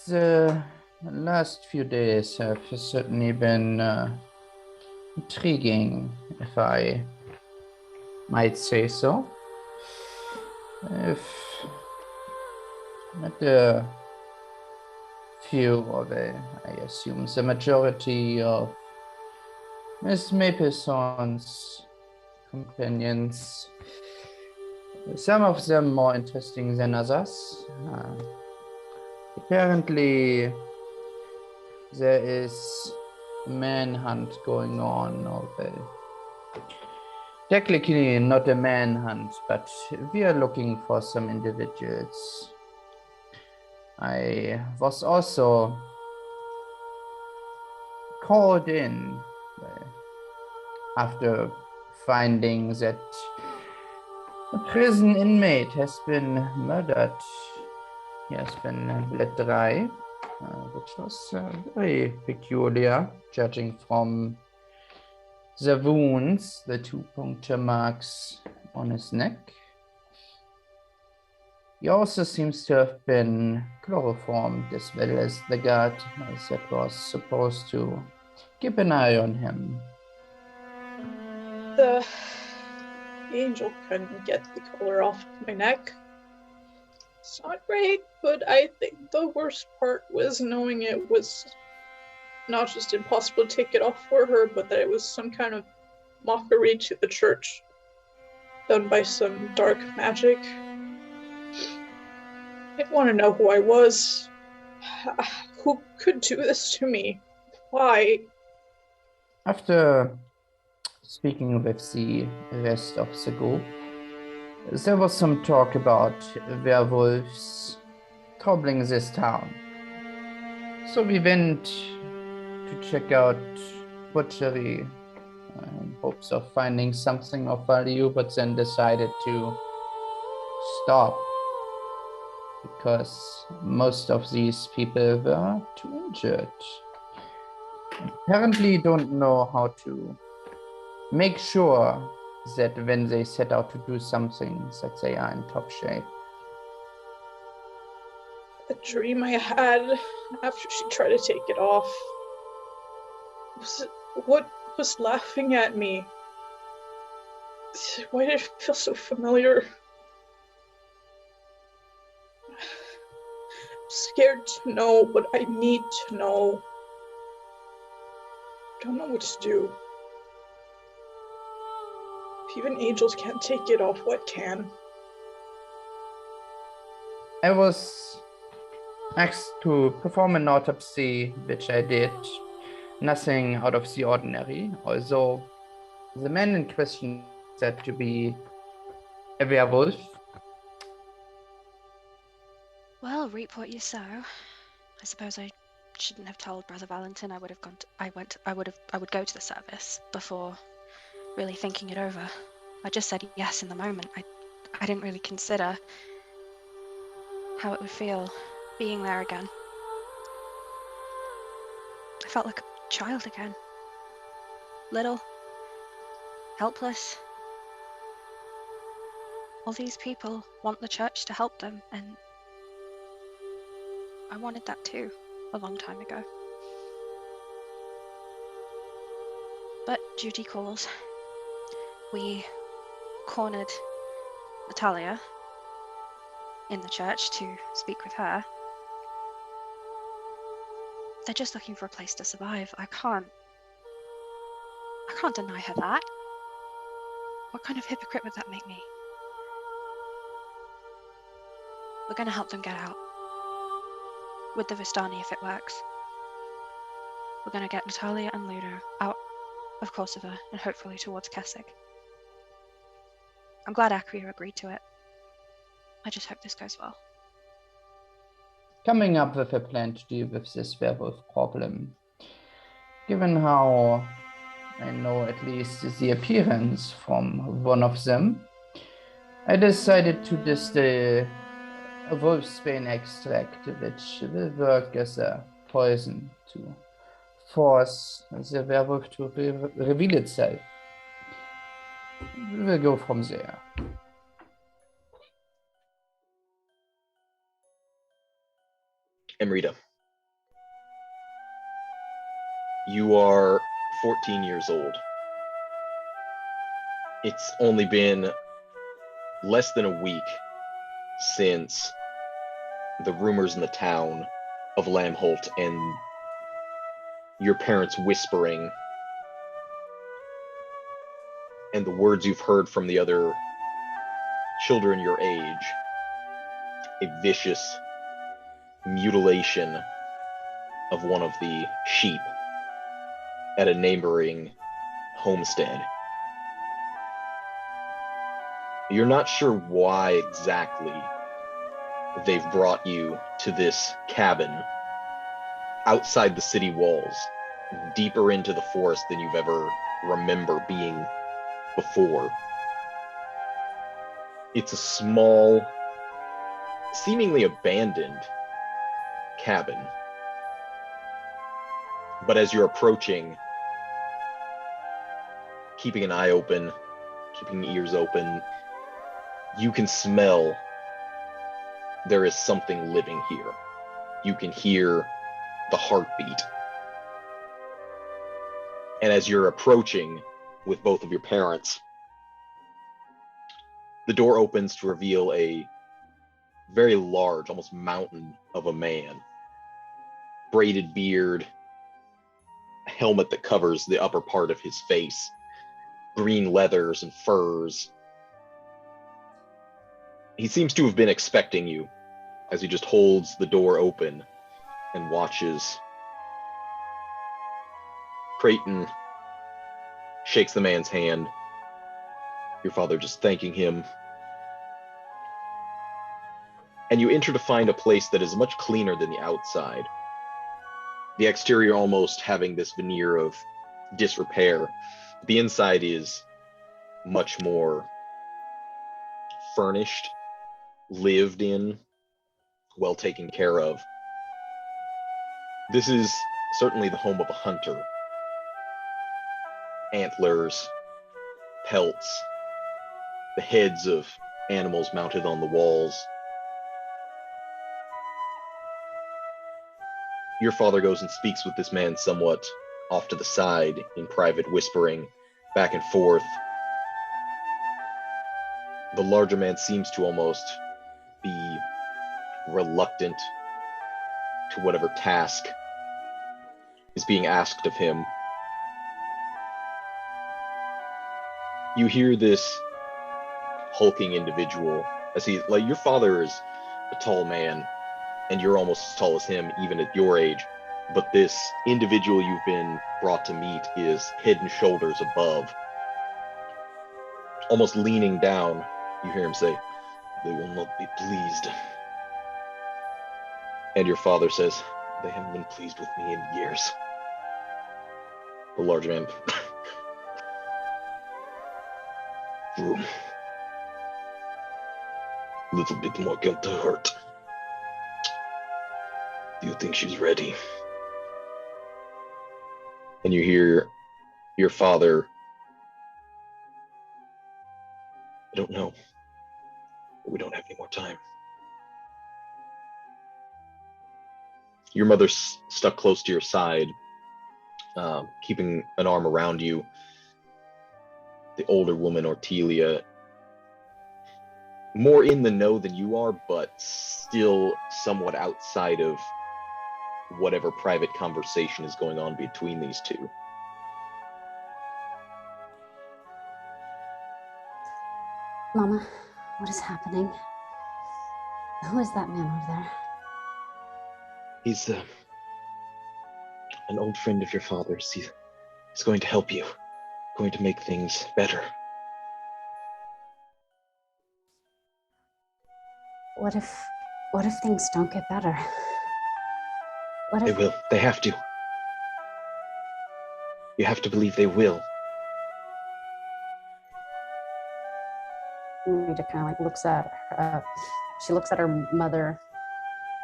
The last few days have certainly been intriguing, if I might say so. If not a few of I assume the majority of Miss Mablethorne's companions, some of them more interesting than others. Apparently, there is a manhunt going on, technically not a manhunt, but we are looking for some individuals. I was also called in after finding that a prison inmate has been murdered. He has been bled dry, which was very peculiar, judging from the wounds, the 2 puncture marks on his neck. He also seems to have been chloroformed, as well as the guard that was supposed to keep an eye on him. The angel couldn't get the collar off my neck. It's not great, but I think the worst part was knowing it was not just impossible to take it off for her, but that it was some kind of mockery to the church done by some dark magic. I want to know who I was. Who could do this to me? Why? After speaking with the rest of the group, there was some talk about werewolves troubling this town. So we went to check out butchery in hopes of finding something of value, but then decided to stop because most of these people were too injured. Apparently don't know how to make sure that when they set out to do something, that they are in top shape. The dream I had after she tried to take it off was what was laughing at me. Why did it feel so familiar? I'm scared to know what I need to know. I don't know what to do. If even angels can't take it off, what can? I was asked to perform an autopsy, which I did. Nothing out of the ordinary, although the man in question said to be a werewolf. Well, reap what you sow. I suppose I shouldn't have told Brother Valentin I would have I would go to the service before really thinking it over. I just said yes in the moment. I didn't really consider how it would feel being there again. I felt like a child again. Little, helpless. All these people want the church to help them, and I wanted that too, a long time ago. But duty calls. We cornered Natalia in the church to speak with her. They're just looking for a place to survive. I can't deny her that. What kind of hypocrite would that make me? We're gonna help them get out. With the Vistani if it works. We're gonna get Natalia and Ludo out of Korsava and hopefully towards Keswick. I'm glad Acrio agreed to it. I just hope this goes well. Coming up with a plan to deal with this werewolf problem. Given how I know at least the appearance from one of them, I decided to distill a wolfsbane extract, which will work as a poison to force the werewolf to reveal itself. We will go from there. Amrita, You are 14 years old. It's only been less than a week since the rumors in the town of Lamholt and your parents whispering and the words you've heard from the other children your age, a vicious mutilation of one of the sheep at a neighboring homestead. You're not sure why exactly they've brought you to this cabin outside the city walls, deeper into the forest than you've ever remember being before. It's a small, seemingly abandoned cabin. But as you're approaching, keeping an eye open, keeping ears open, you can smell there is something living here. You can hear the heartbeat. And as you're approaching with both of your parents, the door opens to reveal a very large, almost mountain of a man. Braided beard, a helmet that covers the upper part of his face, green leathers and furs. He seems to have been expecting you as he just holds the door open and watches. Creighton shakes the man's hand, your father just thanking him. And you enter to find a place that is much cleaner than the outside. The exterior almost having this veneer of disrepair. The inside is much more furnished, lived in, well taken care of. This is certainly the home of a hunter. Antlers, pelts, the heads of animals mounted on the walls. Your father goes and speaks with this man somewhat off to the side in private, whispering back and forth. The larger man seems to almost be reluctant to whatever task is being asked of him. You hear this hulking individual as he, like, your father is a tall man and you're almost as tall as him even at your age, but this individual you've been brought to meet is head and shoulders above. Almost leaning down, you hear him say, "They will not be pleased." And your father says, "They haven't been pleased with me in years." The larger man, "True. Little bit more can to hurt. Do you think she's ready?" And you hear your father, "I don't know, but we don't have any more time." Your mother's stuck close to your side, keeping an arm around you. The older woman, Ortelia, more in the know than you are, but still somewhat outside of whatever private conversation is going on between these two. Mama, what is happening? Who is that man over there? He's an old friend of your father's. He's going to help you, going to make things better. What if things don't get better? What They if will. They have to. You have to believe they will. Rita kind of like looks at her, she looks at her mother,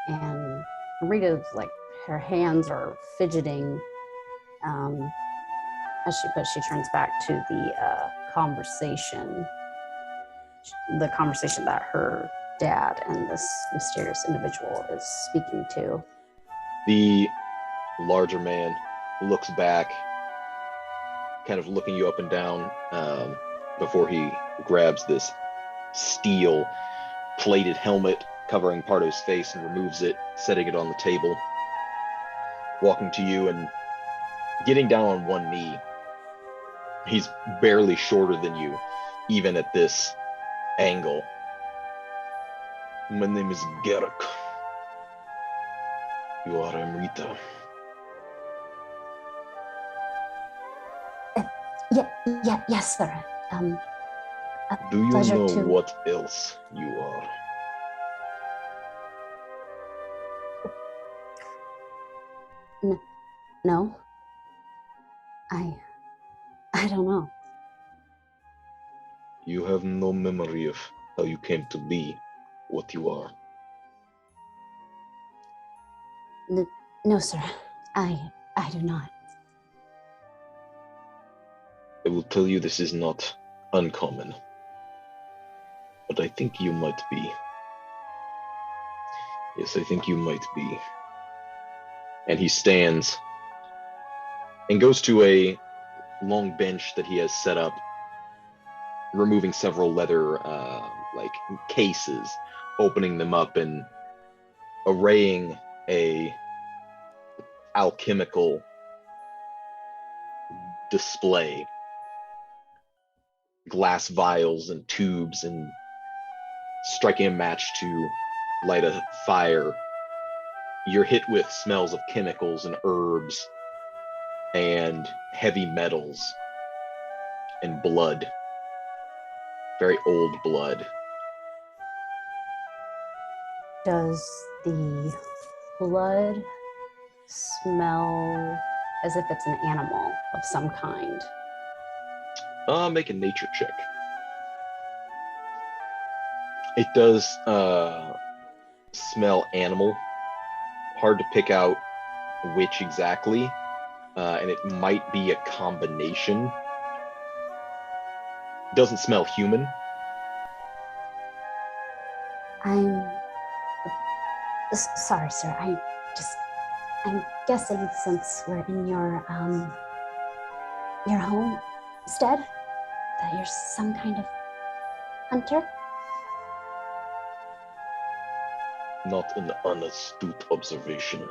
and Rita's like, her hands are fidgeting, but she turns back to the conversation that her dad and this mysterious individual is speaking to. The larger man looks back, kind of looking you up and down, before he grabs this steel plated helmet covering part of his face and removes it, setting it on the table, walking to you and getting down on one knee. He's barely shorter than you, even at this angle. My name is Garrick. You are Amrita. Yes, sir. Do you Pleasure know to- what else you are? No. I don't know. You have no memory of how you came to be what you are. No, sir. I do not. I will tell you this is not uncommon, but I think you might be. Yes, I think you might be. And he stands and goes to a long bench that he has set up, removing several leather cases, opening them up and arraying a alchemical display, glass vials and tubes, and striking a match to light a fire. You're hit with smells of chemicals and herbs and heavy metals and blood, very old blood. Does the blood smell as if it's an animal of some kind? Make a nature check. It does smell animal. Hard to pick out which exactly, and it might be a combination. Doesn't smell human. I'm sorry, sir. I'm guessing since we're in your homestead that you're some kind of hunter. Not an unastute observation.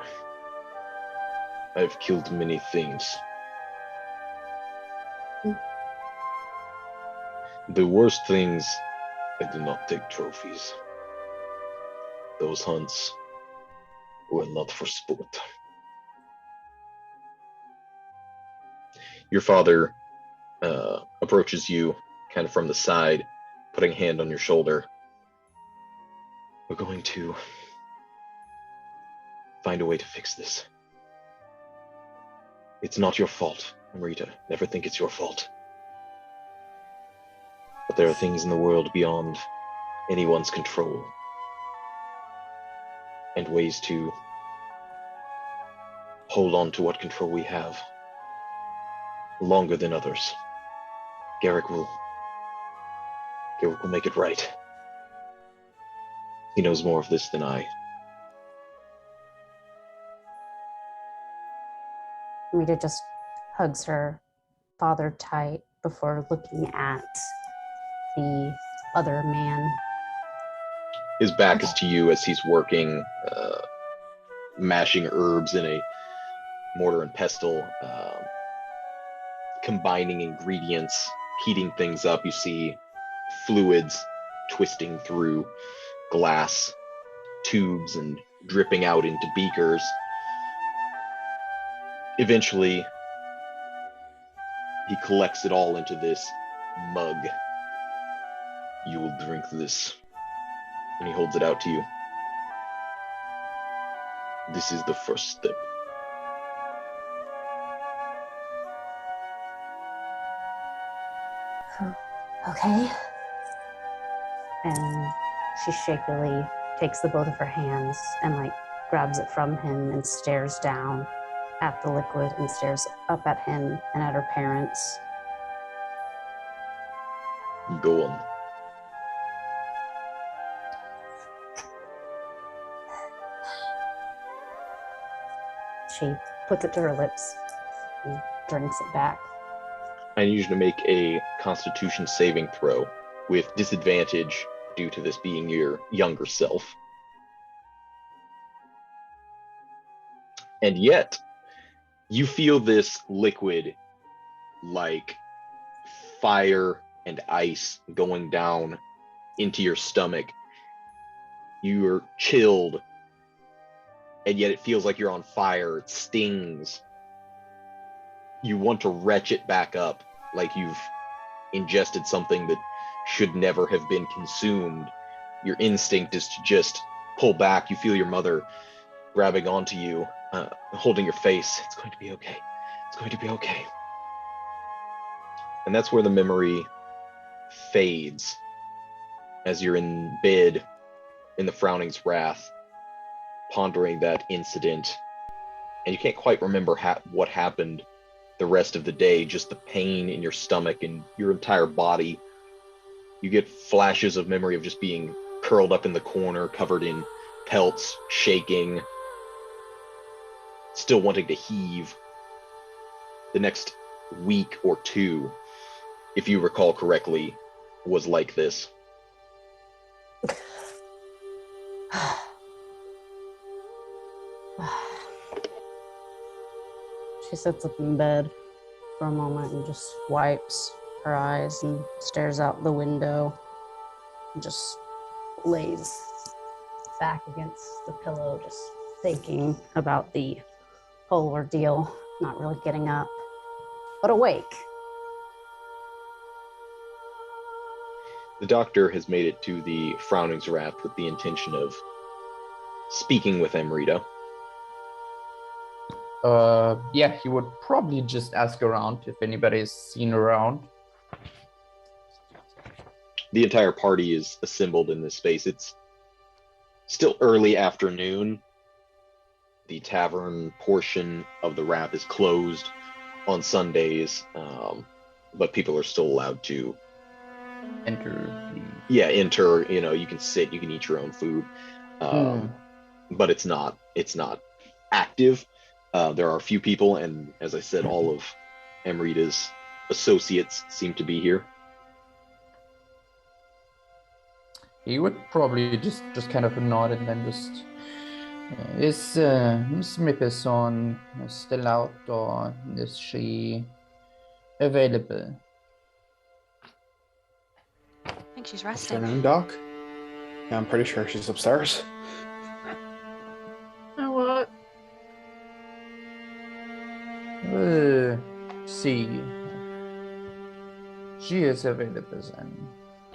I've killed many things. The worst things, I do not take trophies. Those hunts were not for sport. Your father approaches you kind of from the side, putting a hand on your shoulder. We're going to find a way to fix this. It's not your fault, Amrita. Never think it's your fault. But there are things in the world beyond anyone's control, and ways to hold on to what control we have longer than others. Garrick will make it right. He knows more of this than I. Rita just hugs her father tight before looking at the other man. His back is to you as he's working, mashing herbs in a mortar and pestle, combining ingredients, heating things up. You see fluids twisting through glass tubes and dripping out into beakers. Eventually, he collects it all into this mug. You will drink this. And he holds it out to you. This is the first step. Okay. And she shakily takes the both of her hands and grabs it from him and stares down at the liquid and stares up at him and at her parents. Go on. She puts it to her lips and drinks it back. I need you to make a Constitution saving throw with disadvantage due to this being your younger self. And yet, you feel this liquid like fire and ice going down into your stomach. You're chilled, and yet it feels like you're on fire. It stings. You want to retch it back up, like you've ingested something that should never have been consumed. Your instinct is to just pull back. You feel your mother grabbing onto you, holding your face. It's going to be okay. It's going to be okay. And that's where the memory fades as you're in bed in the Frowning's Wrath, pondering that incident. And you can't quite remember what happened the rest of the day, just the pain in your stomach and your entire body. You get flashes of memory of just being curled up in the corner, covered in pelts, shaking, still wanting to heave. The next week or two, if you recall correctly, was like this. She sits up in bed for a moment and just wipes her eyes and stares out the window and just lays back against the pillow, just thinking about the whole ordeal, not really getting up, but awake. The doctor has made it to the Frowning's Wrath with the intention of speaking with Amrita. Yeah, he would probably just ask around if anybody's seen around. The entire party is assembled in this space. It's still early afternoon. The tavern portion of the Wrath is closed on Sundays, but people are still allowed to Enter. enter. You know, you can sit, you can eat your own food, but it's not active. There are a few people, and as I said, all of Amrita's associates seem to be here. He would probably just kind of nod and then just is Miss Smithson still out, or is she available? I think she's resting. Afternoon, Doc. Yeah, I'm pretty sure she's upstairs. You know what? See, she is available, and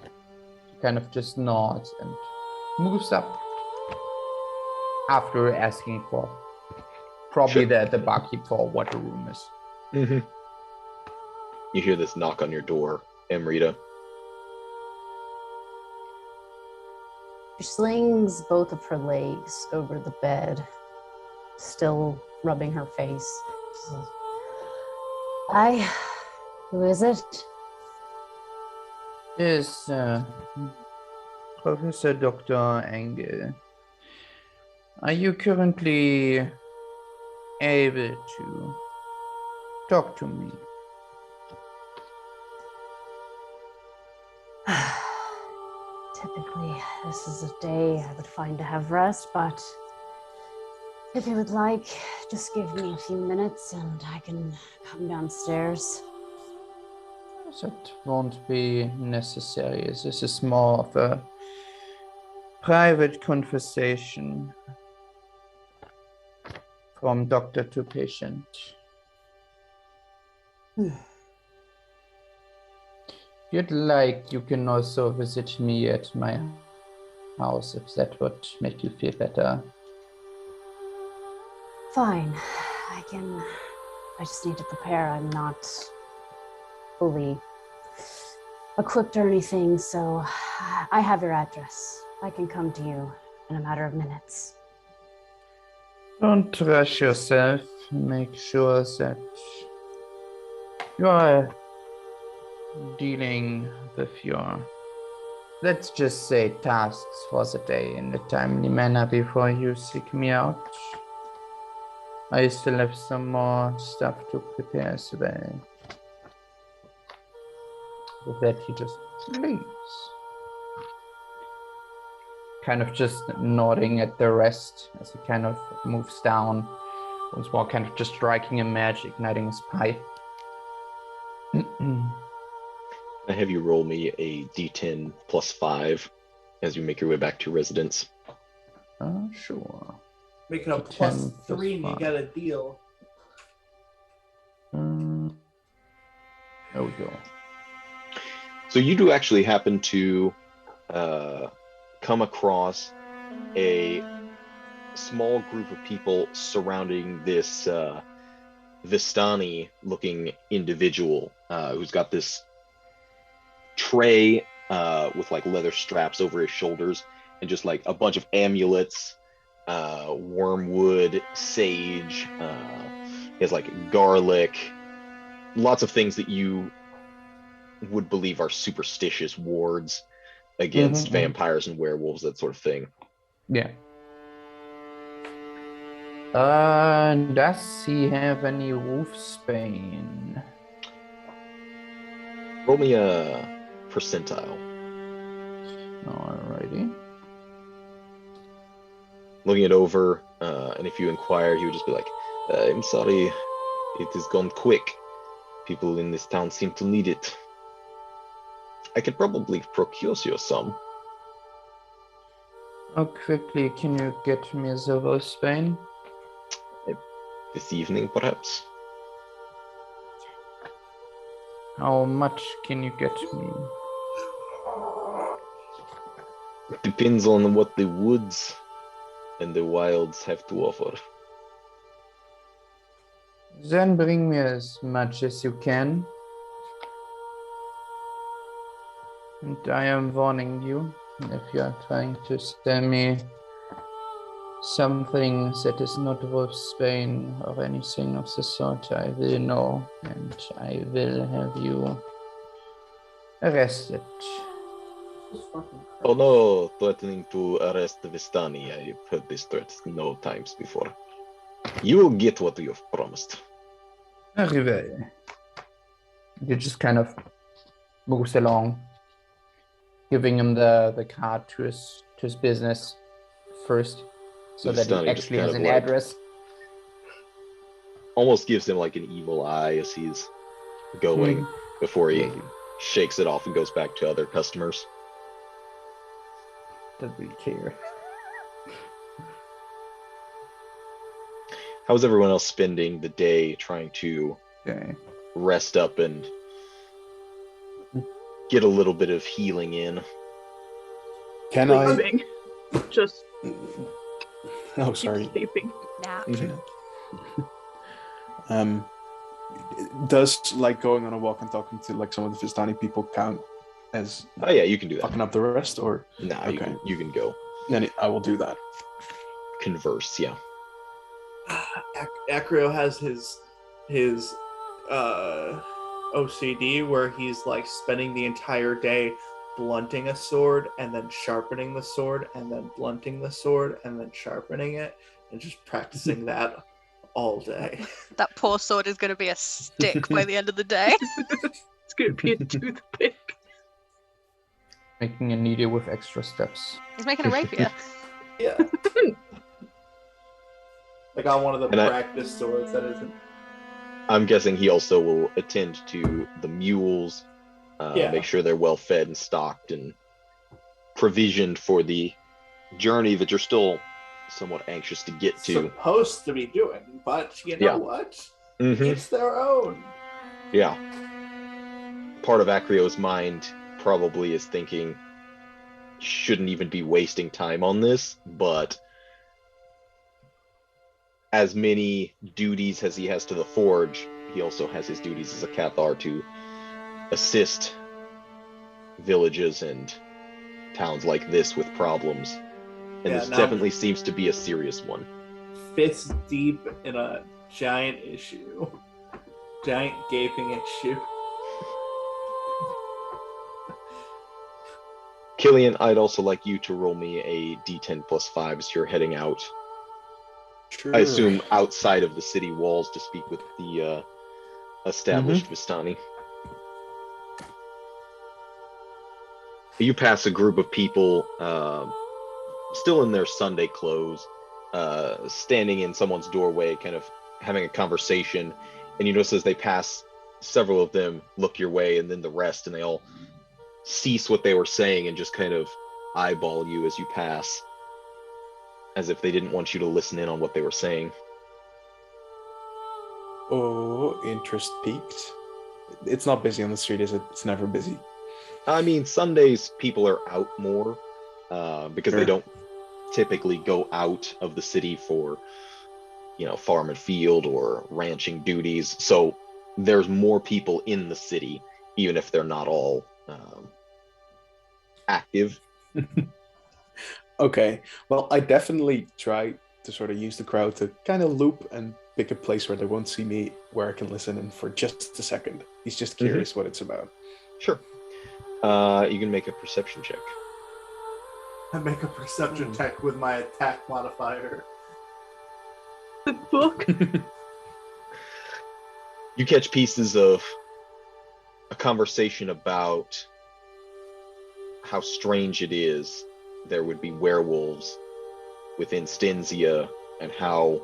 she kind of just nods and moves up after asking for probably the barkeep for what the room is. Mm-hmm. You hear this knock on your door, Amrita. She slings both of her legs over the bed, still rubbing her face. She says, "Hi, who is it?" Yes, Professor Dr. Engel. Are you currently able to talk to me? Typically, this is a day I would find to have rest, but if you would like, just give me a few minutes and I can come downstairs. That won't be necessary. This is more of a private conversation from doctor to patient. If you'd like, you can also visit me at my house if that would make you feel better. Fine, I just need to prepare. I'm not fully equipped or anything, so I have your address. I can come to you in a matter of minutes. Don't rush yourself. Make sure that you are dealing with your, let's just say, tasks for the day in a timely manner before you seek me out. I still have some more stuff to prepare as well. With that, he just leaves. Kind of just nodding at the rest as he kind of moves down. Once more, kind of just striking a match, igniting his pipe. I have you roll me a d10 plus 5 as you make your way back to your residence. Sure. Making a 10 plus plus 3 and you 5. got a deal. There we go. So you do actually happen to come across a small group of people surrounding this Vistani-looking individual who's got this tray with like leather straps over his shoulders and just like a bunch of amulets, wormwood, sage, he has like garlic, lots of things that you would believe are superstitious wards against vampires and werewolves, that sort of thing. Yeah. Does he have any wolfsbane? Roll me a percentile. Alrighty. Looking it over, and if you inquire, he would just be like, I'm sorry, it has gone quick. People in this town seem to need it. I could probably procure you some. How quickly can you get me the wolfsbane? This evening, perhaps? How much can you get me? It depends on what the woods and the wilds have to offer. Then bring me as much as you can. And I am warning you, if you are trying to sell me something that is not wolfsbane or anything of the sort, I will know, and I will have you arrested. Oh no, threatening to arrest Vistani. I've heard this threat no times before. You will get what you have promised. Very well. He just kind of moves along, giving him the card to his business first, so that Vistani he just actually kind has of an like- address. Almost gives him like an evil eye as he's going before he Maybe. shakes it off and goes back to other customers. Doesn't really care. How's everyone else spending the day trying to Okay. rest up and get a little bit of healing in? Can I? Sleeping. Just Oh, keep sorry. sleeping. Nap. Does like going on a walk and talking to like some of the Vistani people count as Oh yeah, you can do that. fucking up the rest, or Nah, Okay. you can go then I will do that. converse. Yeah. Acrio has his OCD where he's like spending the entire day blunting a sword and then sharpening the sword and then blunting the sword and then sharpening it and just practicing that all day. That poor sword is going to be a stick by the end of the day. It's gonna be a toothpick. Making a needle with extra steps. He's making a rapier. Yeah. I got one of the And I- practice swords that isn't. I'm guessing he also will attend to the mules, Yeah. make sure they're well fed and stocked and provisioned for the journey that you're still somewhat anxious to get to. Supposed to be doing, but you know Yeah. what? Mhm. It's their own. Yeah. Part of Acrio's mind probably is thinking, shouldn't even be wasting time on this, but as many duties as he has to the forge, he also has his duties as a Cathar to assist villages and towns like this with problems. And Yeah, this now- definitely seems to be a serious one. Fist deep in a giant issue. Giant gaping issue. Cillian, I'd also like you to roll me a d10 plus 5 as you're heading out. Sure. I assume outside of the city walls to speak with the established Vistani. You pass a group of people still in their Sunday clothes, standing in someone's doorway, kind of having a conversation, and you notice as they pass, several of them look your way, and then the rest, and they all cease what they were saying and just kind of eyeball you as you pass, as if they didn't want you to listen in on what they were saying. Oh, interest peaked. It's not busy on the street, is it? It's never busy. I mean, Sundays people are out more because they don't typically go out of the city for, farm and field or ranching duties. So there's more people in the city, even if they're not all active. Okay. Well, I definitely try to sort of use the crowd to kind of loop and pick a place where they won't see me, where I can listen in for just a second. He's just curious what it's about. Sure. You can make a perception check. I make a perception check with my attack modifier. The book. You catch pieces of a conversation about how strange it is there would be werewolves within Stensia, and how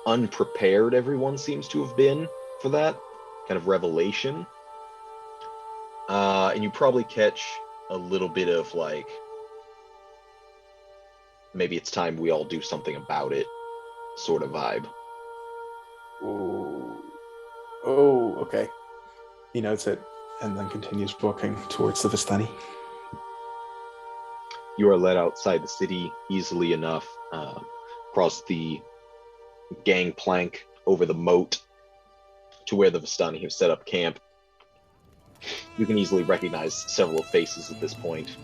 unprepared everyone seems to have been for that kind of revelation. And you probably catch a little bit of like, maybe it's time we all do something about it sort of vibe. Oh, okay. He notes it and then continues walking towards the Vistani. You are led outside the city easily enough, across the gangplank, over the moat, to where the Vistani have set up camp. You can easily recognize several faces at this point.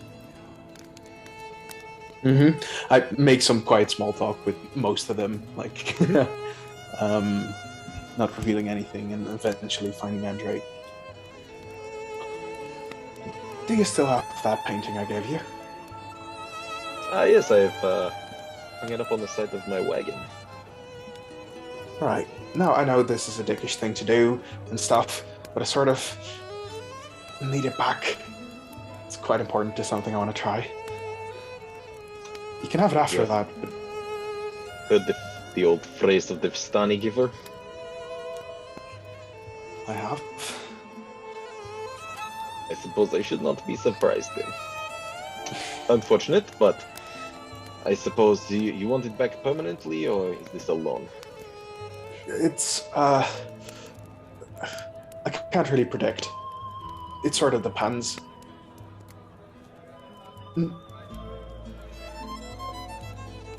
I make some quiet small talk with most of them, like not revealing anything, and eventually finding Andre. Do you still have that painting I gave you? Yes, I've hung it up on the side of my wagon. Right. Now, I know this is a dickish thing to do and stuff, but I sort of need it back. It's quite important to something I want to try. You can have it after that, but... Heard the old phrase of the Vistani giver? I have. I suppose I should not be surprised then. Unfortunate, but I suppose you want it back permanently, or is this a loan? It's, I can't really predict. It sort of depends.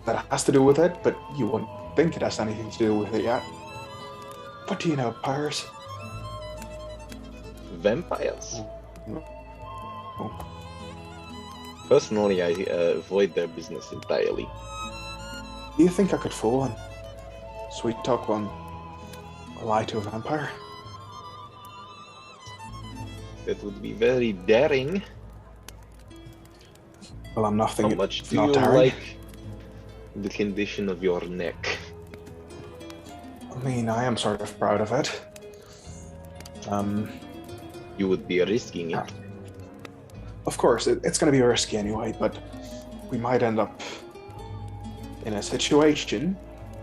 That has to do with it, but you wouldn't think it has anything to do with it yet. What do you know, Pyres? Vampires? Oh. Personally, I avoid their business entirely. Do you think I could fool one? Sweet talk one, a lie to a vampire? That would be very daring. Well, I'm nothing. How much do not you daring. like the condition of your neck? I mean, I am sort of proud of it. You would be risking it. Of course, it's going to be risky anyway, but we might end up in a situation,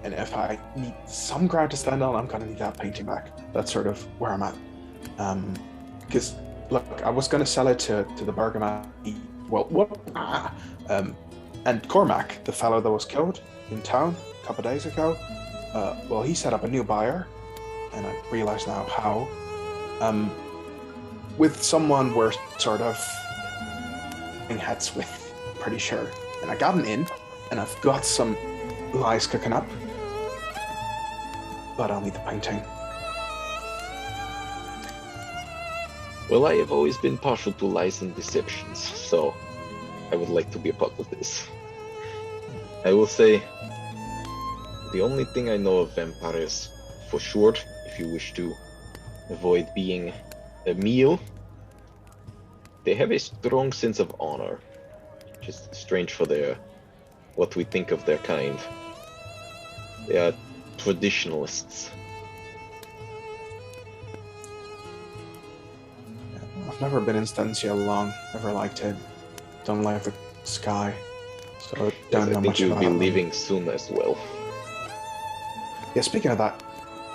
and if I need some ground to stand on, I'm going to need that painting back. That's sort of where I'm at. Because, look, I was going to sell it to the Bergaman. And Cormac, the fellow that was killed in town a couple of days ago, well, he set up a new buyer, and I realize now how. With someone we're sort of in heads with, pretty sure. And I got an in, and I've got some lies cooking up. But I'll need the painting. Well, I have always been partial to lies and deceptions, so I would like to be a part of this. I will say, the only thing I know of vampires, for sure, if you wish to avoid being a meal, they have a strong sense of honor, which is strange for what we think of their kind. They are traditionalists. I've never been in Stensia long. Never liked it. Don't like the sky. So I Yes, don't I know think much you'll about be them. leaving soon as well. Yeah, speaking of that,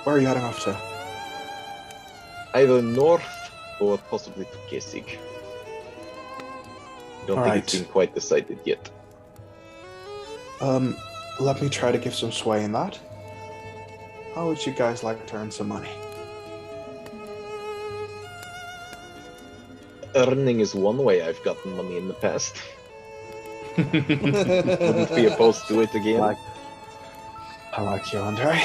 where are you heading off to? Either north or possibly to Kesig. Don't think it's Alright. been quite decided yet. Let me try to give some sway in that. How would you guys like to earn some money? Earning is one way I've gotten money in the past. Wouldn't be opposed to it again. I like you, Andre.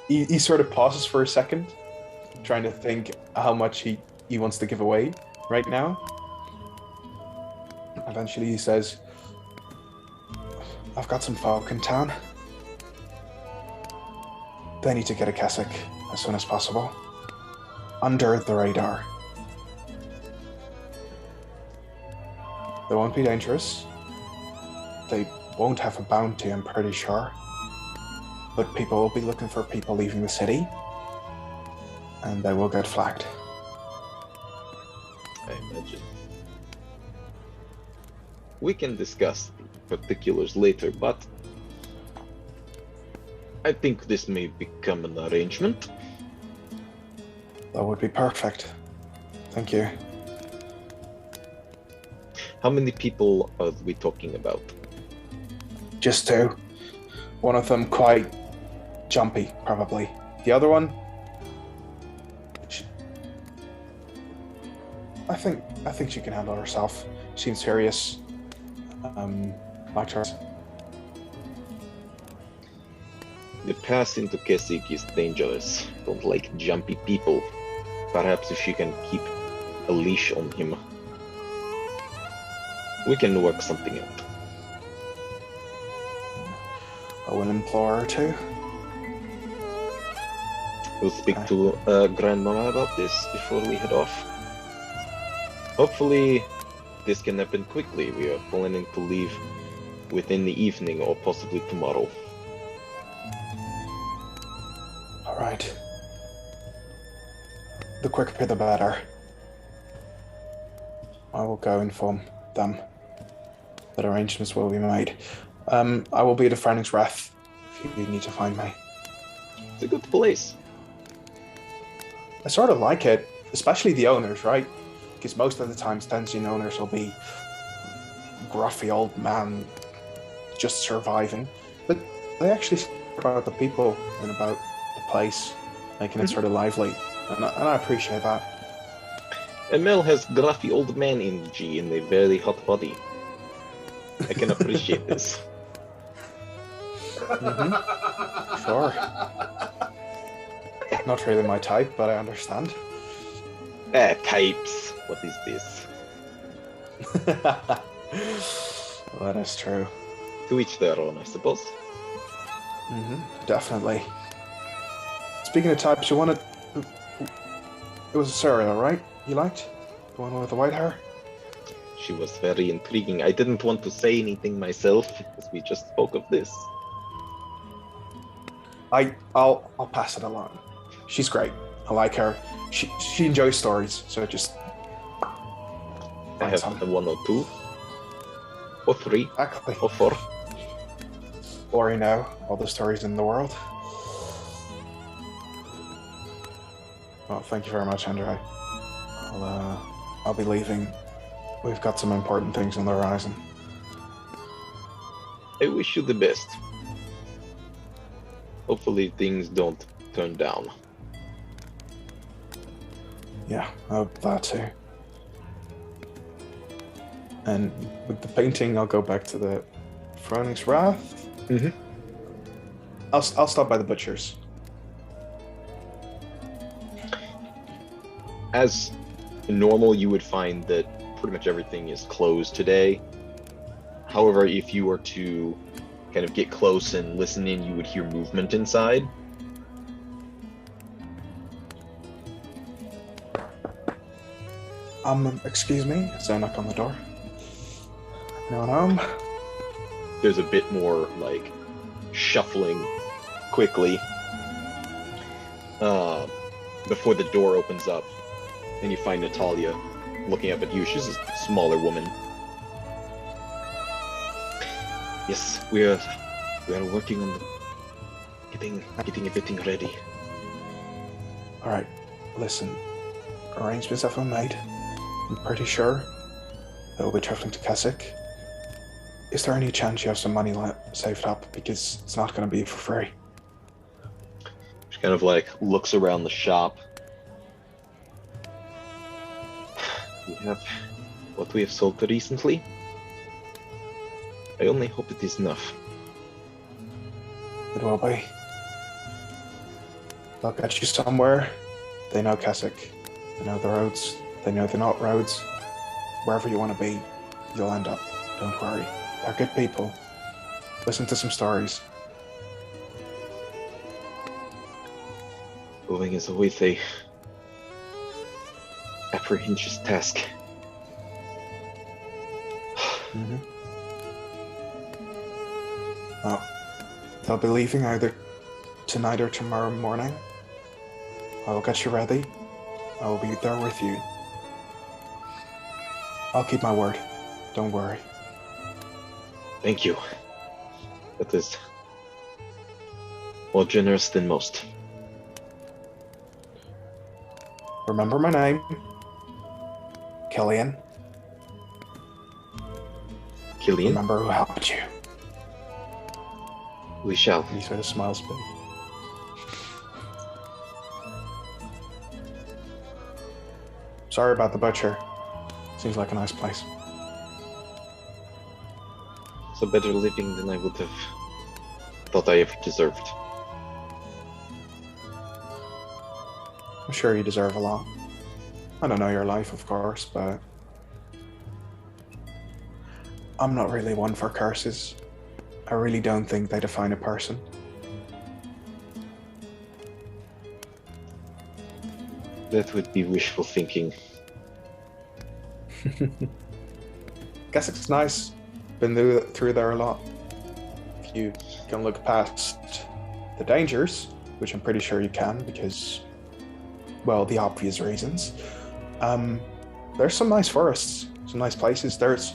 He sort of pauses for a second, trying to think how much he wants to give away right now. Eventually he says, I've got some folk in town. They need to get a cassock as soon as possible. Under the radar. They won't be dangerous. They won't have a bounty, I'm pretty sure. But people will be looking for people leaving the city. And they will get flagged. I imagine. We can discuss the particulars later, but I think this may become an arrangement. That would be perfect. Thank you. How many people are we talking about? Just two. One of them quite jumpy, probably. The other one, I think she can handle herself. Seems serious. Like her. The pass into Kesig is dangerous. Don't like jumpy people. Perhaps if she can keep a leash on him, we can work something out. I will implore her to. We'll speak to Grandmama about this before we head off. Hopefully, this can happen quickly. We are planning to leave within the evening or possibly tomorrow. Alright. The quicker the better. I will go inform them that arrangements will be made. I will be at the Frowning's Wrath if you need to find me. It's a good place. I sort of like it, especially the owners, right? Because most of the time Stensian owners will be gruffy old man just surviving. But they actually care about the people and about the place, making it sort of lively. And I appreciate that. Emil has gruffy old man energy in a very hot body. I can appreciate this. Sure. Not really my type, but I understand. Types. What is this? That is true. To each their own, I suppose. Definitely. Speaking of types, you wanted... It was Asuriel, right? You liked? The one with the white hair? She was very intriguing. I didn't want to say anything myself, because we just spoke of this. I'll pass it along. She's great. I like her. She enjoys stories, so just... I have one or two. Or three. Exactly. Or four. Or, all the stories in the world. Well, thank you very much, Andre. I'll be leaving. We've got some important things on the horizon. I wish you the best. Hopefully things don't turn down. Yeah, I hope that too. And with the painting, I'll go back to the Frowning's Wrath. I'll stop by the butcher's. As normal, you would find that pretty much everything is closed today. However, if you were to kind of get close and listen in, you would hear movement inside. Excuse me, is there a knock on the door? No, no. There's a bit more like shuffling quickly before the door opens up, and you find Natalia looking up at you. She's a smaller woman. Yes, we are working on getting everything ready. All right, listen. Arrangements have been made. I'm pretty sure that we'll be traveling to Keswick. Is there any chance you have some money saved up? Because it's not going to be for free. She kind of like looks around the shop. We have what we have sold recently. I only hope it is enough. It will be. They'll get you somewhere. They know Keswick. They know the roads. They know the not roads. Wherever you want to be, you'll end up. Don't worry. They're good people. Listen to some stories. Going is always a apprehensive task. Mm-hmm. Oh, they'll be leaving either tonight or tomorrow morning. I will get you ready. I will be there with you. I'll keep my word. Don't worry. Thank you. That is more generous than most. Remember my name. Cillian. Cillian? Remember who helped you. We shall. He sort of smiles a bit. Sorry about the butcher. Seems like a nice place. It's a better living than I would have thought I ever deserved. I'm sure you deserve a lot. I don't know your life, of course, but I'm not really one for curses. I really don't think they define a person. That would be wishful thinking. Guess it's nice. Been through there a lot. If you can look past the dangers, which I'm pretty sure you can because, well, the obvious reasons. There's some nice forests, some nice places. There's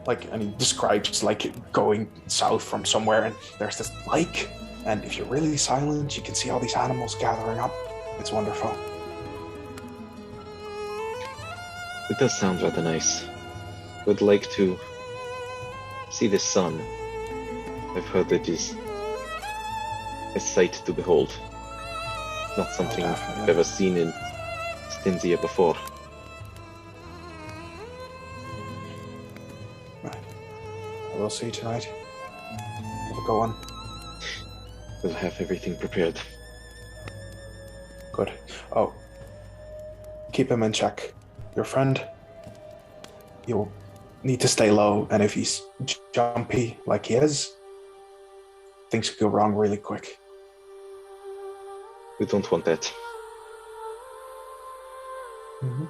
and he describes going south from somewhere, and there's this lake, and if you're really silent, you can see all these animals gathering up. It's wonderful. It does sound rather nice. Would like to see the sun. I've heard it is a sight to behold. Not something I've ever seen in Stinzia before. Right. I will see you tonight. Have a good one. We'll have everything prepared. Good. Oh, keep him in check. Your friend, you'll need to stay low, and if he's jumpy like he is, things could go wrong really quick. We don't want that. Mm-hmm.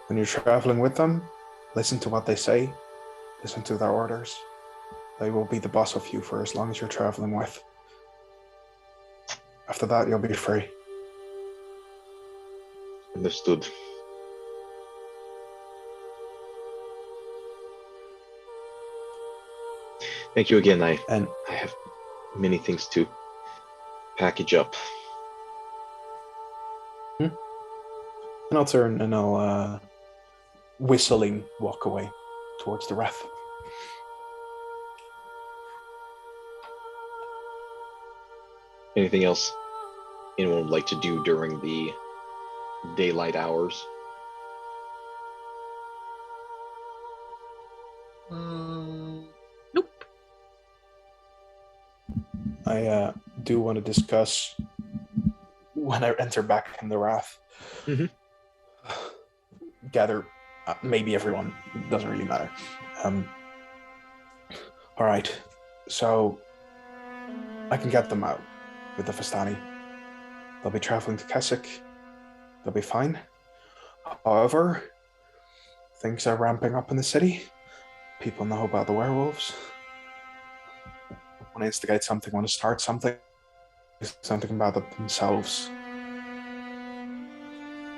When you're traveling with them, listen to what they say, listen to their orders. They will be the boss of you for as long as you're traveling with. After that, you'll be free. Understood. Thank you again. I have many things to package up. And I'll turn and I'll whistling walk away towards the Wrath. Anything else anyone would like to do during the daylight hours? Nope. I do want to discuss when I enter back in the Wrath. Mm-hmm. Gather, maybe everyone, doesn't really matter. All right, so I can get them out with the Vistani. They'll be traveling to Keswick. They'll be fine. However, things are ramping up in the city. people know about the werewolves. Want to instigate something, want to start something about themselves.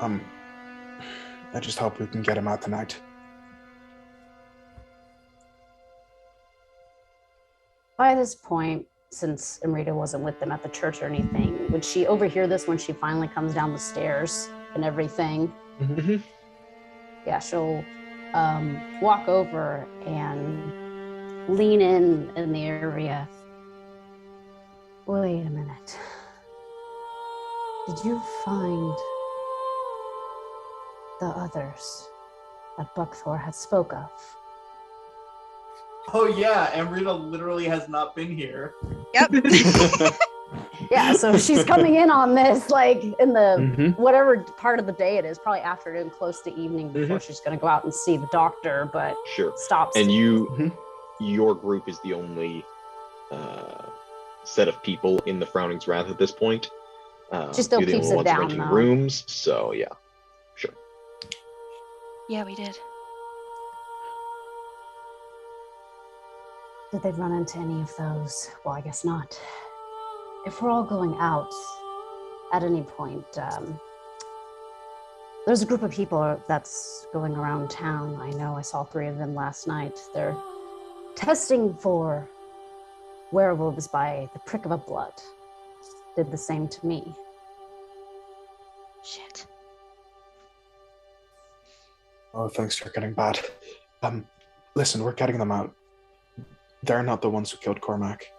I just hope we can get him out tonight. By this point, since Amrita wasn't with them at the church or anything, would she overhear this when she finally comes down the stairs and everything? Mm-hmm. Yeah, she'll walk over and lean in the area. Wait a minute. Did you find the others that Buckthor had spoke of? Oh yeah, Amrita literally has not been here. Yep. Yeah, so she's coming in on this like in the Mhm. whatever part of the day it is, probably afternoon, close to evening, before she's going to go out and see the doctor, but Sure. stops. And Mhm. your group is the only set of people in the Frowning's Wrath at this point. She still you're the keeps only it ones down, renting though. rooms, so yeah, sure. Yeah, we did. Did they run into any of those? Well, I guess not. If we're all going out at any point, there's a group of people that's going around town. I know I saw 3 of them last night. They're testing for werewolves by the prick of a blood. Did the same to me. Shit. Oh, things are getting bad. Listen, we're getting them out. They're not the ones who killed Cormac.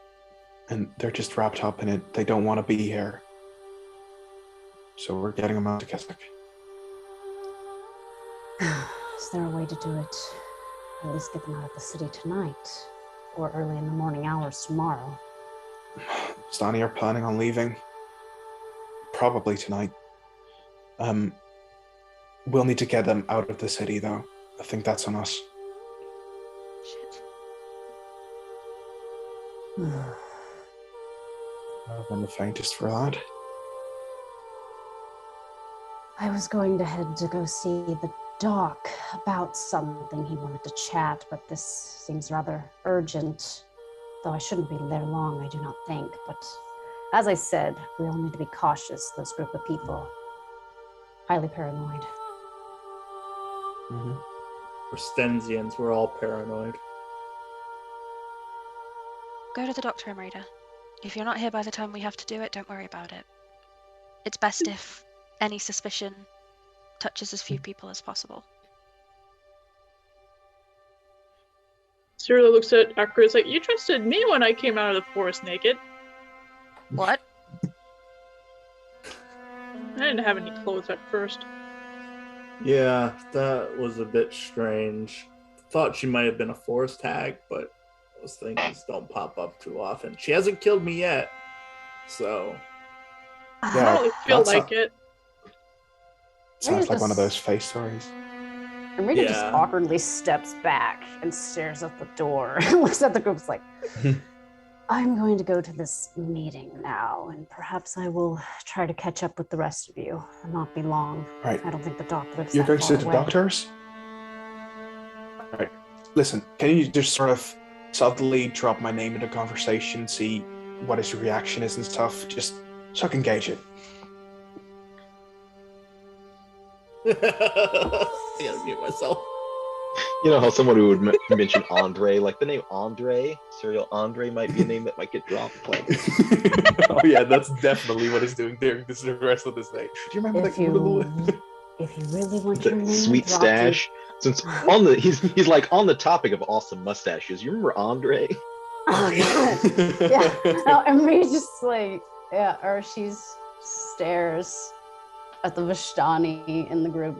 And they're just wrapped up in it. They don't want to be here. So we're getting them out to Keswick. Is there a way to do it? At least get them out of the city tonight, or early in the morning hours tomorrow. Vistani are planning on leaving. Probably tonight. We'll need to get them out of the city, though. I think that's on us. Shit. I've been the faintest for that. I was going to head to go see the doc about something he wanted to chat, but this seems rather urgent. Though I shouldn't be there long, I do not think. But as I said, we all need to be cautious, this group of people. Highly paranoid. Mm-hmm. We're Stensians, we're all paranoid. Go to the doctor, Amrita. If you're not here by the time we have to do it, don't worry about it. It's best if any suspicion touches as few people as possible. Cyril looks at Acrio, is like, you trusted me when I came out of the forest naked. What? I didn't have any clothes at first. Yeah, that was a bit strange. Thought she might have been a forest hag, but those things don't pop up too often. She hasn't killed me yet, so... I Yeah, don't really feel that's like it. Sounds like one of just- those face stories. Amrita just Yeah. awkwardly steps back and stares at the door and looks at the group. It's like, I'm going to go to this meeting now, and perhaps I will try to catch up with the rest of you. It'll not be long. Right. I don't think the doc lives You're that going to far see the away. doctors? Alright. Listen, can you just sort of subtly drop my name into conversation, see what his reaction is and stuff, just so I can gauge it? I gotta mute myself. You know how someone who would mention Andre, like the name Andre, Serial Andre might be a name that might get dropped. Like, Oh yeah, that's definitely what he's doing during the rest of this day. Do you remember If you really want your the name sweet dropped, stash. Since on the he's like on the topic of awesome mustaches. You remember Andre? Oh god. Yeah. No, Amrita just like, yeah, or she stares at the Vistani in the group.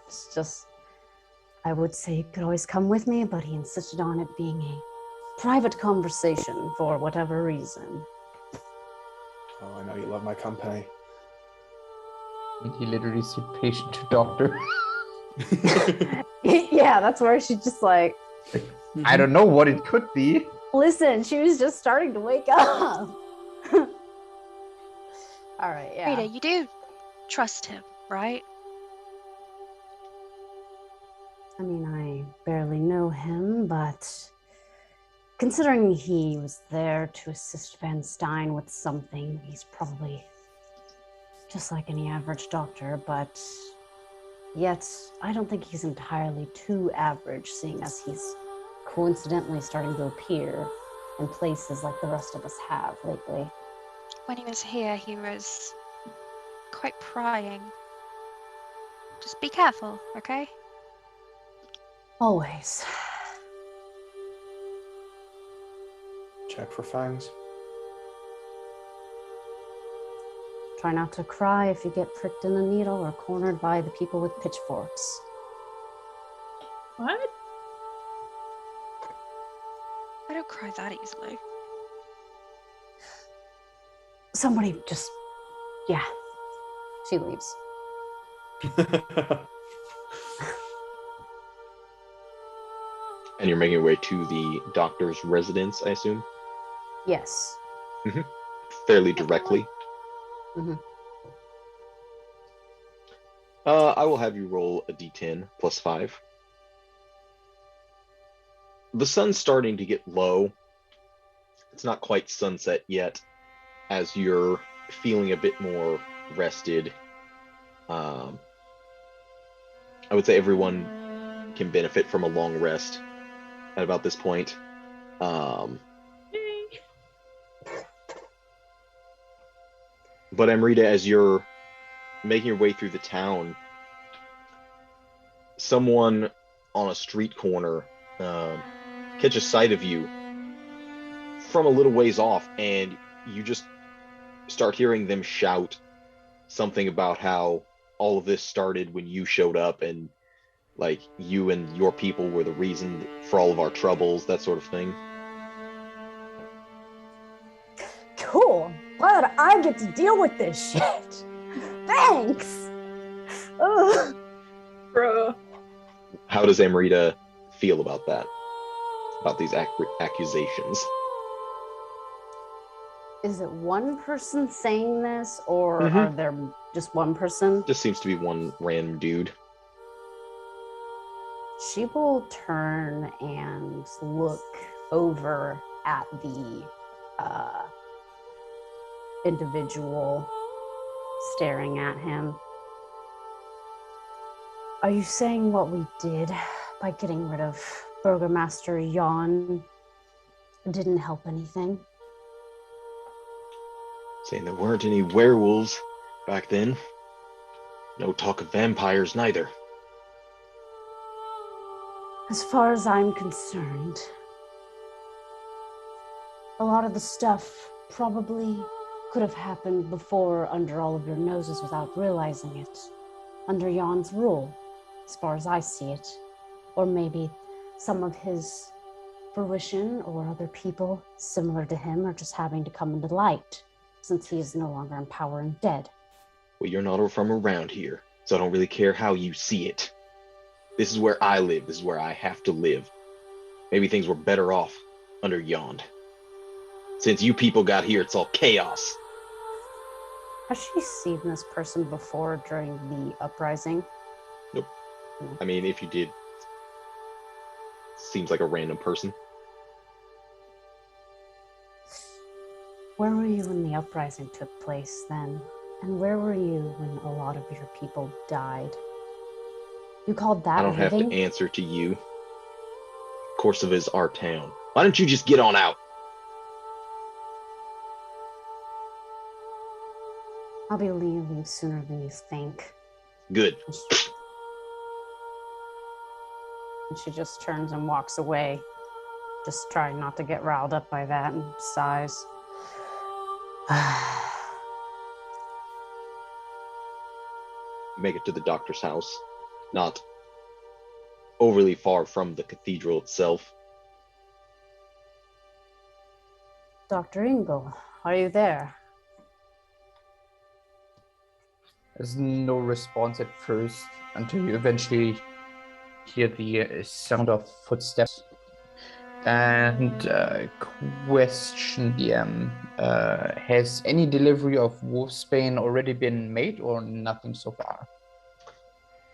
It's just, I would say he could always come with me, but he insisted on it being a private conversation for whatever reason. Oh, I know you love my company. And he literally said patient to doctor. Yeah, that's where she's just like, I don't know what it could be. listen, she was just starting to wake up. All right, yeah. Rita, you do trust him, right? I mean, I barely know him, but considering he was there to assist Van Stein with something, he's probably just like any average doctor, but yet I don't think he's entirely too average, seeing as he's coincidentally starting to appear in places like the rest of us have lately. When he was here, he was quite prying. Just be careful, okay? Always. Check for fangs. Try not to cry if you get pricked in a needle or cornered by the people with pitchforks. What? I don't cry that easily. Somebody just, yeah. She leaves. And you're making your way to the doctor's residence, I assume? Yes. Fairly directly. Mhm. I will have you roll a d10 plus 5. The sun's starting to get low. It's not quite sunset yet, as you're feeling a bit more rested. I would say everyone can benefit from a long rest at about this point. But Amrita, as you're making your way through the town, someone on a street corner catches sight of you from a little ways off, and you just start hearing them shout something about how all of this started when you showed up, and like you and your people were the reason for all of our troubles, that sort of thing. Cool. Glad I get to deal with this shit. Thanks. Ugh. Bruh. How does Amrita feel about that? About these accusations? Is it one person saying this, or are there just one person? Just seems to be one random dude. She will turn and look over at the individual staring at him. Are you saying what we did by getting rid of Burgomaster Jan didn't help anything? Saying there weren't any werewolves back then. No talk of vampires neither. As far as I'm concerned, a lot of the stuff probably could have happened before under all of your noses without realizing it. Under Jan's rule, as far as I see it. Or maybe some of his fruition or other people similar to him are just having to come into light, since he is no longer in power and dead. Well, you're not from around here, so I don't really care how you see it. This is where I live. This is where I have to live. Maybe things were better off under Yond. Since you people got here, it's all chaos. Has she seen this person before during the uprising? Nope. I mean, if you did, seems like a random person. Where were you when the uprising took place then? And where were you when a lot of your people died? You called that I don't have living? to answer to you. Korsava is our town. Why don't you just get on out? I'll be leaving sooner than you think. Good. And she just turns and walks away, just trying not to get riled up by that, and sighs. Make it to the doctor's house. Not overly far from the cathedral itself. Dr. Engel, are you there? There's no response at first until you eventually hear the sound of footsteps and question DM. Has any delivery of wolfsbane already been made or nothing so far?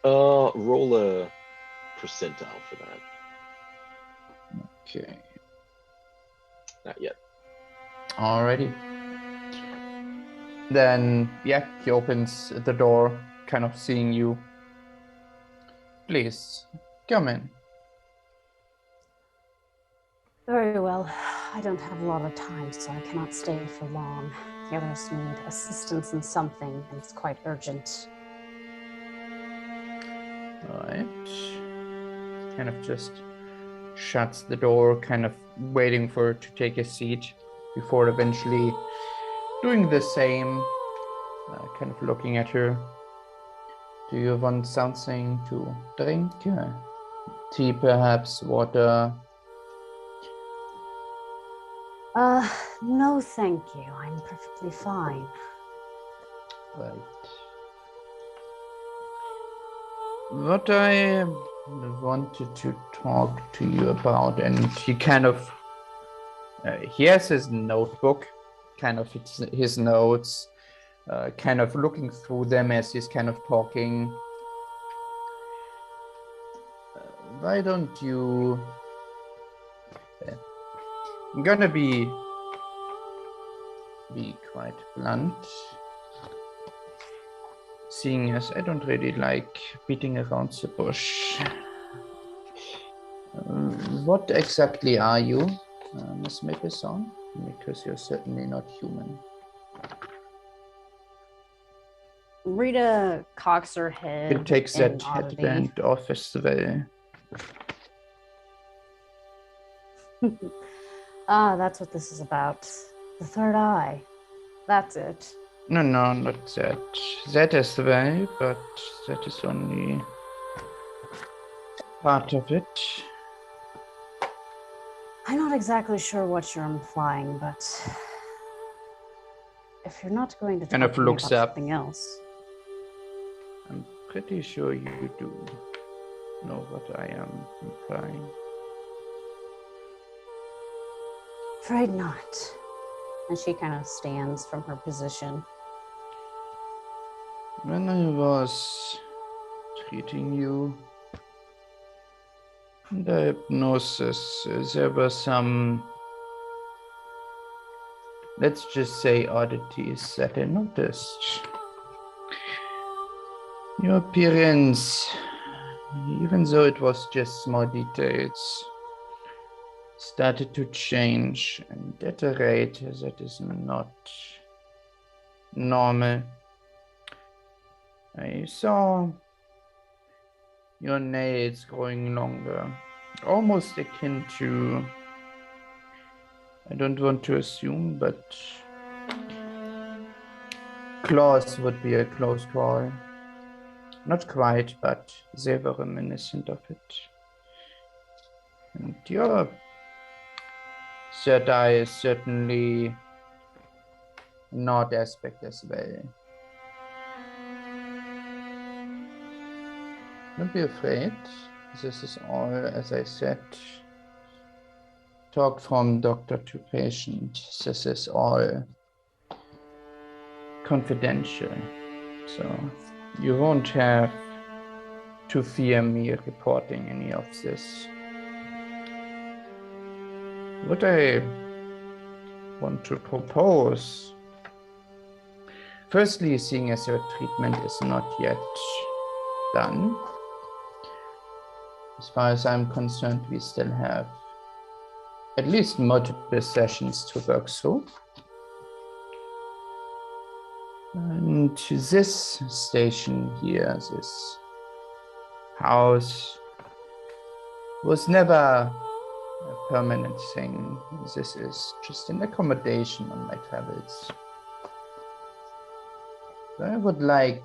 Roll a percentile for that. Okay. Not yet. Alrighty. Then, yeah, he opens the door, kind of seeing you. Please, come in. Very well. I don't have a lot of time, so I cannot stay for long. The others need assistance in something, and it's quite urgent. Alright. Kind of just shuts the door, kind of waiting for her to take a seat before eventually doing the same. Kind of looking at her. Do you want something to drink? Tea, perhaps? Water? No, thank you. I'm perfectly fine. Right. What I wanted to talk to you about, and he kind of, he has his notebook, kind of his notes, kind of looking through them as he's kind of talking. Why don't you... I'm gonna be quite blunt, seeing as I don't really like beating around the bush. What exactly are you, Miss Mablethorne? Because you're certainly not human. Rita cocks her head. It takes in that oddity. headband off as well. That's what this is about. The third eye. That's it. No, not that. That as well, but that is only part of it. I'm not exactly sure what you're implying, but if you're not going to Kind talk of to me looks about up. something else. I'm pretty sure you do know what I am implying. Afraid not. And she kind of stands from her position. When I was treating you, the hypnosis, there were some, let's just say, oddities that I noticed. Your appearance, even though it was just small details, started to change, and at a rate that is not normal. I saw your nails growing longer, almost akin to, I don't want to assume, but claws would be a close call. Not quite, but they were reminiscent of it. And your third eye is certainly an odd aspect as well. Don't be afraid. This is all, as I said, talk from doctor to patient. This is all confidential. So you won't have to fear me reporting any of this. What I want to propose, firstly, seeing as your treatment is not yet done, as far as I'm concerned, we still have at least multiple sessions to work through. And this station here, this house, was never a permanent thing. This is just an accommodation on my travels. So I would like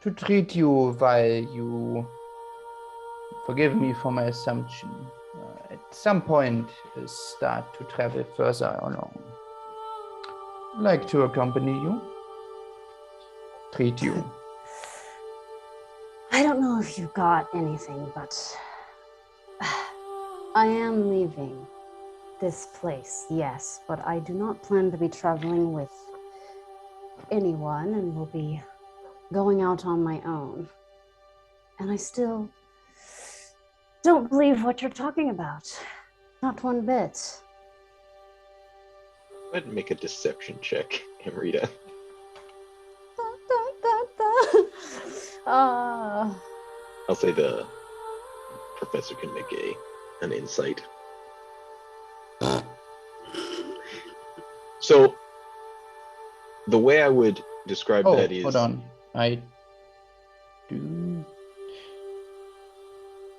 to treat you while you, forgive me for my assumption, at some point start to travel further along. I'd like to accompany you, treat you. I don't know if you got anything, but I am leaving this place, yes, but I do not plan to be traveling with anyone and will be going out on my own. And I still don't believe what you're talking about. Not one bit. Go ahead and make a deception check, Amrita. I'll say the professor can make an insight. So, the way I would describe that is... hold on.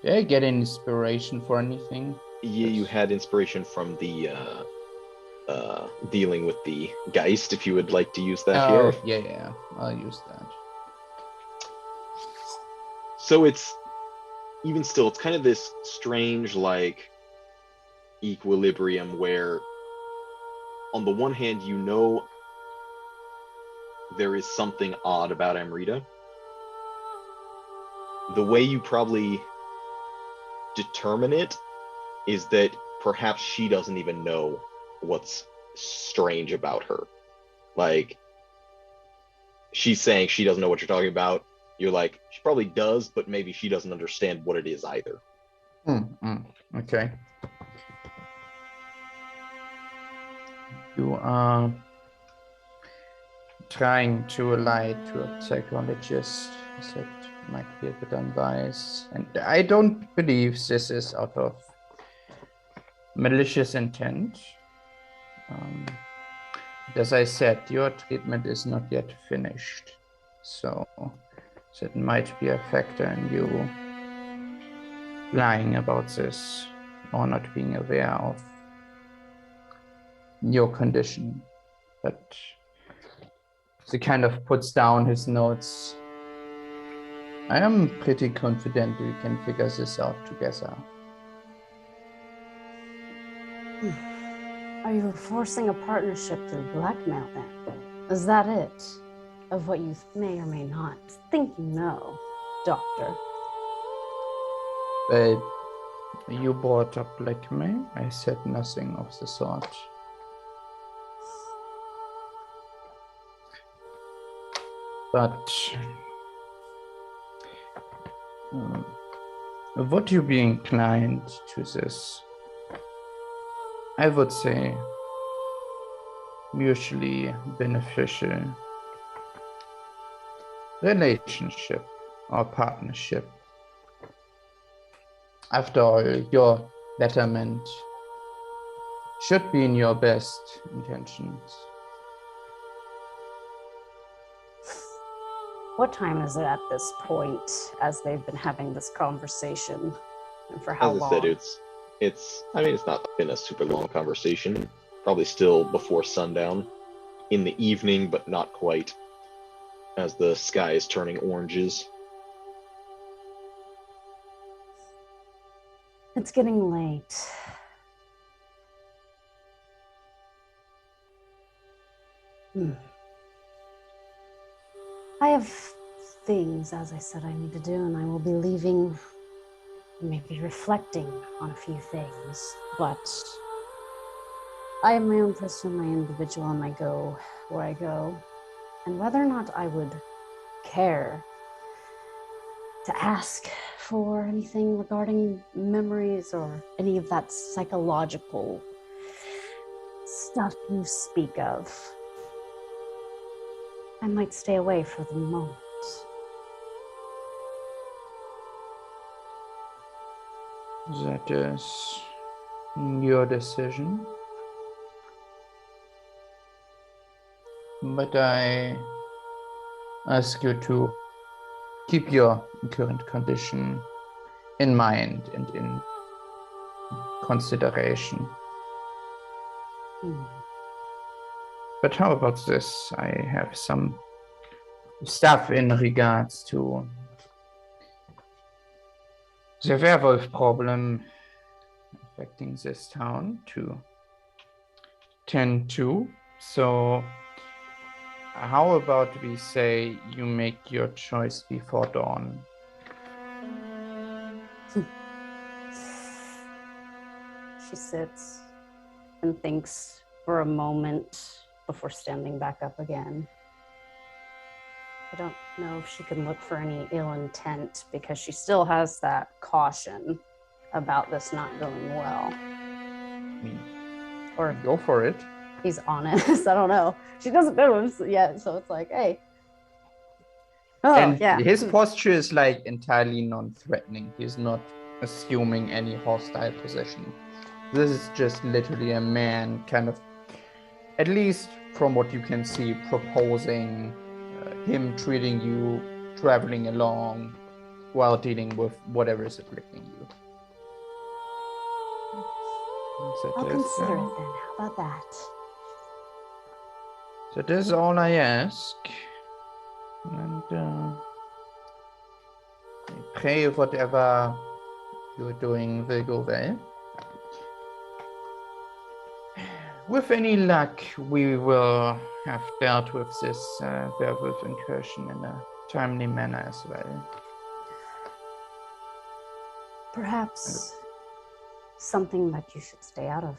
Did I get inspiration for anything? Yeah, you had inspiration from the dealing with the Geist, if you would like to use that here. Yeah, I'll use that. So it's, even still, it's kind of this strange, like, equilibrium where, on the one hand, you know there is something odd about Amrita. The way you probably determine it is that perhaps she doesn't even know what's strange about her. Like, she's saying she doesn't know what you're talking about. You're like, she probably does, but maybe she doesn't understand what it is either. Okay. You are trying to lie to a psychologist that might be a bit unwise. And I don't believe this is out of malicious intent. As I said, your treatment is not yet finished. So that might be a factor in you lying about this or not being aware of your condition. But he kind of puts down his notes. I am pretty confident we can figure this out together. Are you forcing a partnership through blackmail then? Is that it? Of what you may or may not think you know, Doctor? You brought up blackmail? I said nothing of the sort. But would you be inclined to this? I would say mutually beneficial relationship or partnership. After all, your betterment should be in your best intentions. What time is it at this point as they've been having this conversation? And for how long? As I said, it's not been a super long conversation. Probably still before sundown. In the evening, but not quite. As the sky is turning oranges. It's getting late. I have things, as I said, I need to do, and I will be leaving, maybe reflecting on a few things. But I am my own person, my individual, and I go where I go. And whether or not I would care to ask for anything regarding memories or any of that psychological stuff you speak of, I might stay away for the moment. That is your decision. But I ask you to keep your current condition in mind and in consideration. But how about this? I have some stuff in regards to the werewolf problem affecting this town to tend to. So how about we say you make your choice before dawn? She sits and thinks for a moment before standing back up again. I don't know if she can look for any ill intent because she still has that caution about this not going well. Or Go for it. he's honest. I don't know. She doesn't know him yet, so it's like, hey. Oh, And yeah. his posture is like entirely non-threatening. He's not assuming any hostile position. This is just literally a man kind of, at least from what you can see, proposing him treating you, traveling along while dealing with whatever is afflicting you. So I'll this, consider it then. How about that? So this is all I ask. And I pray whatever you're doing will go well. With any luck, we will have dealt with this werewolf incursion in a timely manner as well. Perhaps something that you should stay out of,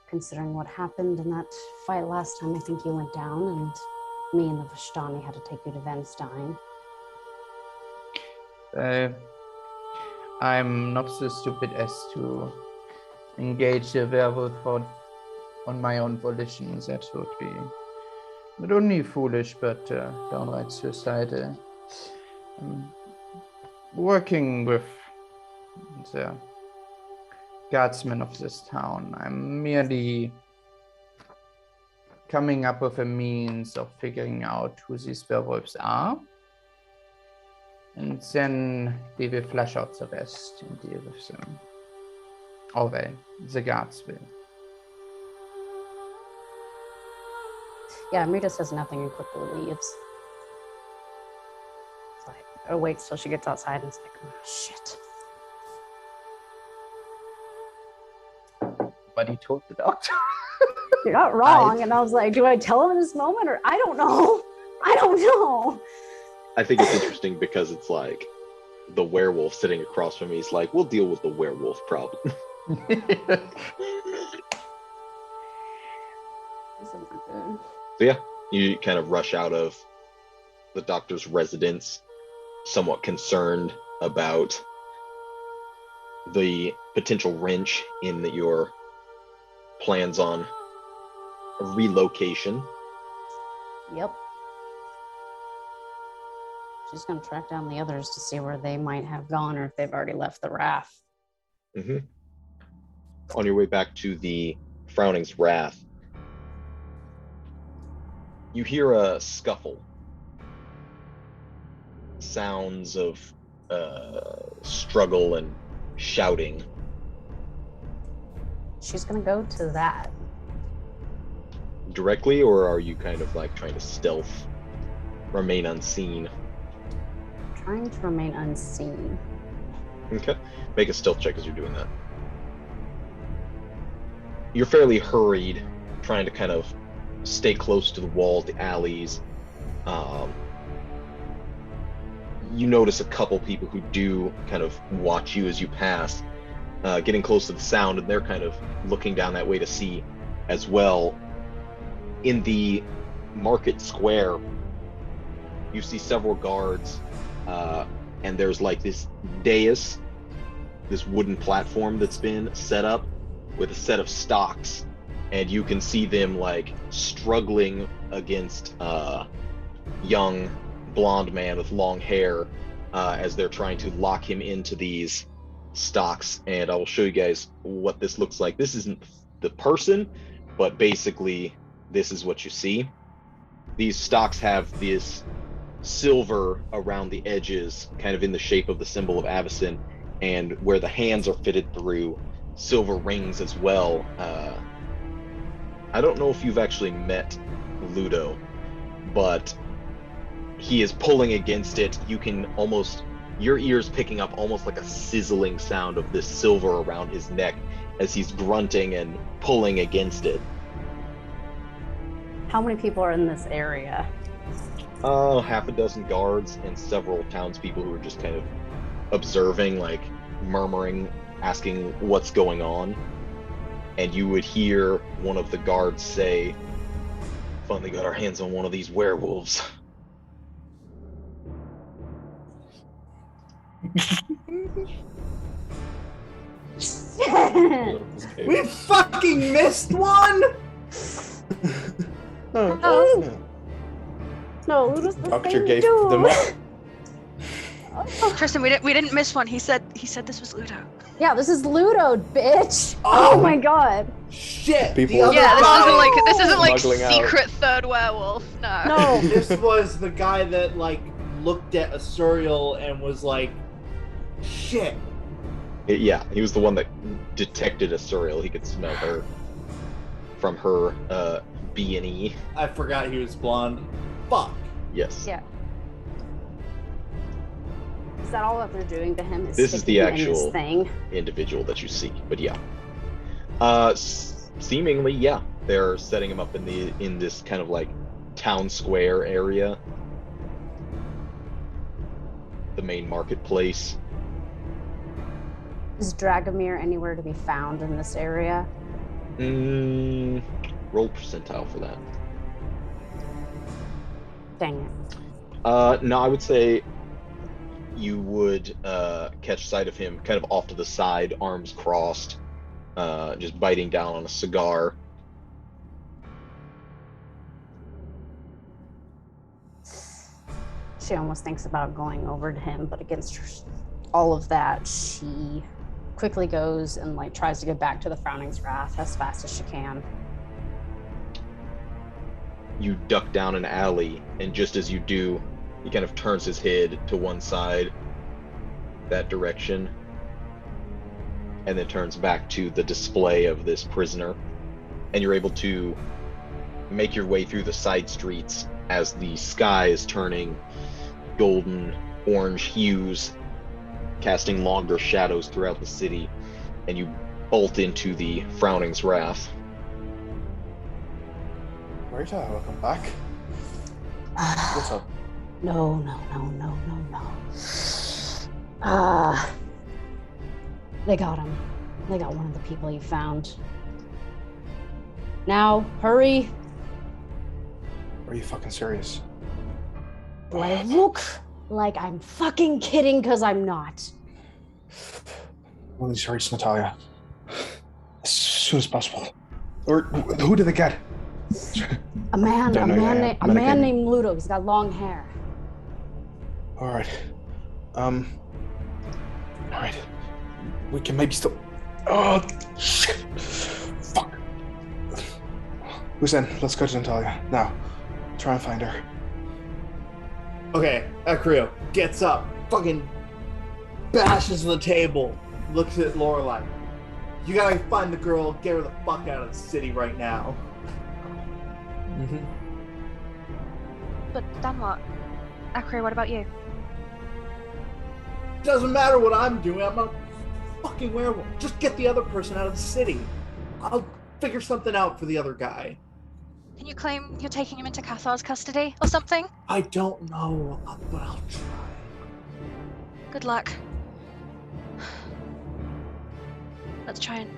considering what happened in that fight last time. I think you went down, and me and the Vistani had to take you to Van Stein. I'm not so stupid as to engage the werewolf on my own volition. That would be not only foolish, but downright suicidal. Working with the guardsmen of this town, I'm merely coming up with a means of figuring out who these werewolves are, and then they will flush out the rest and deal with them. Oh well, the guards will. Yeah, Amrita says nothing and quickly leaves. It's like, or waits till she gets outside and it's like, oh, shit. But he told the doctor. You're not wrong. And I was like, do I tell him in this moment or I don't know. I don't know. I think it's interesting because it's like the werewolf sitting across from me is like, we'll deal with the werewolf problem. This isn't good. So yeah, you kind of rush out of the doctor's residence, somewhat concerned about the potential wrench in your plans on relocation. Yep. She's going to track down the others to see where they might have gone or if they've already left the raft. Mm-hmm. On your way back to the Frowning's Wrath, you hear a scuffle. Sounds of struggle and shouting. She's going to go to that. Directly, or are you kind of like trying to stealth, remain unseen? Trying to remain unseen. Okay. Make a stealth check as you're doing that. You're fairly hurried, trying to kind of stay close to the walls, the alleys. You notice a couple people who do kind of watch you as you pass, getting close to the sound, and they're kind of looking down that way to see as well. In the market square, you see several guards, and there's like this dais, this wooden platform that's been set up with a set of stocks, and you can see them like struggling against a young blonde man with long hair as they're trying to lock him into these stocks. And I will show you guys what this looks like. This isn't the person, but basically this is what you see. These stocks have this silver around the edges, kind of in the shape of the symbol of Avacyn, and where the hands are fitted through, silver rings as well. I don't know if you've actually met Ludo, but he is pulling against it. You can almost, your ears picking up almost like a sizzling sound of this silver around his neck as he's grunting and pulling against it. How many people are in this area? Half a dozen guards and several townspeople who are just kind of observing, like murmuring, asking what's going on. And you would hear one of the guards say, "Finally got our hands on one of these werewolves." We fucking missed one. No, Ludo's the Doctor same gave dude. them up. Tristan, we didn't miss one. He said this was Ludo. Yeah, this is Ludo, bitch. Oh. Oh my god. Shit. People the are- other Yeah, guy- this isn't like Smuggling out. secret third werewolf. No. No. This was the guy that like looked at Asuriel and was like, "Shit." Yeah, he was the one that detected Asuriel. He could smell her from her B&E. I forgot he was blonde. Fuck. Yes. Yeah. Is that all that they're doing to him? This is sticking the him in this actual thing. individual that you see, but yeah. Seemingly, yeah, they're setting him up in this kind of like town square area, the main marketplace. Is Dragomir anywhere to be found in this area? Roll percentile for that. Dang it. No, I would say you would catch sight of him kind of off to the side, arms crossed, just biting down on a cigar. She almost thinks about going over to him, but against all of that, she quickly goes and like tries to get back to the Frowning's Wrath as fast as she can. You duck down an alley, and just as you do, he kind of turns his head to one side, that direction, and then turns back to the display of this prisoner. And you're able to make your way through the side streets as the sky is turning golden orange hues, casting longer shadows throughout the city, and you bolt into the Frowning's Wrath. Rita, welcome back. What's up? No. They got him. They got one of the people you found. Now, hurry. Are you fucking serious? Do I look like I'm fucking kidding? Because I'm not. Well, these hurts, Natalia. As soon as possible. Or who did they get? A man Mannequin. named Ludo. He's got long hair. All right. All right. We can maybe still. Oh shit! Fuck. Who's in? Let's go to Natalia now. Try and find her. Okay, Acrio gets up, fucking bashes the table, looks at Lorelei. You gotta find the girl, get her the fuck out of the city right now. Mm-hmm. But then what? Acrio, what about you? Doesn't matter what I'm doing, I'm a fucking werewolf. Just get the other person out of the city. I'll figure something out for the other guy. Can you claim you're taking him into Cathar's custody or something? I don't know, but I'll try. Good luck. Let's try and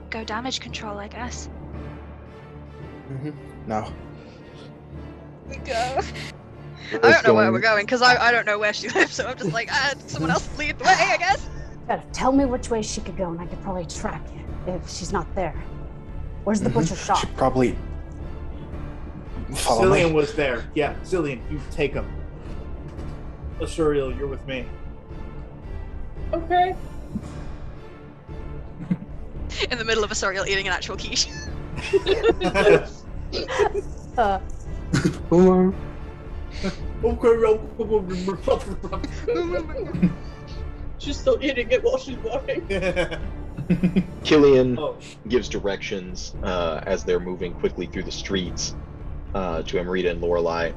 go damage control, I guess. Mm-hmm. No. We go. I don't know where we're going because I don't know where she lives, so I'm just like, someone else lead the way, I guess. Gotta tell me which way she could go, and I could probably track you if she's not there. Where's the butcher shop? She probably follow Cillian me. was there. Yeah, Cillian, you take him. Asuriel, you're with me. Okay. In the middle of Asuriel eating an actual quiche. She's still eating it while she's walking. Cillian gives directions as they're moving quickly through the streets to Amrita and Lorelei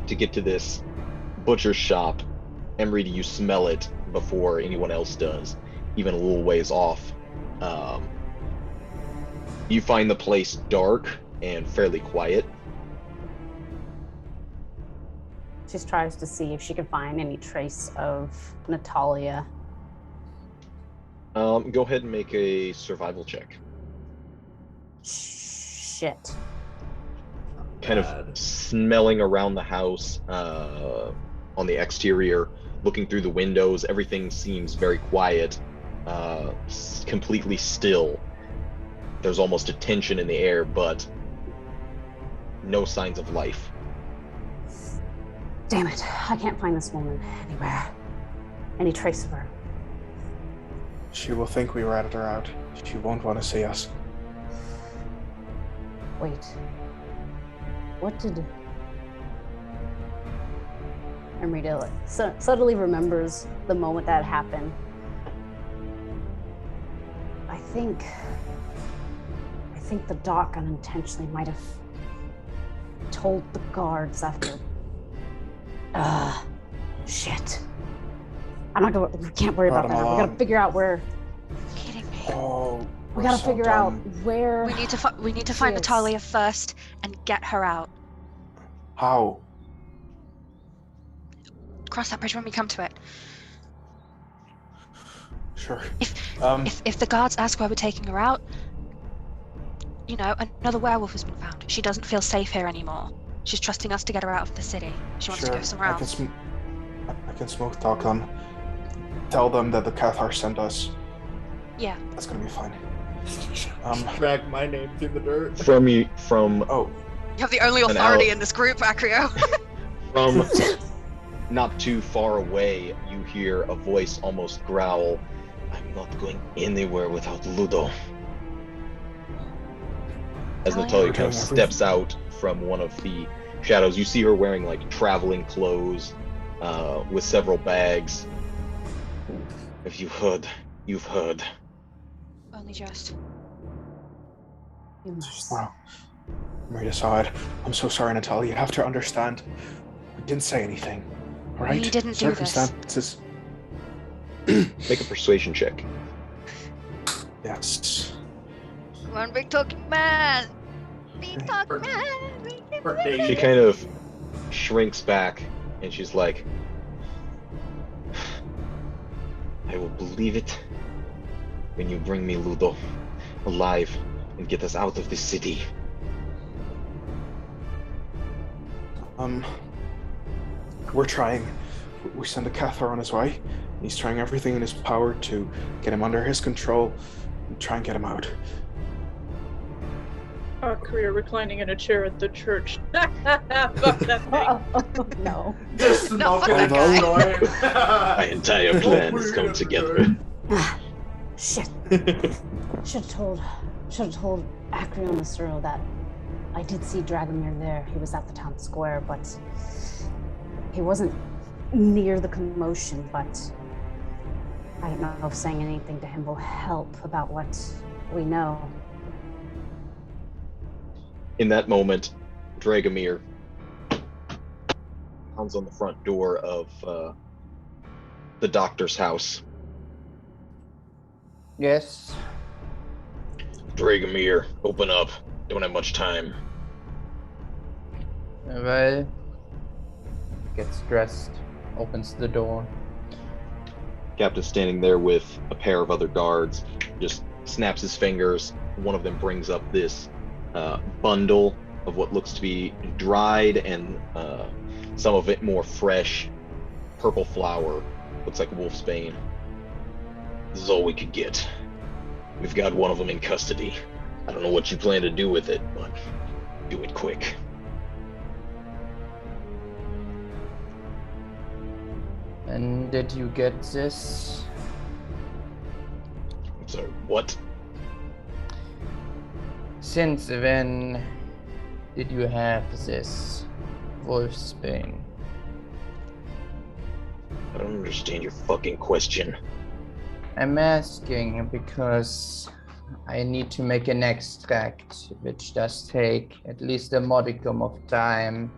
to get to this butcher's shop. Amrita, you smell it before anyone else does, even a little ways off. You find the place dark and fairly quiet. She tries to see if she can find any trace of Natalia. Go ahead and make a survival check. Shit. Kind of smelling around the house on the exterior, looking through the windows, everything seems very quiet, completely still. There's almost a tension in the air, but no signs of life. Damn it, I can't find this woman anywhere. Any trace of her. She will think we ratted her out. She won't want to see us. Wait. What did... Amrita suddenly remembers the moment that happened. I think the doc unintentionally might have told the guards after... shit. I'm not gonna... We can't worry about that. We gotta figure out where... You're kidding me. Oh, We gotta figure out where... We need to find Natalia first and get her out. How? Cross that bridge when we come to it. Sure. If the guards ask why we're taking her out, you know, another werewolf has been found. She doesn't feel safe here anymore. She's trusting us to get her out of the city. She wants to go somewhere else. I can smoke talk them. Tell them that the Cathar sent us. Yeah. That's gonna be fine. Drag my name through the dirt. Oh. You have the only authority in this group, Acrio. From not too far away, you hear a voice almost growl, "I'm not going anywhere without Ludo." As Natalia kind of steps out from one of the shadows, you see her wearing like traveling clothes, with several bags. If you heard, you've heard. Only just. You must. Wow. Amrita saw it. I'm so sorry, Natalia. You have to understand. We didn't say anything. All right? We didn't do this. Circumstances. Make a persuasion check. Yes. One big talking man. Big talking man. She kind of shrinks back and she's like, "I will believe it when you bring me Ludo alive and get us out of this city." We're trying. We send a Cathar on his way. He's trying everything in his power to get him under his control and try and get him out. Career reclining in a chair at the church. Fuck that thing. No. Just No, fuck smoking that and guy. going. My entire plan has come together. Shit. Should have told Acrio and Asuriel that I did see Dragomir there. He was at the town square, but he wasn't near the commotion, but I don't know if saying anything to him will help about what we know. In that moment, Dragomir pounds on the front door of the doctor's house. Yes. Dragomir, open up. Don't have much time. Well, gets dressed, opens the door. Captain's standing there with a pair of other guards, just snaps his fingers. One of them brings up this bundle of what looks to be dried and some of it more fresh purple flower. Looks like wolfsbane. This is all we could get. We've got one of them in custody. I don't know what you plan to do with it, but do it quick. And did you get this? I'm sorry, what? Since when did you have this wolfsbane? I don't understand your fucking question. I'm asking because I need to make an extract, which does take at least a modicum of time.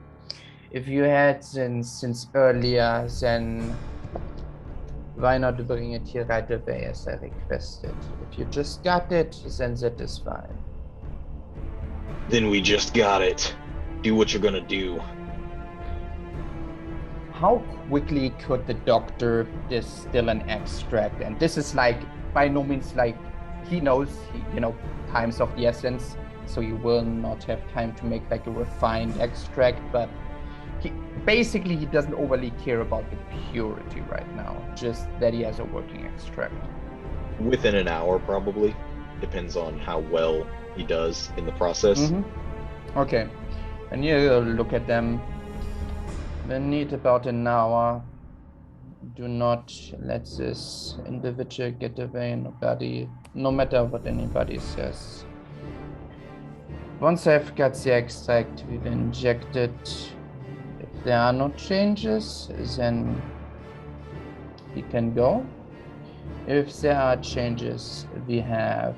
If you had since earlier, then why not bring it here right away as I requested? If you just got it, then that is fine. Then we just got it. Do what you're gonna do. How quickly could the doctor distill an extract? And this is like, by no means like, he knows, time's of the essence, so you will not have time to make like a refined extract, but basically he doesn't overly care about the purity right now, just that he has a working extract. Within an hour, probably. Depends on how well he does in the process. Okay, and you look at them. They need about an hour. Do not let this individual get away, no matter what anybody says. Once I've got the extract, we will inject it. If there are no changes, then he can go. If there are changes, we have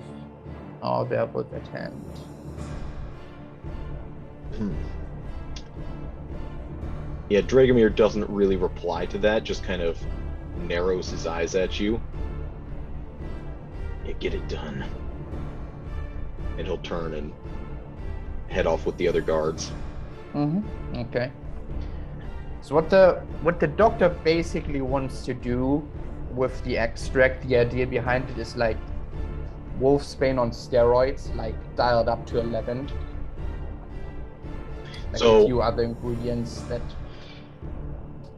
our werewolf at hand. Yeah, Dragomir doesn't really reply to that, just kind of narrows his eyes at you. Yeah, get it done. And he'll turn and head off with the other guards. Okay. So what the doctor basically wants to do with the extract, the idea behind it is like wolfsbane on steroids, like dialed up to 11. Like a few other ingredients that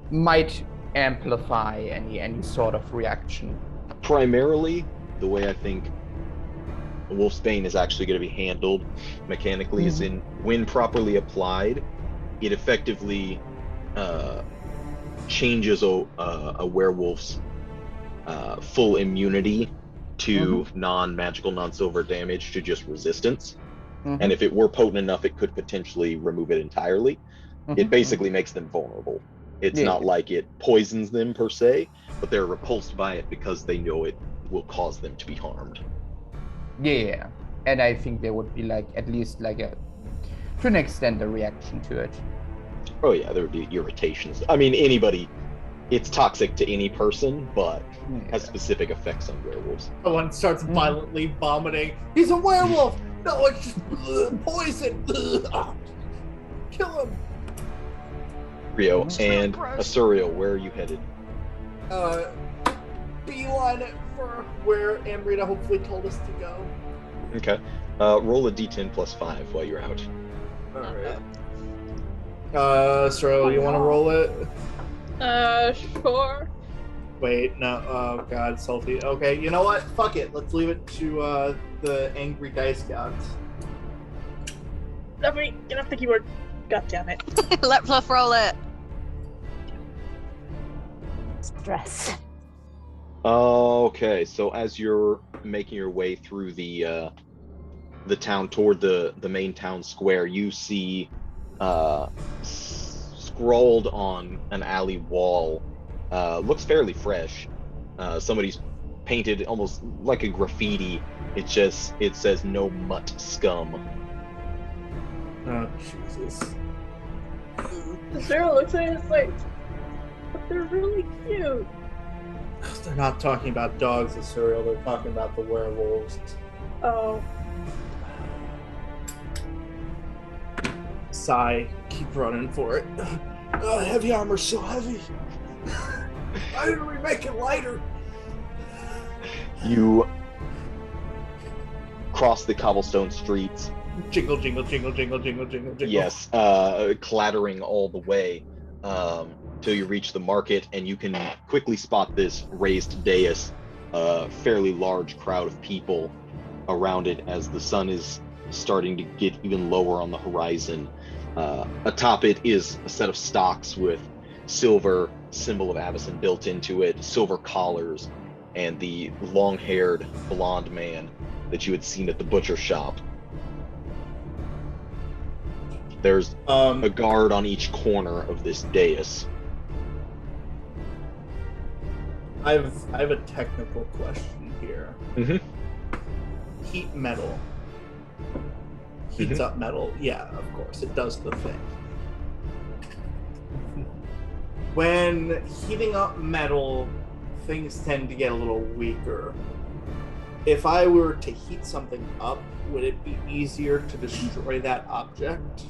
might amplify any sort of reaction. Primarily, the way I think wolfsbane is actually going to be handled mechanically is in when properly applied, it effectively changes a werewolf's full immunity to non-magical, non-silver damage to just resistance. And if it were potent enough, it could potentially remove it entirely. It basically makes them vulnerable. It's not like it poisons them per se, but they're repulsed by it because they know it will cause them to be harmed. Yeah, and I think there would be like at least like to an extent a reaction to it. Oh yeah, there would be irritations. I mean, it's toxic to any person, but has specific effects on werewolves. Someone starts violently vomiting. He's a werewolf! No, it's just poison! Kill him! Rio and Asuriel, where are you headed? Beeline it for where Amrita hopefully told us to go. Okay. Roll a d10 plus 5 while you're out. Alright. Asuriel, you want to roll it? Sure. Wait, no. Oh, God, salty. Okay, you know what? Fuck it. Let's leave it to the angry dice gods. Let me get off the keyboard. God damn it. Let Fluff roll it. Stress. Okay, so as you're making your way through the town toward the main town square, you see scrawled on an alley wall, looks fairly fresh. Somebody's painted almost like a graffiti. It says "No mutt scum." Oh, Jesus. Sarah looks at it and is like, but they're really cute. They're not talking about dogs, Asuriel. They're talking about the werewolves. Oh. Sigh. Keep running for it. Heavy armor's so heavy. Why didn't we make it lighter? You cross the cobblestone streets. Jingle, jingle, jingle, jingle, jingle, jingle, jingle. Yes, clattering all the way till you reach the market, and you can quickly spot this raised dais, fairly large crowd of people around it as the sun is starting to get even lower on the horizon. Atop it is a set of stocks with silver symbol of Avacyn built into it, silver collars, and the long-haired blonde man that you had seen at the butcher shop. There's a guard on each corner of this dais. I have a technical question here. Heat metal. Heats up metal. Yeah, of course. It does the thing. When heating up metal, things tend to get a little weaker. If I were to heat something up, would it be easier to destroy that object?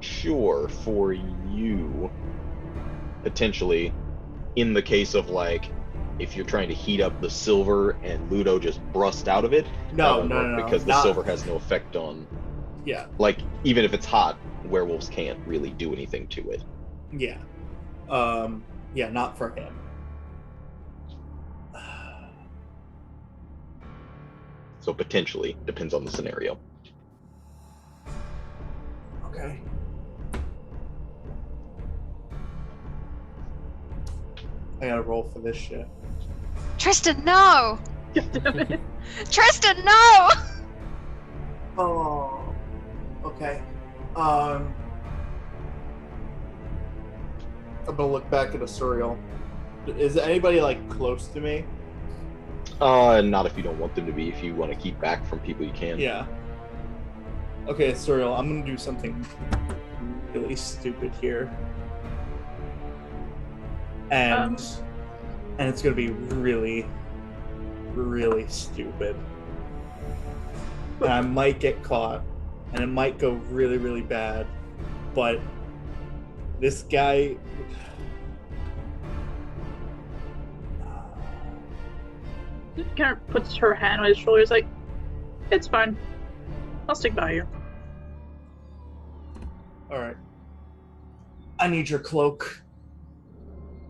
Sure, for you. Potentially. In the case of, like, if you're trying to heat up the silver and Ludo just brust out of it. No. Because the silver has no effect on... Yeah. Like, even if it's hot, werewolves can't really do anything to it. Yeah. Yeah, not for him. So potentially, depends on the scenario. Okay. I gotta roll for this shit. Tristan, no! God damn it. Tristan, no! Oh. Okay. I'm gonna look back at Asuriel. Is anybody like close to me? Not if you don't want them to be. If you want to keep back from people, you can. Yeah. Okay, Asuriel, I'm gonna do something really stupid here. And it's gonna be really, really stupid. And I might get caught, and it might go really, really bad. But this guy. She kind of puts her hand on his shoulder. He's like, it's fine. I'll stick by you. Alright. I need your cloak.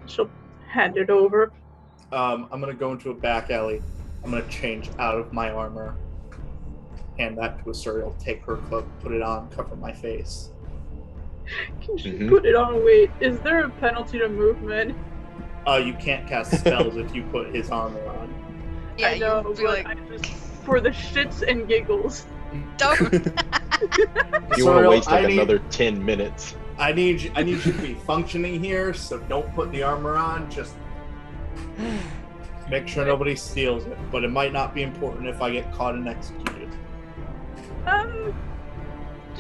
She'll hand it over. I'm gonna go into a back alley. I'm gonna change out of my armor. Hand that to Asuriel. Take her cloak, put it on, cover my face. Can she put it on? Wait, is there a penalty to movement? You can't cast spells if you put his armor on. Yeah, I know, you'd be but like, I just, for the shits and giggles. don't. You want to waste like I need- another 10 minutes. I need you to be functioning here, so don't put the armor on. Just make sure nobody steals it. But it might not be important if I get caught and executed.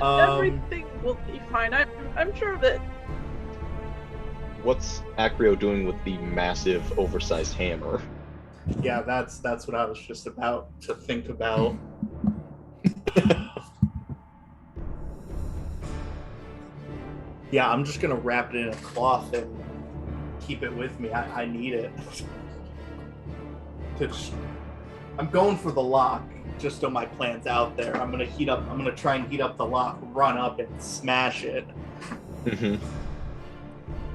Everything will be fine. I'm sure of it. What's Acrio doing with the massive, oversized hammer? Yeah, that's what I was just about to think about. Yeah, I'm just gonna wrap it in a cloth and keep it with me. I need it. I'm going for the lock, just so my plan's out there. I'm gonna try and heat up the lock, run up and smash it.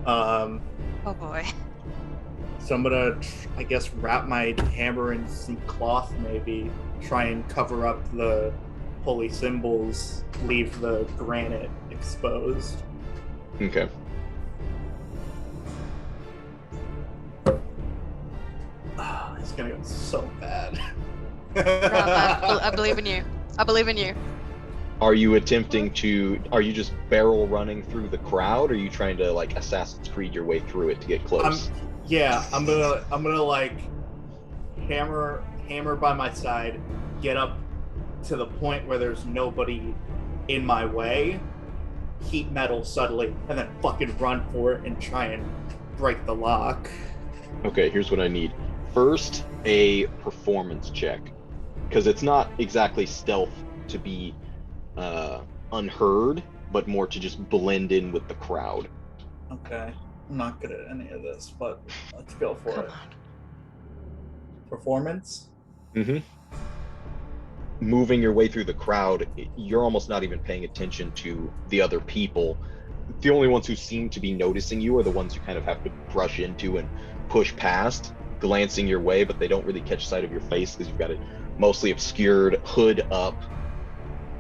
Oh boy. So I'm gonna, I guess, wrap my hammer in some cloth, maybe try and cover up the holy symbols, leave the granite exposed. Okay. It's gonna go so bad. I believe in you. I believe in you. Are you attempting to? Are you just barrel running through the crowd? Or are you trying to like Assassin's Creed your way through it to get close? I'm gonna like hammer by my side, get up to the point where there's nobody in my way, heat metal subtly, and then fucking run for it and try and break the lock. Okay, here's what I need. First, a performance check, because it's not exactly stealth to be unheard, but more to just blend in with the crowd. Okay, I'm not good at any of this, but let's go for Come it. on. Performance? Moving your way through the crowd, you're almost not even paying attention to the other people. The only ones who seem to be noticing you are the ones you kind of have to brush into and push past, glancing your way, but they don't really catch sight of your face because you've got it mostly obscured, hood up,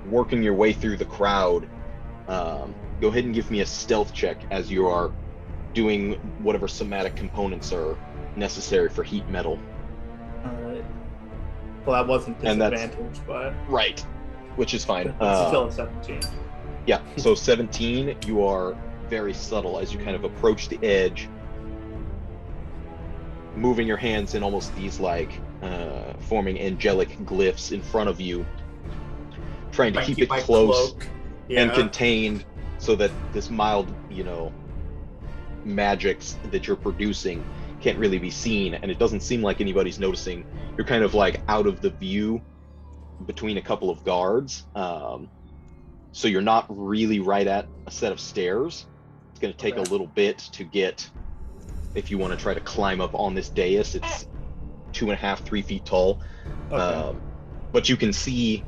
working your way through the crowd. Go ahead and give me a stealth check as you are doing whatever somatic components are necessary for heat metal. Alright. Well, that wasn't And that's- disadvantage, but Right, which is fine. it's still a 17. Yeah, so 17, you are very subtle as you kind of approach the edge, moving your hands in almost these like forming angelic glyphs in front of you, trying to keep it my close cloak. and Yeah. contained so that this mild, magics that you're producing can't really be seen, and it doesn't seem like anybody's noticing. You're kind of like out of the view between a couple of guards, so you're not really right at a set of stairs. It's going to take a little bit to get, if you want to try to climb up on this dais. It's 2.5, 3 feet tall. Okay. But you can see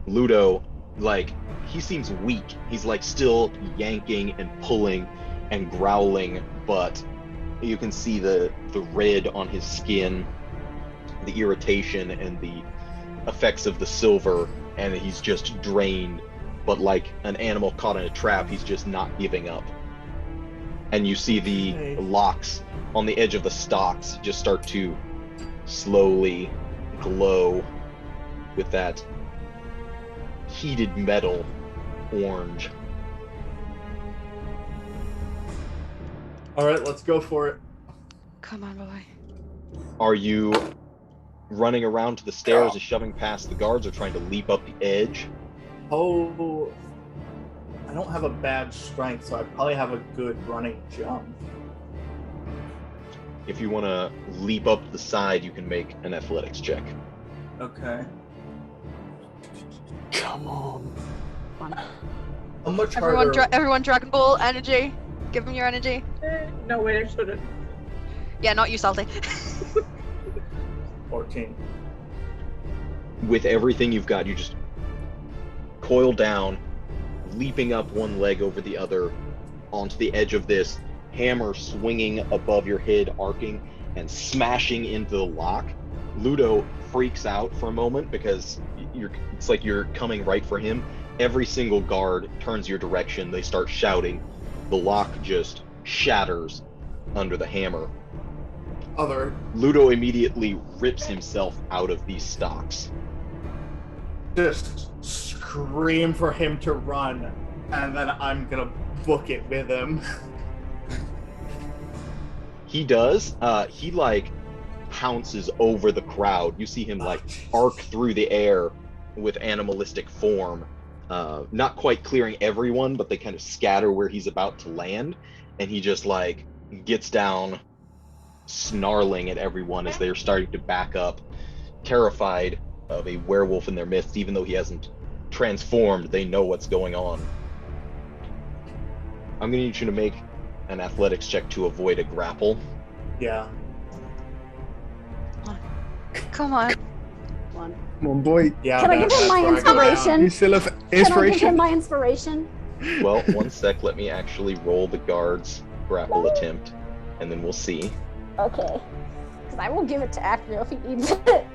Ludo like, he seems weak. He's like still yanking and pulling and growling, but you can see the red on his skin, the irritation and the effects of the silver, and he's just drained. But like an animal caught in a trap, he's just not giving up. And you see the locks on the edge of the stalks just start to slowly glow with that heated metal orange. All right, let's go for it. Come on, boy. Are you running around to the stairs and shoving past the guards, or trying to leap up the edge? Oh, I don't have a bad strength, so I probably have a good running jump. If you want to leap up the side, you can make an athletics check. Okay. Come on. How much harder? Everyone, Dragon Ball energy. Give them your energy. No, wait, I shouldn't. Yeah, not you, Salty. 14. With everything you've got, you just coil down, leaping up one leg over the other onto the edge of this, hammer swinging above your head, arcing and smashing into the lock. Ludo freaks out for a moment because it's like you're coming right for him. Every single guard turns your direction. They start shouting. The lock just shatters under the hammer. Ludo immediately rips himself out of these stocks. Just scream for him to run, and then I'm gonna book it with him. He does. He like pounces over the crowd. You see him like arc through the air with animalistic form. Not quite clearing everyone, but they kind of scatter where he's about to land, and he just like gets down, snarling at everyone as they're starting to back up, terrified of a werewolf in their midst. Even though he hasn't transformed, they know what's going on. I'm gonna need you to make an athletics check to avoid a grapple. Yeah. Come on. One. Come on, boy. Yeah. Can I give him my inspiration? You still have Can I give inspiration? him my inspiration? Well, one sec. Let me actually roll the guard's grapple attempt, and then we'll see. Okay. Because I will give it to Acrio if he needs it.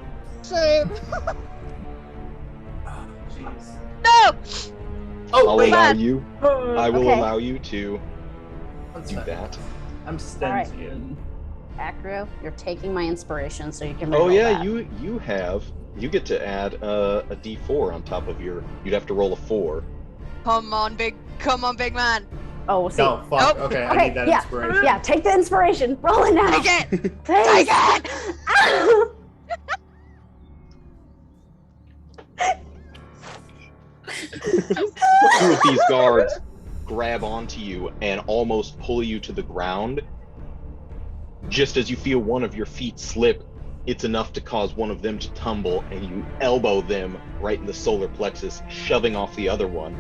Same. Jeez. No! Oh, I'll wait. allow you. I will Okay. allow you to One do sec. that. I'm Stensian. Acrio, you're taking my inspiration, so you can. Oh reroll yeah, that. you get to add a D4 on top of your. You'd have to roll a 4. Come on, big man. Oh, we'll see. No, fuck. Nope. Okay, I Okay, need that yeah. inspiration. Yeah, take the inspiration. Roll it now. Take it! Please. Take it! Two of these guards grab onto you and almost pull you to the ground. Just as you feel one of your feet slip, it's enough to cause one of them to tumble, and you elbow them right in the solar plexus, shoving off the other one,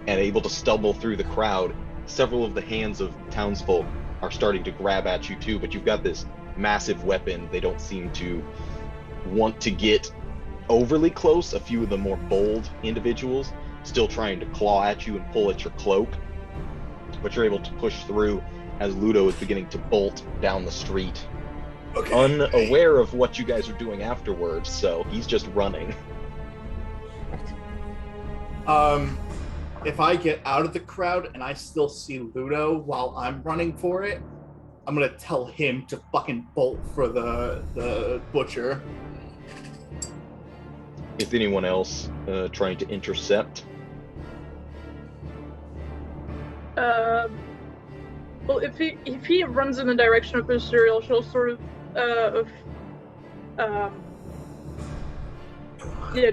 and able to stumble through the crowd. Several of the hands of townsfolk are starting to grab at you too, but you've got this massive weapon. They don't seem to want to get overly close. A few of the more bold individuals still trying to claw at you and pull at your cloak, but you're able to push through as Ludo is beginning to bolt down the street, unaware of what you guys are doing afterwards, so he's just running. If I get out of the crowd and I still see Ludo while I'm running for it, I'm gonna tell him to fucking bolt for the butcher. Is anyone else trying to intercept? Well, if he runs in the direction of Asuriel, she'll sort of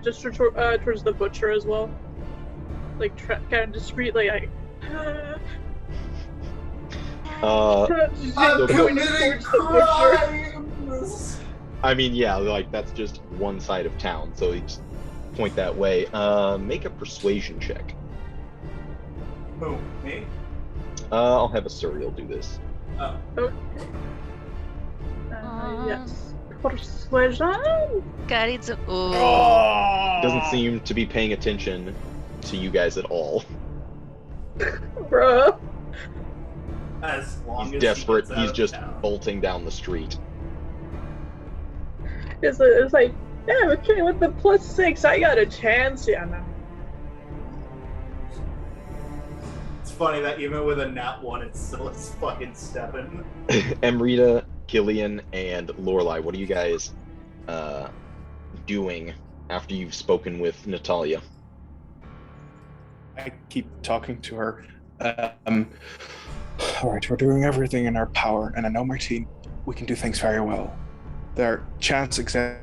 just towards the butcher as well, like kind of discreetly. I'm committing crimes! I mean, yeah, like that's just one side of town, so you just point that way. Make a persuasion check. Who, me? I'll have Asuriel do this. Oh. Okay. Yes. Persuasion. Doesn't Doesn't seem to be paying attention to you guys at all. Bruh. As long He's as desperate. He gets out He's of just town. bolting down the street. It's like, yeah, okay, with the +6, I got a chance. Yeah, no. It's funny that even with a nat 1, it's still is fucking stepping. Amrita, Cillian, and Lorelei, what are you guys doing after you've spoken with Natalia? I keep talking to her. All right, we're doing everything in our power, and I know my team, we can do things very well. There are chances exist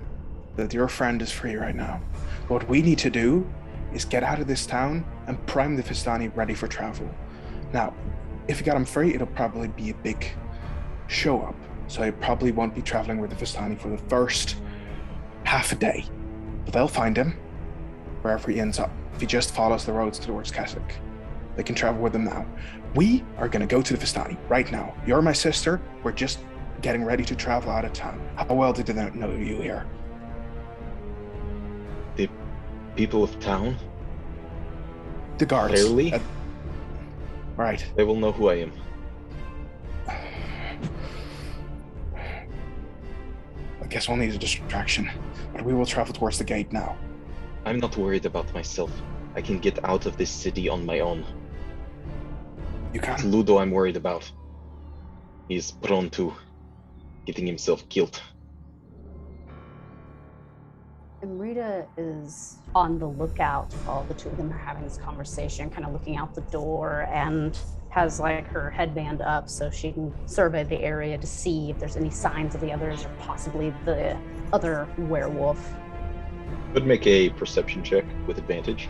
that your friend is free right now. What we need to do is get out of this town and prime the Vistani ready for travel. Now, if you got him free, it'll probably be a big show up, so I probably won't be traveling with the Vistani for the first half a day. But they'll find him wherever he ends up. If he just follows the roads towards Keswick, they can travel with him now. We are going to go to the Vistani right now. You're my sister. We're just getting ready to travel out of town. How well did they know you here? The people of town? The guards. Fairly? Right. They will know who I am. I guess we'll need a distraction, but we will travel towards the gate now. I'm not worried about myself. I can get out of this city on my own. You It's can. Ludo I'm worried about. He's prone to getting himself killed. Amrita is on the lookout while the two of them are having this conversation, kind of looking out the door, and has like her headband up so she can survey the area to see if there's any signs of the others or possibly the other werewolf. Could make a perception check with advantage.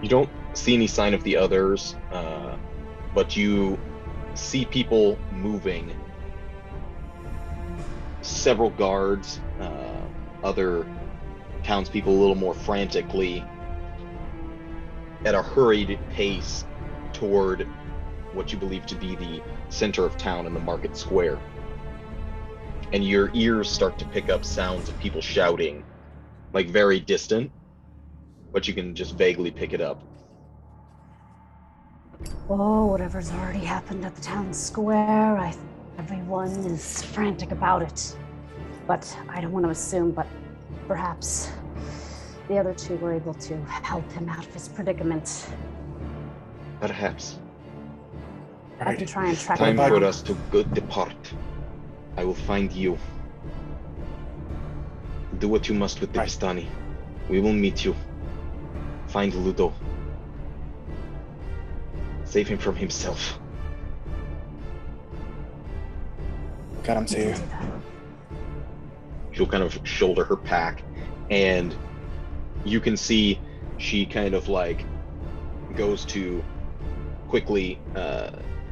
You don't see any sign of the others, but you see people moving. Several guards, other townspeople a little more frantically at a hurried pace toward what you believe to be the center of town in the market square. And your ears start to pick up sounds of people shouting, like very distant, but you can just vaguely pick it up. Oh, whatever's already happened at the town square, everyone is frantic about it. But I don't want to assume, but perhaps the other two were able to help him out of his predicament. Perhaps. I can try and track Time him for down. us to go depart. I will find you. Do what you must with the Right. Vistani. We will meet you. Find Ludo. Save him from himself. Got him to you. Do that. She'll kind of shoulder her pack, and you can see she kind of like goes to quickly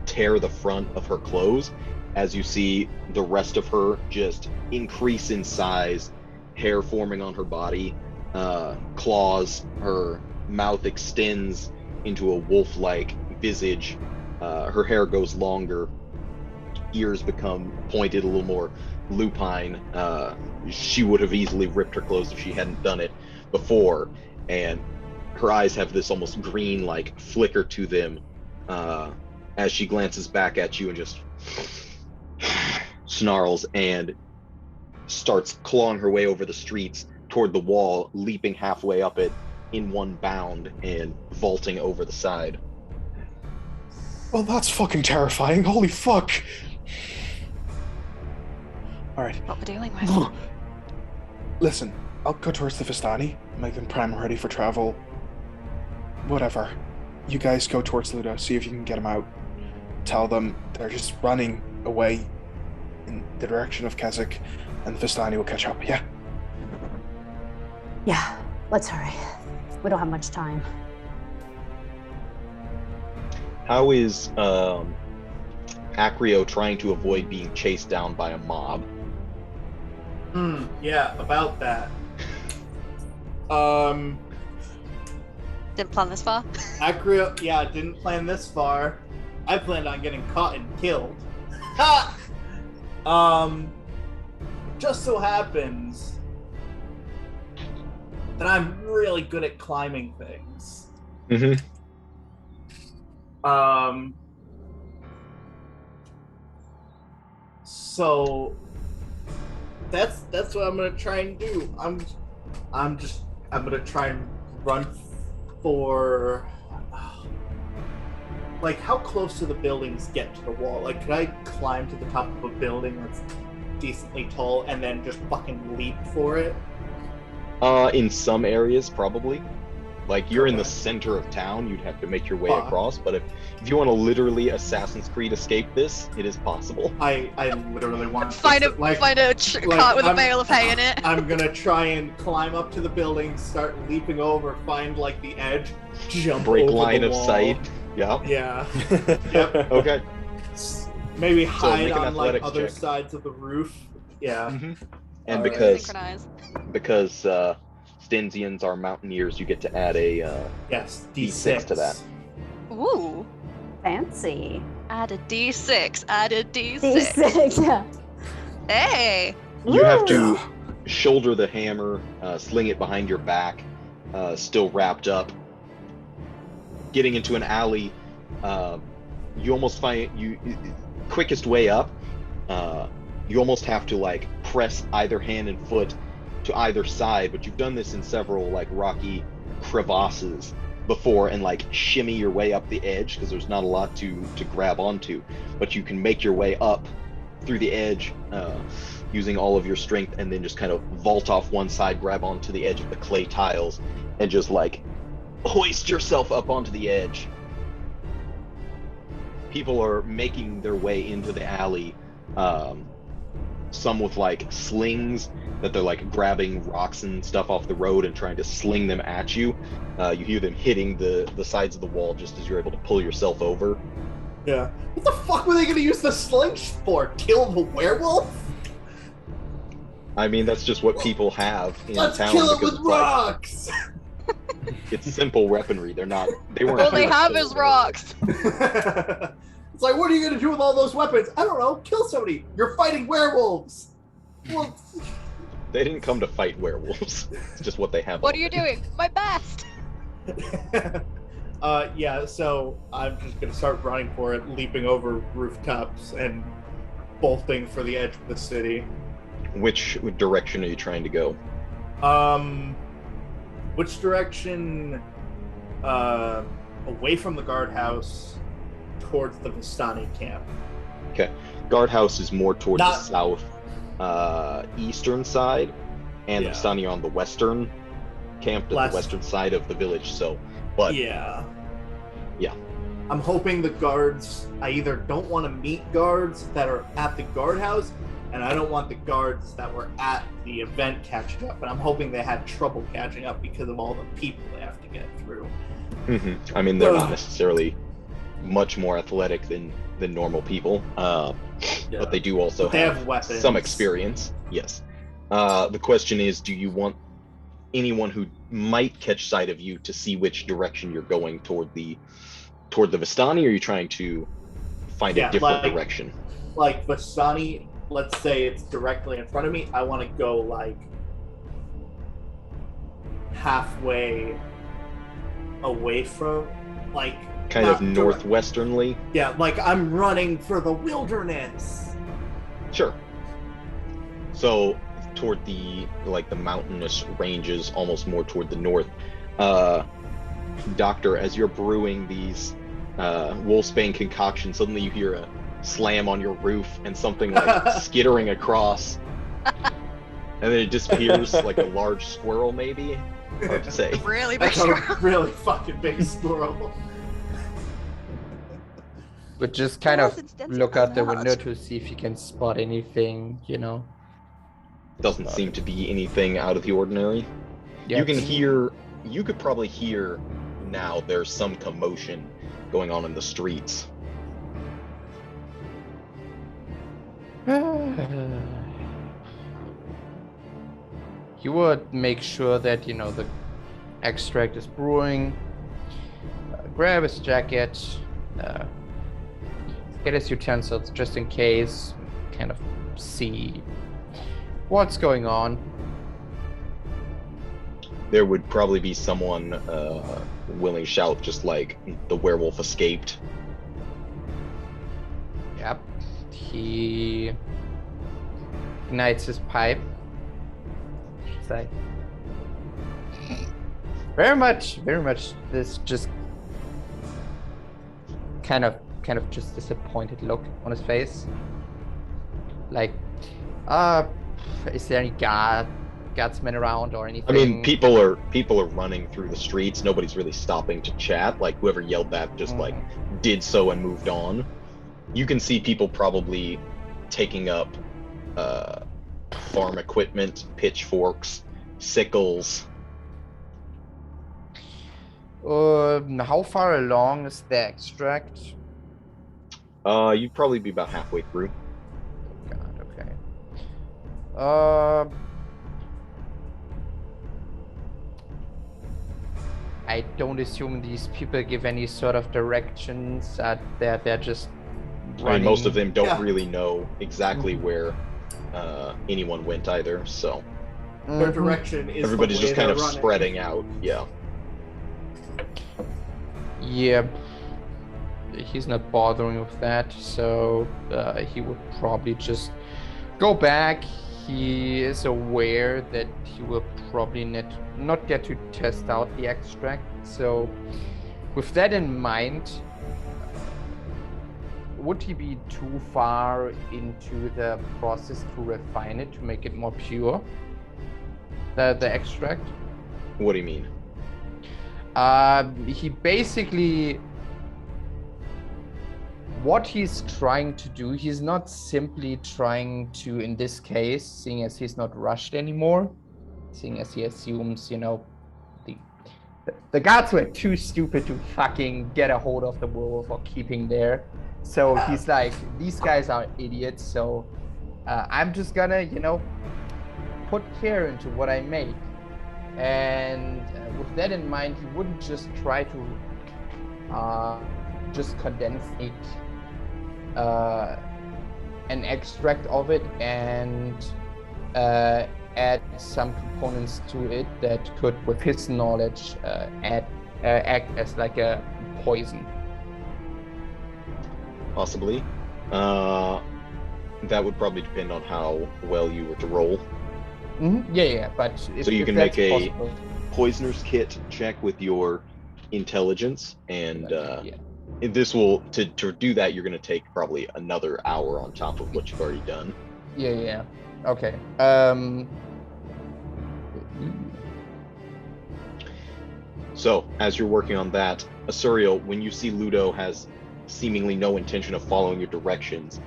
tear the front of her clothes, as you see the rest of her just increase in size, hair forming on her body, claws, her mouth extends into a wolf-like visage, her hair goes longer, ears become pointed, a little more lupine. She would have easily ripped her clothes if she hadn't done it before, and her eyes have this almost green-like flicker to them as she glances back at you and just snarls and starts clawing her way over the streets toward the wall, leaping halfway up it in one bound and vaulting over the side. Well, that's fucking terrifying. Holy fuck. All right. What we're dealing with. Listen, I'll go towards the Vistani, make them prime ready for travel. Whatever. You guys go towards Ludo, see if you can get him out. Tell them they're just running away in the direction of Keswick, and the Vistani will catch up, yeah? Yeah, let's hurry. We don't have much time. How is Acrio trying to avoid being chased down by a mob? Yeah, about that. Didn't plan this far. Acrio, yeah, didn't plan this far. I planned on getting caught and killed. Ha! Just so happens that I'm really good at climbing things. Mm-hmm. So that's what I'm gonna try and do. I'm gonna try and run for like how close do the buildings get to the wall? Like could I climb to the top of a building that's decently tall and then just fucking leap for it? In some areas, probably. Like, you're in the center of town, you'd have to make your way across, but if you want to literally Assassin's Creed escape this, it is possible. I literally want to Find a cart with a bale of hay in it. I'm gonna try and climb up to the building, start leaping over, find like the edge, jump Break over line the of wall. sight. Yeah. Yeah. Yep. Okay. Maybe So hide make an on like athletics other check. sides of the roof. Yeah. Mm-hmm. And Alright. Synchronize. because Stensians are mountaineers, you get to add a Yes, D6 to that. Ooh. Fancy. Add a D6. Add a D6. D6, yeah. Hey. You have to Woo! shoulder the hammer, sling it behind your back, still wrapped up. Getting into an alley, you almost find quickest way up. You almost have to like press either hand and foot to either side, but you've done this in several like rocky crevasses before and like shimmy your way up the edge because there's not a lot to grab onto, but you can make your way up through the edge using all of your strength and then just kind of vault off one side, grab onto the edge of the clay tiles and just like hoist yourself up onto the edge. People are making their way into the alley, some with like slings that they're like grabbing rocks and stuff off the road and trying to sling them at you. You hear them hitting the sides of the wall just as you're able to pull yourself over. Yeah. What the fuck were they gonna use the sling for? Kill the werewolf? I mean, that's just what people have in Let's town. kill it because with it's like- rocks! it's simple weaponry. They weren't. All they here have for is it. rocks. It's like, what are you gonna do with all those weapons? I don't know, kill somebody! You're fighting werewolves! Well, They didn't come to fight werewolves. It's just what they have. What are you doing? My best. yeah, so I'm just gonna start running for it, leaping over rooftops and bolting for the edge of the city. Which direction are you trying to go? Which direction? Away from the guardhouse, towards the Vistani camp. Okay. Guardhouse is more towards Not- the south eastern side, and Yeah. the Vistani are on the western camp, to Last- the western side of the village. So, but Yeah. Yeah. I'm hoping the guards. I either don't want to meet guards that are at the guardhouse, and I don't want the guards that were at the event catching up. And I'm hoping they had trouble catching up because of all the people they have to get through. I mean, they're not necessarily much more athletic than normal people, but they do also They have weapons. some experience. Yes. The question is, do you want anyone who might catch sight of you to see which direction you're going toward the Vistani, or are you trying to find a different direction? Like Vistani, let's say it's directly in front of me. I want to go like halfway away from, like Kind of not direct- northwesternly? Yeah, like I'm running for the wilderness. Sure. So toward the mountainous ranges, almost more toward the north. Doctor, as you're brewing these wolfsbane concoctions, suddenly you hear a slam on your roof and something like skittering across, and then it disappears like a large squirrel, maybe. Hard to say. Really big That's squirrel. a really fucking big squirrel. But just kind Well, of it's dented look out the quite window hard. to see if you can spot anything, you know. Doesn't seem to be anything out of the ordinary. Yeah, You can hear, you could probably hear now there's some commotion going on in the streets. You would make sure that, you know, the extract is brewing. Grab his jacket. Get his utensils just in case. Kind of see what's going on. there would probably be someone willing to shout just like the werewolf escaped. Yep. He ignites his pipe. It's like very much this just kind of just disappointed look on his face. Like, is there any guardsmen around or anything? I mean, people are running through the streets. Nobody's really stopping to chat. Like, whoever yelled that just like did so and moved on. You can see people probably taking up farm equipment, pitchforks, sickles. How far along is the extract? You'd probably be about halfway through. God, okay. I don't assume these people give any sort of directions. They're just running. I mean, most of them don't really know exactly where anyone went either, so Their direction is everybody's the way just kind they're of running. spreading out. Yeah. Yeah, he's not bothering with that, so he would probably just go back. He is aware that he will probably not get to test out the extract, so with that in mind, would he be too far into the process to refine it, to make it more pure, the extract? What do you mean? He basically, what he's trying to do, he's not simply trying to, in this case, seeing as he's not rushed anymore, seeing as he assumes, you know, the guards were too stupid to fucking get a hold of the werewolf or keep him there. So he's like, these guys are idiots, so I'm just gonna, you know, put care into what I make. And with that in mind, he wouldn't just try to just condense it, an extract of it and add some components to it that could, with his knowledge, act as like a poison. Possibly. That would probably depend on how well you were to roll. Mm-hmm. Yeah, but so you can make a poisoner's kit check with your intelligence, and this will to do that. You're going to take probably another hour on top of what you've already done. Yeah. Okay. So as you're working on that, Asuriel, when you see Ludo has seemingly no intention of following your directions,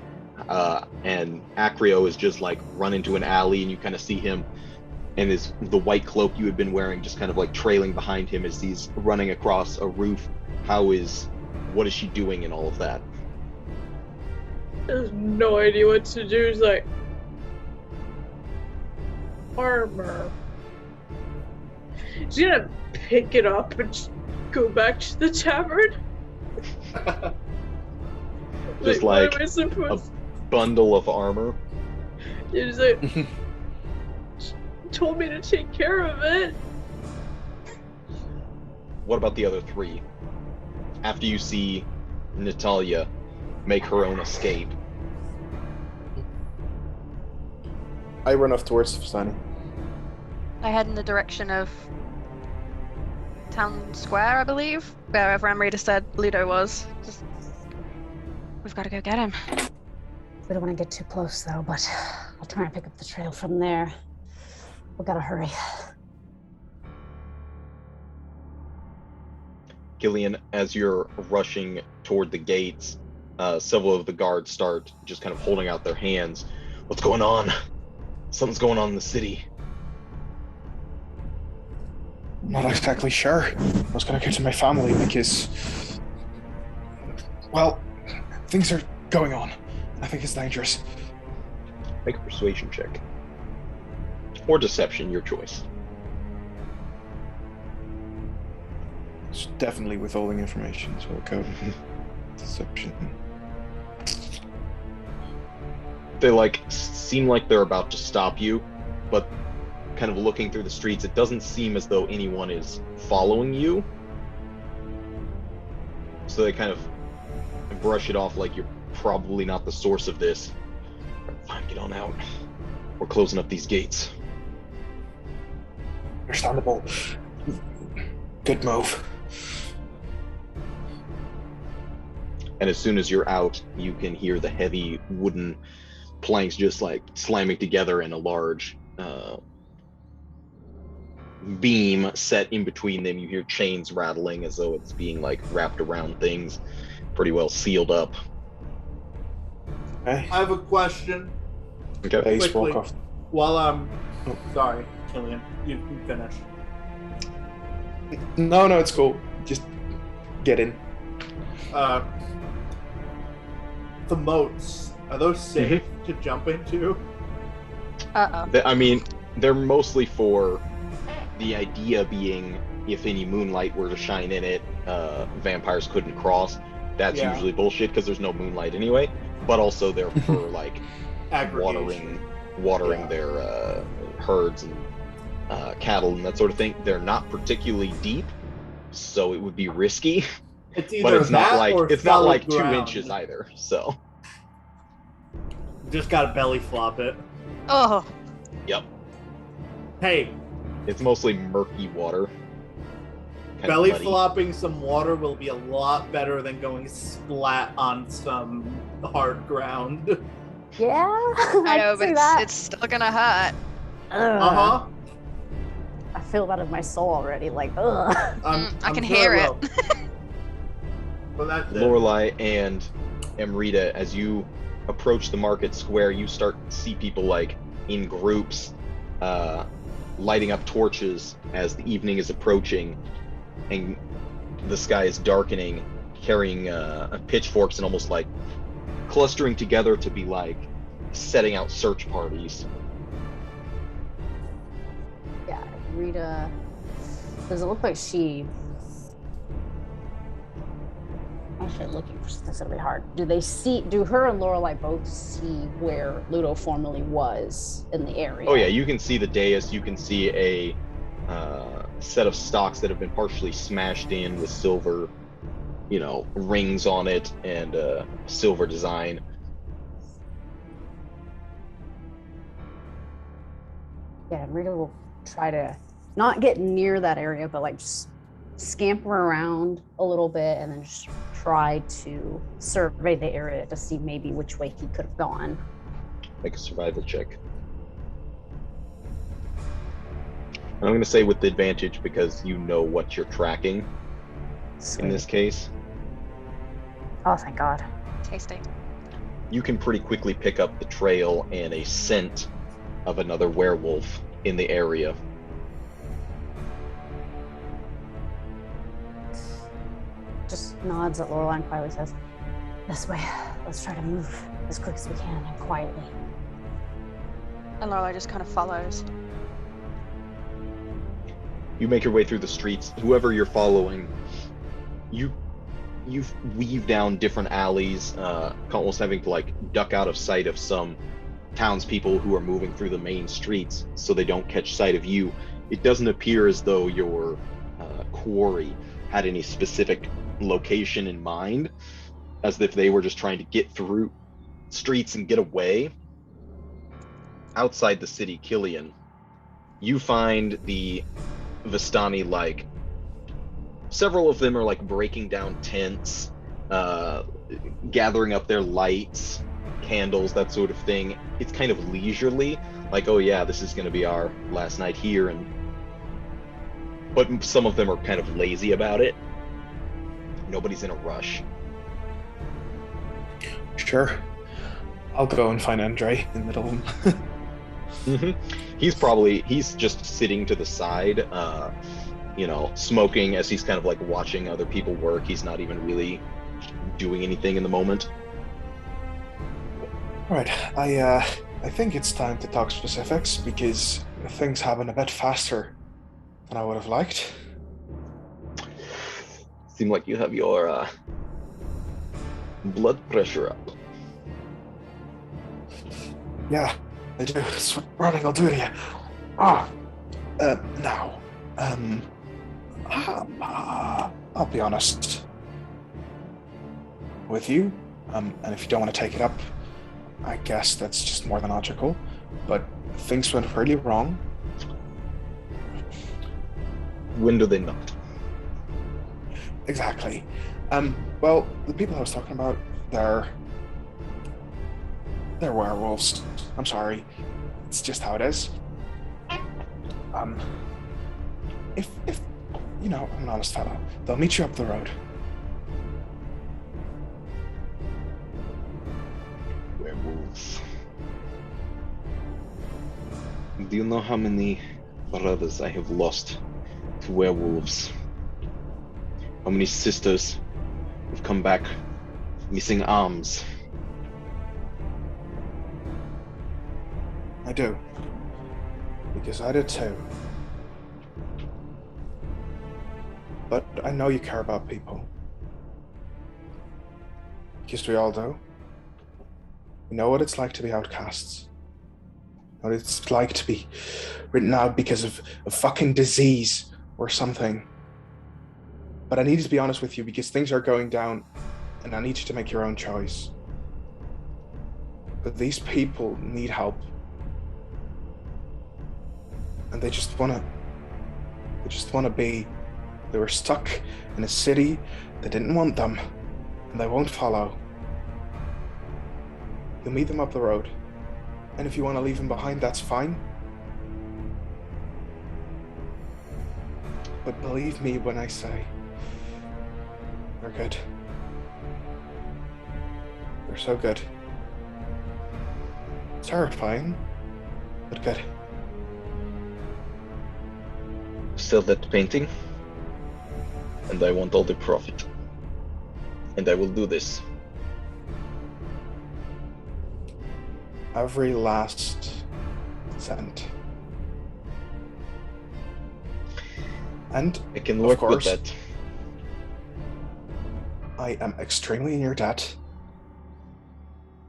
and Acrio is just like run into an alley, and you kind of see him and the white cloak you had been wearing just kind of like trailing behind him as he's running across a roof. What is she doing in all of that? There's no idea what to do. It's like armor. She's gonna pick it up and just go back to the tavern. Just like like what am I supposed? a bundle of armor. It's like she told me to take care of it. What about the other three? After you see Natalia make her own escape. I run off towards Vistani. I head in the direction of Town Square, I believe, wherever Amrita said Ludo was. We've got to go get him. We don't want to get too close, though, but I'll try and pick up the trail from there. We gotta hurry. Cillian, as you're rushing toward the gates, several of the guards start just kind of holding out their hands. What's going on? Something's going on in the city. I'm not exactly sure. I was gonna go to my family because, well, things are going on. I think it's dangerous. Make a persuasion check. Or deception, your choice. It's definitely withholding information, so we'll go with deception. They seem like they're about to stop you, but kind of looking through the streets. It doesn't seem as though anyone is following you. So they kind of brush it off like you're probably not the source of this. Fine, get on out. We're closing up these gates. Understandable. Good move. And as soon as you're out, you can hear the heavy wooden planks just like slamming together in a large beam set in between them. You hear chains rattling as though it's being like wrapped around things, pretty well sealed up. Okay. I have a question. Okay. Base Quickly. walk off. While I'm sorry, Cillian, you can finish. No, it's cool. Just get in. The moats, are those safe to jump into? I mean, they're mostly for the idea being if any moonlight were to shine in it, vampires couldn't cross. That's usually bullshit because there's no moonlight anyway. But also they're for like watering their herds and cattle and that sort of thing. They're not particularly deep, so it would be risky. It's either But it's not that like or it's not solid like 2 ground. inches either. So Just gotta belly flop it. Oh, yep, Hey, it's mostly murky water. Kind of belly muddy. flopping some water will be a lot better than going splat on some hard ground. Yeah, I know, can but see that. it's still gonna hurt. Uh-huh. I feel that in my soul already. Like, ugh. I can sure hear it. will. But that's it. Lorelei and Amrita, as you approach the market square, you start to see people like in groups lighting up torches as the evening is approaching and the sky is darkening, carrying pitchforks and almost like clustering together to be like setting out search parties. Yeah, Rita. Does it look like she? Actually, looking for something that's gonna be hard. Do her and Lorelei both see where Ludo formerly was in the area? Oh yeah, you can see the dais. You can see a set of stocks that have been partially smashed in with silver, rings on it and silver design. Yeah, Rita will try to not get near that area, but like just scamper around a little bit and then just try to survey the area to see maybe which way he could have gone. Make a survival check. I'm going to say with the advantage because you know what you're tracking Sweet. in this case. Oh, thank God. Tasty. You can pretty quickly pick up the trail and a scent of another werewolf in the area. Just nods at Lorelei and quietly says, "This way. Let's try to move as quick as we can and quietly." And Lorelei just kind of follows. You make your way through the streets. Whoever you're following, you weave down different alleys, almost having to like duck out of sight of some townspeople who are moving through the main streets so they don't catch sight of you. It doesn't appear as though your quarry had any specific location in mind, as if they were just trying to get through streets and get away. Outside the city, Cillian, you find the Vistani, like several of them are like breaking down tents, gathering up their lights, candles, that sort of thing. It's kind of leisurely, like, oh yeah, this is going to be our last night here, but some of them are kind of lazy about it. Nobody's in a rush. Sure. I'll go and find Andre in the middle of them. He's just sitting to the side, smoking as he's kind of like watching other people work. He's not even really doing anything in the moment. All right, I think it's time to talk specifics because things happen a bit faster than I would have liked. Seem like you have your blood pressure up. Yeah, I do. It's running. I'll do it again. Ah, Now, I'll be honest with you, and if you don't want to take it up, I guess that's just more than logical, but things went really wrong. When do they not? Exactly. Well, the people I was talking about, they're werewolves. I'm sorry. It's just how it is. If you know, I'm an honest fellow, they'll meet you up the road. Werewolves. Do you know how many brothers I have lost to werewolves? How many sisters have come back missing arms? I do. Because I did too. But I know you care about people. Because we all do. We know what it's like to be outcasts. What it's like to be written out because of a fucking disease or something. But I need to be honest with you because things are going down and I need you to make your own choice. But these people need help. And they just wanna be. They were stuck in a city that didn't want them, and they won't follow. You'll meet them up the road, and if you want to leave them behind, that's fine. But believe me when I say, they're good. They're so good. Terrifying, but good. Sell that painting, and I want all the profit. And I will do this. Every last cent. And I can of work course, with that. I am extremely in your debt.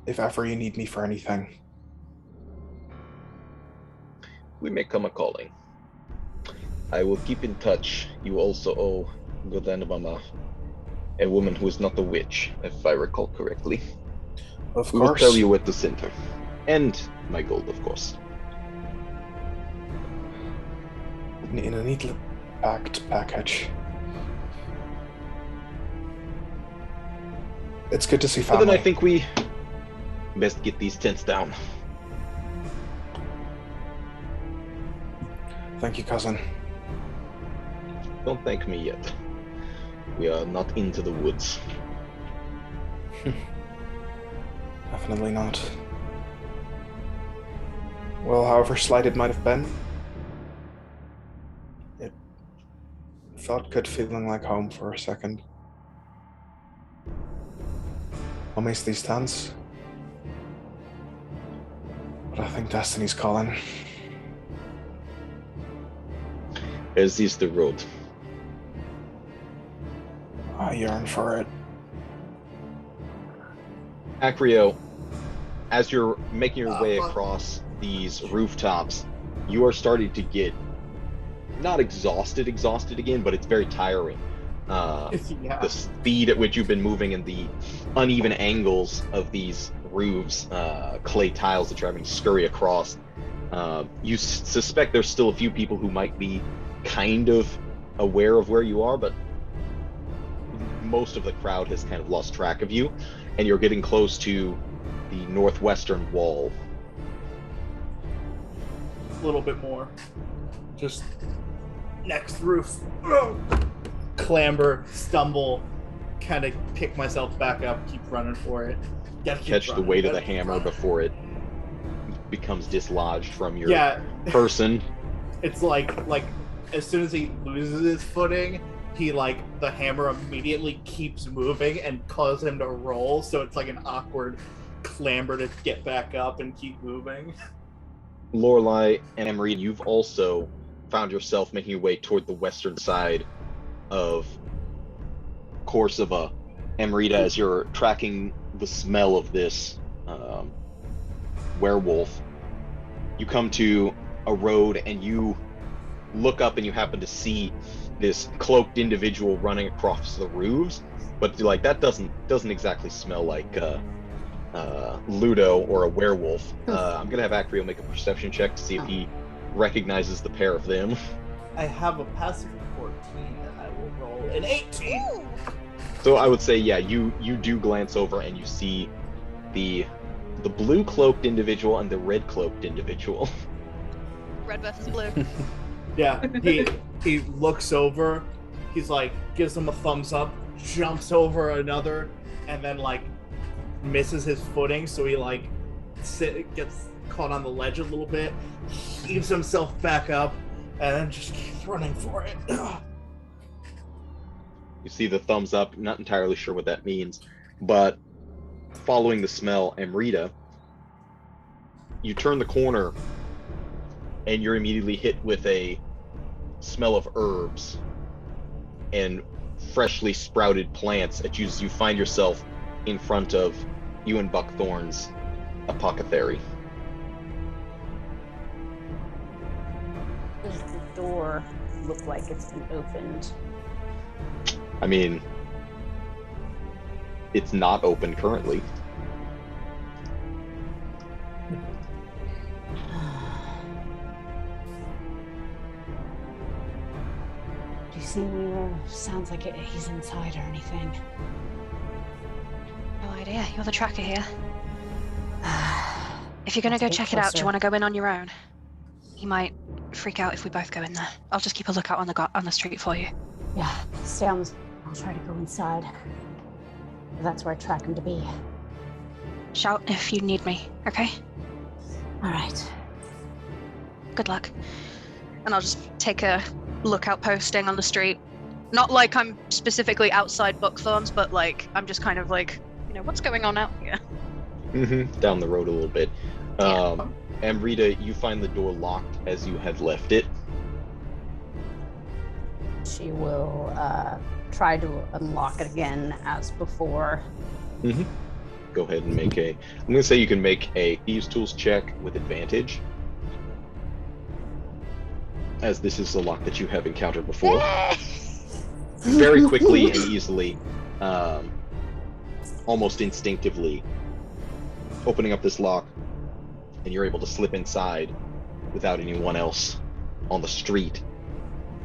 If ever you need me for anything. We may come a calling. I will keep in touch. You also owe Godanabama, a woman who is not a witch, if I recall correctly. Of We will course. tell you at the center. And my gold, of course. In a neatly packed package. It's good to see But family. then I think we best get these tents down. Thank you, cousin. Don't thank me yet. We are not into the woods. Definitely not. Well, however slight it might have been, it felt good feeling like home for a second. I'll miss these tents. But I think Destiny's calling. As is the road. I yearn for it. Acrio, as you're making your way across these rooftops, you are starting to get not exhausted again, but it's very tiring. Yeah. The speed at which you've been moving and the uneven angles of these roofs, clay tiles that you're having to scurry across. You suspect there's still a few people who might be kind of aware of where you are, but most of the crowd has kind of lost track of you, and you're getting close to the northwestern wall. A little bit more. Just next roof. Clamber, stumble, kind of pick myself back up, keep running for it. Gotta keep Catch the running, weight of gotta the keep hammer running. before it becomes dislodged from your Yeah, person. it's like as soon as he loses his footing, he the hammer immediately keeps moving and causes him to roll, so it's like an awkward clamber to get back up and keep moving. Lorelei and Amrita, you've also found yourself making your way toward the western side of Korsava. Amrita, as you're tracking the smell of this werewolf, you come to a road and you look up and you happen to see this cloaked individual running across the roofs, but like that doesn't exactly smell like Ludo or a werewolf. I'm gonna have Acrio make a perception check to see if he recognizes the pair of them. I have a passive of 14, and I will roll an 18. Ooh. So I would say, yeah, you do glance over and you see the blue cloaked individual and the red cloaked individual. Red versus blue. Yeah, he looks over, he's like, gives him a thumbs up, jumps over another, and then like misses his footing, so he like gets caught on the ledge a little bit, heaves himself back up, and then just keeps running for it. You see the thumbs up, not entirely sure what that means, but following the smell, Amrita, you turn the corner and you're immediately hit with a smell of herbs and freshly sprouted plants as you find yourself in front of Ewan Buckthorne's apothecary. Does the door look like it's been opened? I mean, it's not open currently. Do you see any sounds like he's inside or anything? No idea. You're the tracker here. If you're gonna Let's go get check it out, do you closer. want to go in on your own? He might freak out if we both go in there. I'll just keep a lookout on the street for you. Yeah, stay on the... I'll try to go inside. That's where I track him to be. Shout if you need me, okay? All right. Good luck. And I'll just take a lookout posting on the street. Not like I'm specifically outside Buckthorne's, but like I'm just kind of like, what's going on out here? Down the road a little bit. Yeah. Amrita, you find the door locked as you had left it. She will try to unlock it again as before. Go ahead and make I'm going to say you can make a Thieves' Tools check with advantage, as this is a lock that you have encountered before. Very quickly and easily, almost instinctively, opening up this lock, and you're able to slip inside without anyone else on the street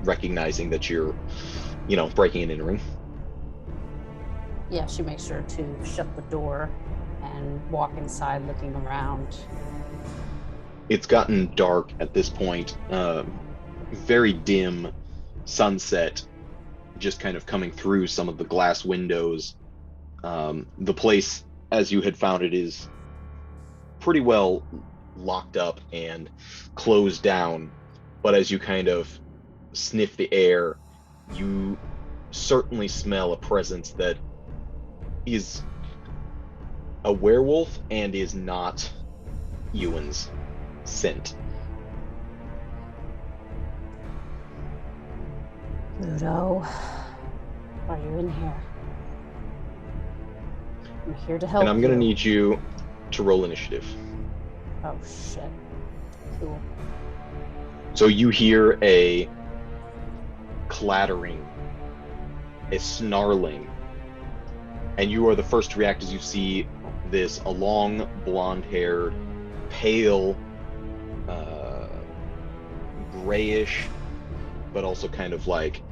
recognizing that you're, breaking and entering. Yeah, she makes sure to shut the door and walk inside looking around. It's gotten dark at this point. Very dim sunset just kind of coming through some of the glass windows. The place, as you had found it, is pretty well locked up and closed down, but as you kind of sniff the air, you certainly smell a presence that is a werewolf and is not Ewan's scent. Ludo, are you in here? I'm here to help And I'm going to you. need you to roll initiative. Oh, shit. Cool. So you hear a clattering, a snarling, and you are the first to react as you see this a long, blonde-haired, pale, grayish, but also kind of like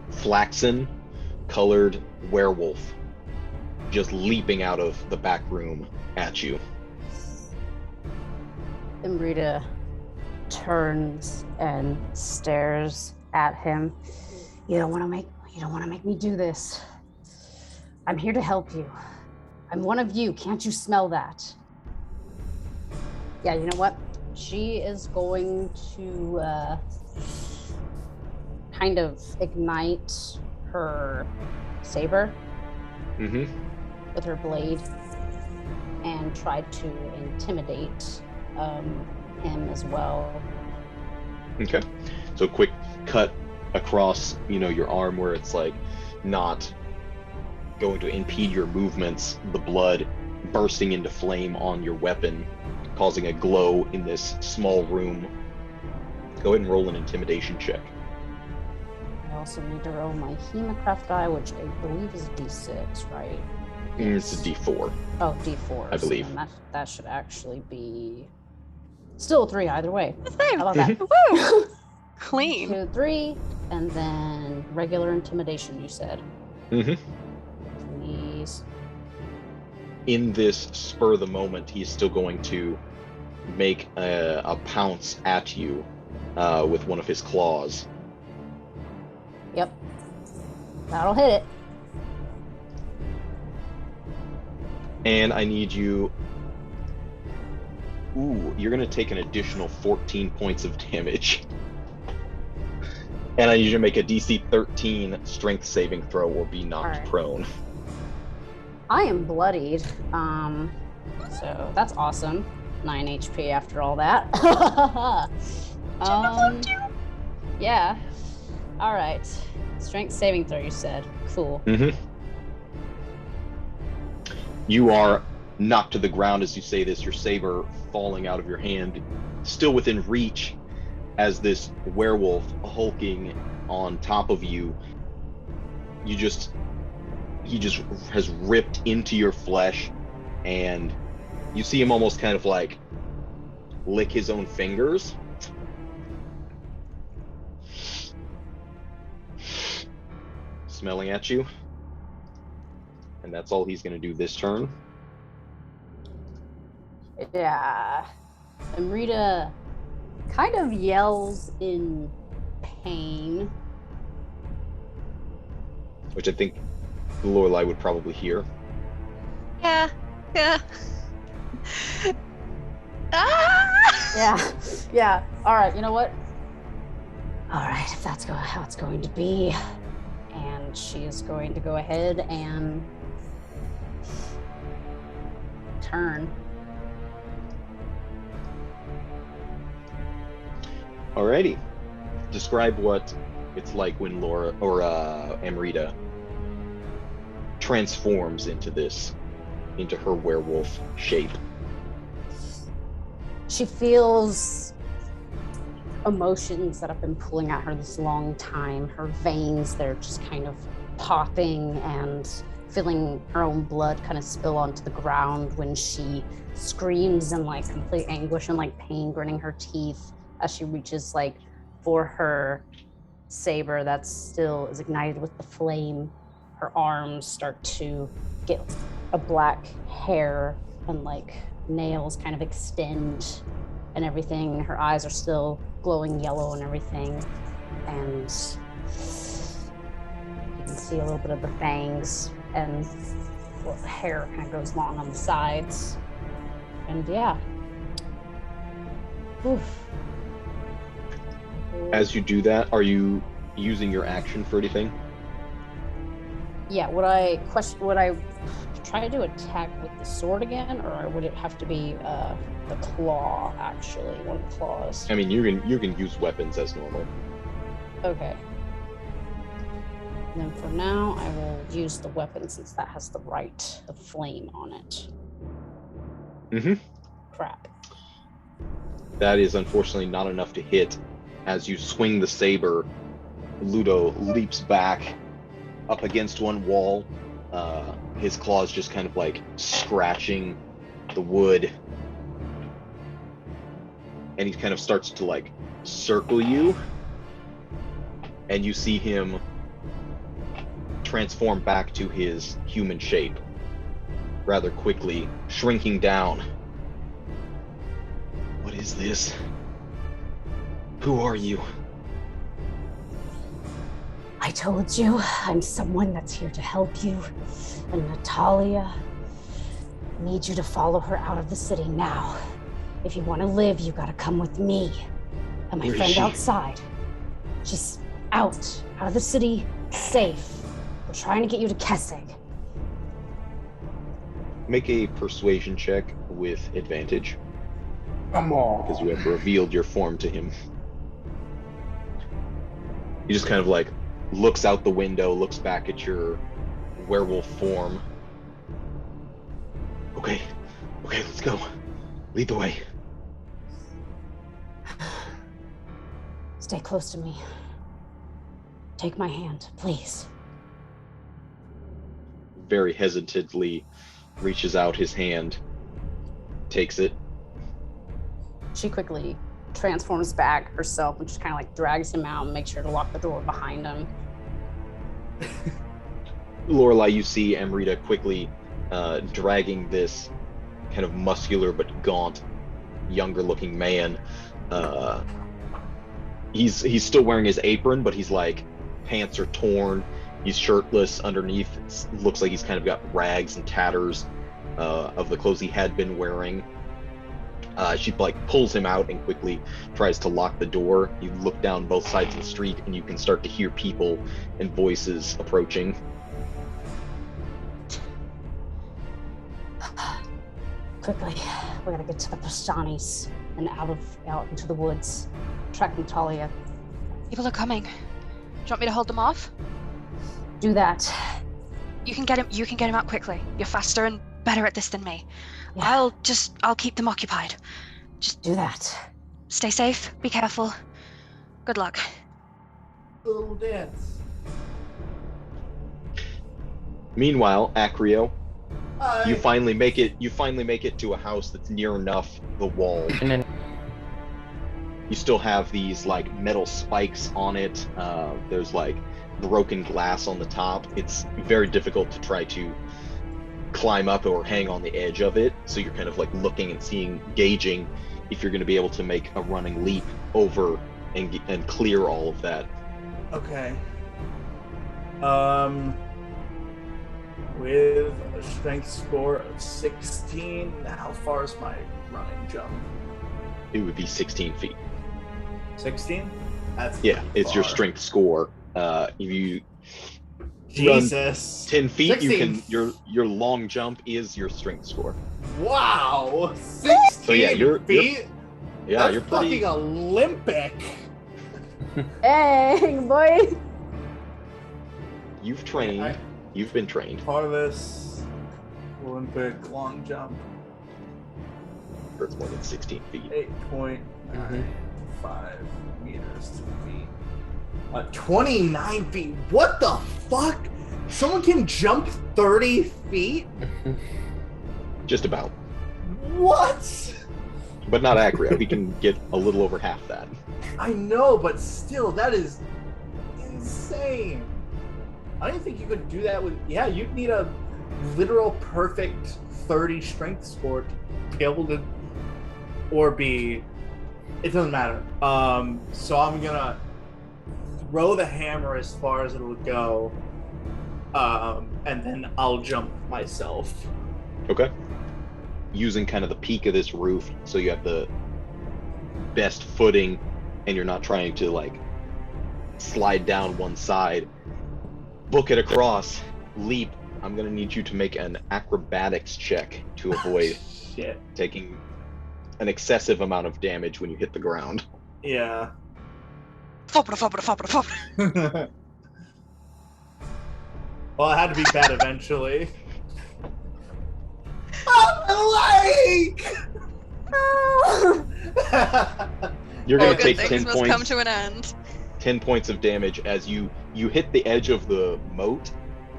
flaxen colored werewolf just leaping out of the back room at you. Amrita turns and stares at him. You don't want to make me do this. I'm here to help you. I'm one of you. Can't you smell that? Yeah, you know what? She is going to kind of ignite her saber with her blade and try to intimidate him as well. Okay. So quick cut across, your arm where it's like not going to impede your movements, the blood bursting into flame on your weapon, causing a glow in this small room Go ahead and roll an intimidation check. I also need to roll my Hemocraft die, which I believe is D6, right? It's a D4. Oh, D4. I believe. So then that should actually be still a 3 either way. The same. How about that? Woo! Clean. 2, 3, and then regular intimidation, you said. Mm-hmm. Please. In this spur of the moment, he's still going to make a pounce at you with one of his claws. Yep. That'll hit it. And I need you... Ooh, you're going to take an additional 14 points of damage. And I need you to make a DC 13 strength saving throw or be knocked prone. I am bloodied. So that's awesome. 9 HP after all that. Yeah. All right. Strength saving throw, you said. Cool. Mm-hmm. You are knocked to the ground as you say this, your saber falling out of your hand, still within reach as this werewolf hulking on top of you. He just has ripped into your flesh, and you see him almost kind of like lick his own fingers. Smelling at you. And that's all he's going to do this turn. Yeah. Amrita kind of yells in pain. Which I think Lorelei would probably hear. Yeah. Ah! Yeah. All right, you know what? All right, if that's how it's going to be. And she is going to go ahead and turn. Alrighty. Describe what it's like when Laura or Amrita transforms into her werewolf shape. She feels emotions that have been pulling at her this long time. Her veins, they're just kind of popping, and feeling her own blood kind of spill onto the ground when she screams in like complete anguish and like pain, gritting her teeth as she reaches like for her saber that still is ignited with the flame. Her arms start to get a black hair, and like nails kind of extend and everything. Her eyes are still glowing yellow and everything, and you can see a little bit of the fangs, and the hair kind of goes long on the sides. And yeah. Oof. As you do that, are you using your action for anything? Yeah, would I try to attack with the sword again, or would it have to be the claw, actually, one of the claws? I mean, you can use weapons as normal. Okay. And then for now, I will use the weapon since that has the right of flame on it. Mm-hmm. Crap. That is unfortunately not enough to hit. As you swing the saber, Ludo leaps back up against one wall. His claws just kind of like scratching the wood. And he kind of starts to like circle you. And you see him transform back to his human shape rather quickly, shrinking down. What is this? Who are you? I told you, I'm someone that's here to help you. And Natalia, I need you to follow her out of the city now. If you want to live, you gotta come with me. And my friend outside. She's out of the city, safe. We're trying to get you to Kessig. Make a persuasion check with advantage. Come on. Because you have revealed your form to him. He just kind of like looks out the window, looks back at your werewolf form. Okay, let's go. Lead the way. Stay close to me. Take my hand, please. Very hesitantly reaches out his hand, takes it. She quickly transforms back herself and just kind of like drags him out and makes sure to lock the door behind him. Lorelei, you see Amrita quickly dragging this kind of muscular but gaunt, younger-looking man. He's still wearing his apron, but he's like, pants are torn. He's shirtless underneath. It looks like he's kind of got rags and tatters of the clothes he had been wearing. She like pulls him out and quickly tries to lock the door. You look down both sides of the street and you can start to hear people and voices approaching. Quickly, we gotta get to the Vistanis and out into the woods. Track Natalia. People are coming. Do you want me to hold them off? Do that. You can get him out quickly. You're faster and better at this than me. Yeah. I'll keep them occupied. Just do that. Stay safe, be careful. Good luck. Little dance. Meanwhile, Acrio, Hi. you finally make it to a house that's near enough the wall. And then You still have these like metal spikes on it. There's like broken glass on the top. It's very difficult to try to climb up or hang on the edge of it. So you're kind of like looking and gauging if you're going to be able to make a running leap over and clear all of that. Okay. With a strength score of 16, how far is my running jump? It would be 16 feet. 16? That's Yeah, pretty it's your far. strength score. If you Jesus. 10 feet, you 16. can your long jump is your strength score. Wow. 16 So yeah, you're feet? yeah, That's you're pretty. fucking Olympic. Hey, boy. You've trained. You've been trained. Harvest, Olympic long jump, For it's more than 16 feet. 8.95 meters to feet. 29 feet. What the fuck? Someone can jump 30 feet? Just about, What? but not accurate. We can get a little over half that. I know, but still, that is insane. I don't think you could do that with. Yeah, you'd need a literal perfect 30 strength score to be able to, or be. It doesn't matter. So I'm gonna throw the hammer as far as it'll go, and then I'll jump myself. Okay. Using kind of the peak of this roof, so you have the best footing, and you're not trying to like slide down one side. Book it across, leap. I'm gonna need you to make an acrobatics check to avoid Shit. taking an excessive amount of damage when you hit the ground. Yeah. Foppa. Well, it had to be bad eventually. Oh, You're All gonna good take things 10 must come points. to an end. 10 points of damage as you hit the edge of the moat,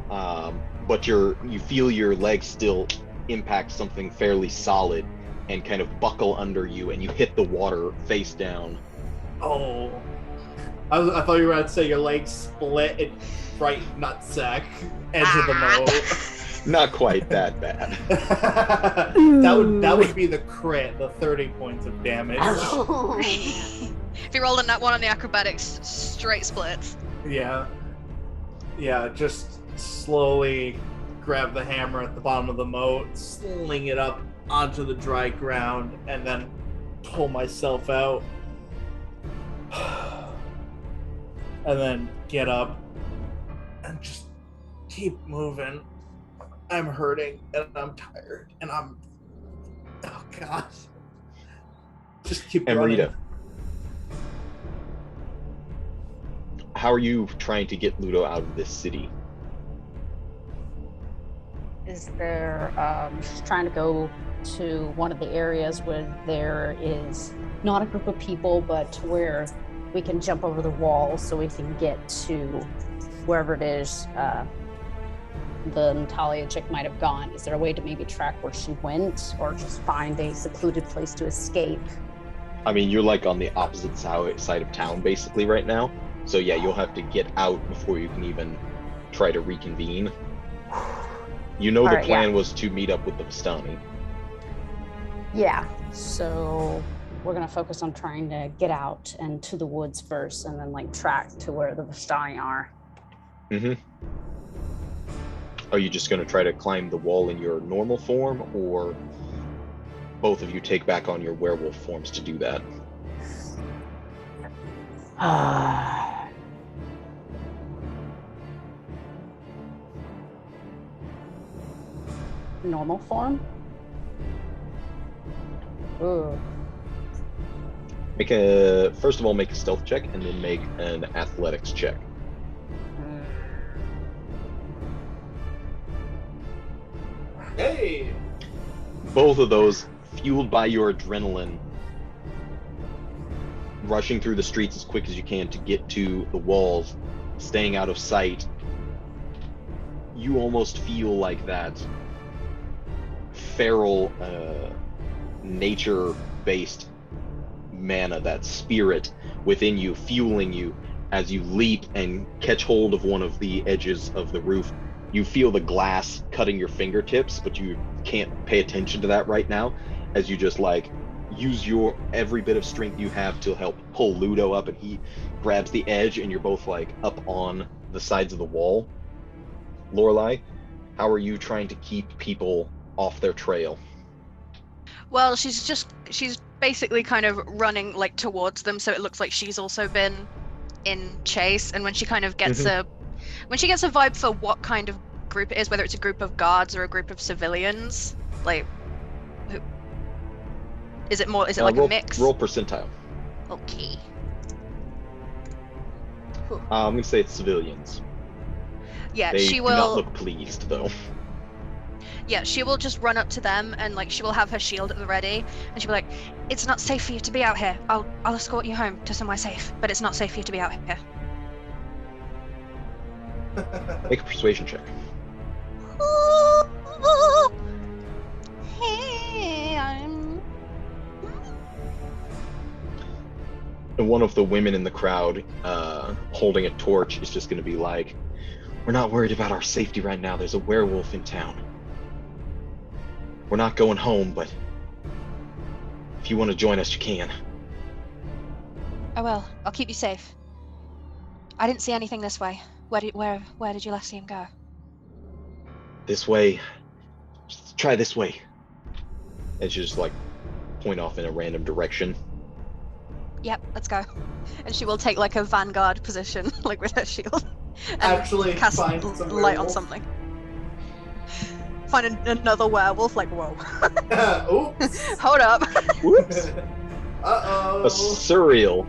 but you feel your legs still impact something fairly solid and kind of buckle under you, and you hit the water face down. Oh. I thought you were about to say your legs split in right nutsack, edge of the moat. Not quite that bad. that would be the crit, the 30 points of damage. If you rolled a nat one on the acrobatics, straight splits. Yeah. Yeah, just slowly grab the hammer at the bottom of the moat, sling it up onto the dry ground, and then pull myself out. And then get up and just keep moving. I'm hurting and I'm tired and I'm. Oh gosh. Just keep Amrita, running. how are you trying to get Ludo out of this city? Is there just trying to go to one of the areas where there is not a group of people, but where we can jump over the wall so we can get to wherever it is the Natalia chick might have gone. Is there a way to maybe track where she went, or just find a secluded place to escape? I mean, you're like on the opposite side of town basically right now. So yeah, you'll have to get out before you can even try to reconvene. You know, the plan was to meet up with the Vistani. Yeah, so we're gonna focus on trying to get out and to the woods first, and then like track to where the Vistani are. Mm-hmm. Are you just gonna try to climb the wall in your normal form, or both of you take back on your werewolf forms to do that? Normal form? Ooh. First of all, make a stealth check, and then make an athletics check. Hey! Both of those, fueled by your adrenaline, rushing through the streets as quick as you can to get to the walls, staying out of sight. You almost feel like that feral, nature-based mana, that spirit within you, fueling you as you leap and catch hold of one of the edges of the roof. You feel the glass cutting your fingertips, but you can't pay attention to that right now, as you just like use your every bit of strength you have to help pull Ludo up, and he grabs the edge, and you're both like up on the sides of the wall. Lorelei, how are you trying to keep people off their trail? Well, she's basically kind of running like towards them, so it looks like she's also been in chase. And when she kind of gets when she gets a vibe for what kind of group it is, whether it's a group of guards or a group of civilians, like, is it like a mix? Roll percentile. Okay. I'm gonna say it's civilians. Yeah, they she will. Do not look pleased though. Yeah, she will just run up to them, and like she will have her shield at the ready, and she'll be like, "It's not safe for you to be out here. I'll escort you home to somewhere safe, but it's not safe for you to be out here." Make a persuasion check. And one of the women in the crowd, holding a torch, is just going to be like, "We're not worried about our safety right now. There's a werewolf in town. We're not going home, but if you want to join us, you can." I will. I'll keep you safe. I didn't see anything this way. Where did you last see him go? This way. Just try this way. And she just like point off in a random direction. Yep, let's go. And she will take like a vanguard position, like with her shield, and Actually, cast find some light on werewolf. something. Find another werewolf. Like, whoa. Oops. Hold up. Whoops. Uh-oh. Asuriel,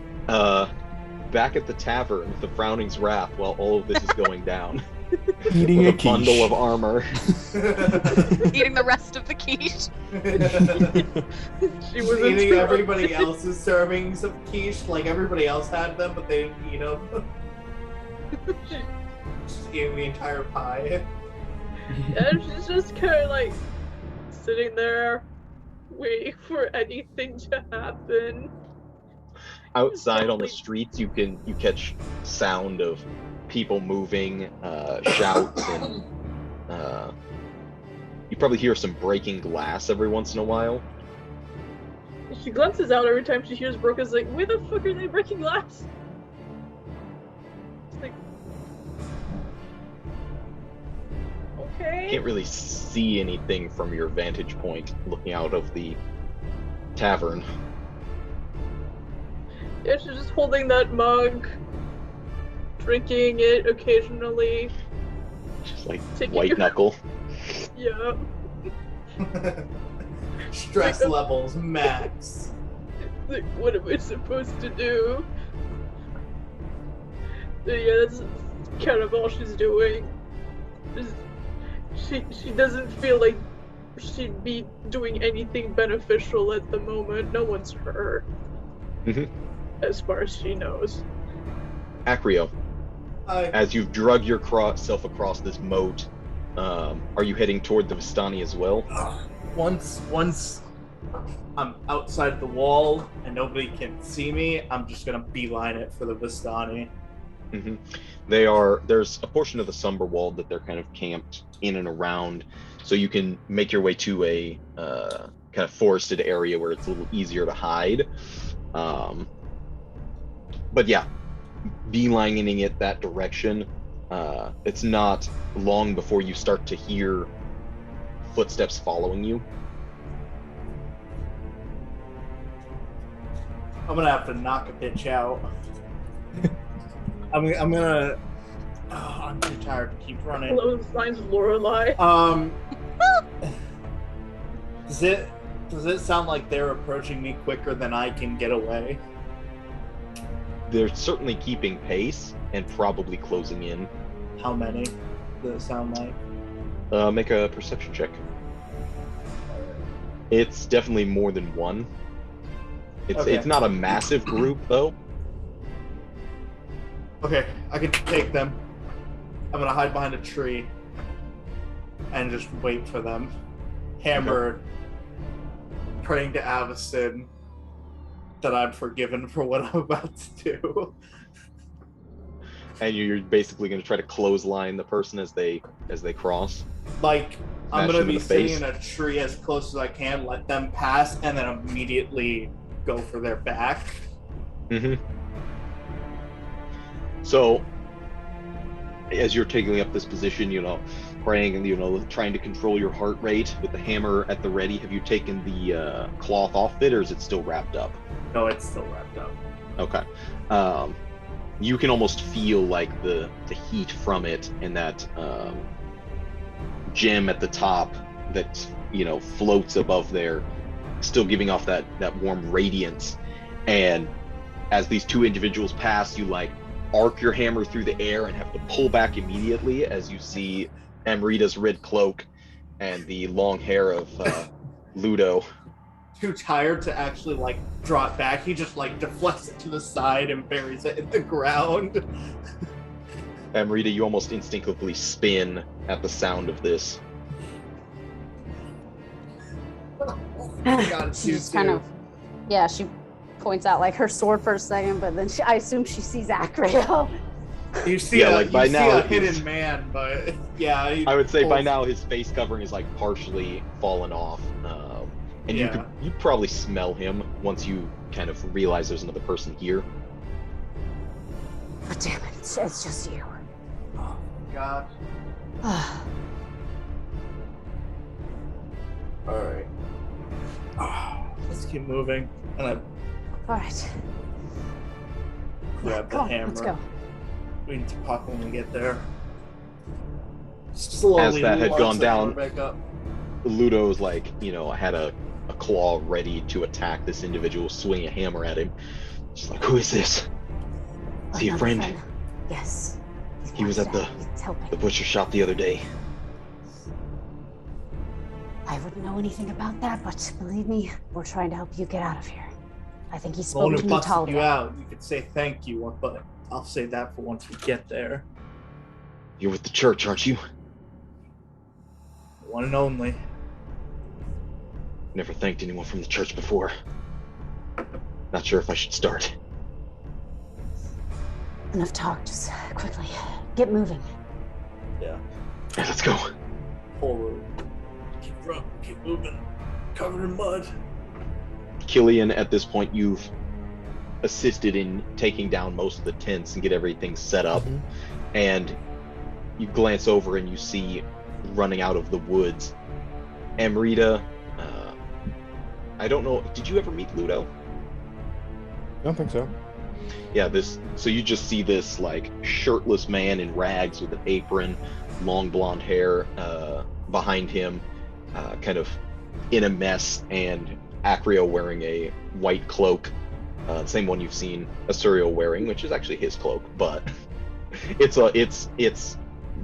back at the tavern with the Frowning's Wrath while all of this is going down. Eating with a a bundle quiche. of armor. Eating the rest of the quiche. She was Eating everybody else's servings of quiche, like everybody else had them, but they didn't eat them. Just eating the entire pie. Yeah, she's just kind of like sitting there, waiting for anything to happen. Outside on the streets, you catch sound of people moving, shouts, and you probably hear some breaking glass every once in a while. She glances out every time she hears Broca's like, "Where the fuck are they breaking glass?" It's like, okay. Can't really see anything from your vantage point looking out of the tavern. Yeah, she's just holding that mug, drinking it occasionally. Just like Taking white your- knuckle. Yeah. Stress levels max. Like, what am I supposed to do? So yeah, that's kind of all she's doing. She doesn't feel like she'd be doing anything beneficial at the moment. No one's hurt. Mm-hmm. as far as she knows. Acrio, as you've drug yourself across this moat, are you heading toward the Vistani as well? Once I'm outside the wall and nobody can see me, I'm just gonna beeline it for the Vistani. Mm-hmm. There's a portion of the Somber Wall that they're kind of camped in and around, so you can make your way to a kind of forested area where it's a little easier to hide. But yeah, beelining it that direction. It's not long before you start to hear footsteps following you. I'm gonna have to knock a bitch out. I'm gonna. Oh, I'm too tired to keep running. Hello, signs of Lorelei. Does it sound like they're approaching me quicker than I can get away? They're certainly keeping pace and probably closing in. How many does it sound like? Make a perception check. It's definitely more than one. It's not a massive group though. Okay, I can take them. I'm gonna hide behind a tree and just wait for them. Hammer, praying to Avacyn that I'm forgiven for what I'm about to do. And you're basically going to try to clothesline the person as they cross. Like, I'm Smash going to them be in the sitting face. in a tree as close as I can, let them pass, and then immediately go for their back. Mm-hmm. So, as you're taking up this position, praying and, trying to control your heart rate with the hammer at the ready, have you taken the cloth off it, or is it still wrapped up? No, it's still wrapped up. Okay. You can almost feel like the heat from it and that gem at the top that floats above there, still giving off that warm radiance. And as these two individuals pass, you arc your hammer through the air and have to pull back immediately as you see Amrita's red cloak and the long hair of Ludo. Too tired to actually draw it back. He just deflects it to the side and buries it in the ground. Amrita, you almost instinctively spin at the sound of this. She just kind of, she points out her sword for a second, but then I assume she sees Acrio. You see, by now, a hidden man, but I would say by now his face covering is partially fallen off. And you probably smell him once you kind of realize there's another person here. Oh, damn it, it's just you. Oh, God. Alright. Let's keep moving. And I Alright. grab the hammer. Let's go. We need to pop when we get there. Slowly As that had gone down, back up. Ludo's had a claw ready to attack this individual, swing a hammer at him. Just who is this? Is he a friend? Yes. He was at the butcher shop the other day. I wouldn't know anything about that, but believe me, we're trying to help you get out of here. I think he's spoken to me busted you out. You could say thank you, but I'll save that for once we get there. You're with the church, aren't you? One and only. Never thanked anyone from the church before. Not sure if I should start. Enough talk, just quickly. Get moving. Yeah. Yeah, let's go. Forward. Keep moving. Covered in mud. Cillian, at this point, you've assisted in taking down most of the tents and get everything set up. Mm-hmm. And you glance over and you see, running out of the woods, Amrita. I don't know, did you ever meet Ludo? I don't think so. Yeah, so you just see this shirtless man in rags with an apron, long blonde hair behind him, kind of in a mess, and Acrio wearing a white cloak, same one you've seen Asuriel wearing, which is actually his cloak, but it's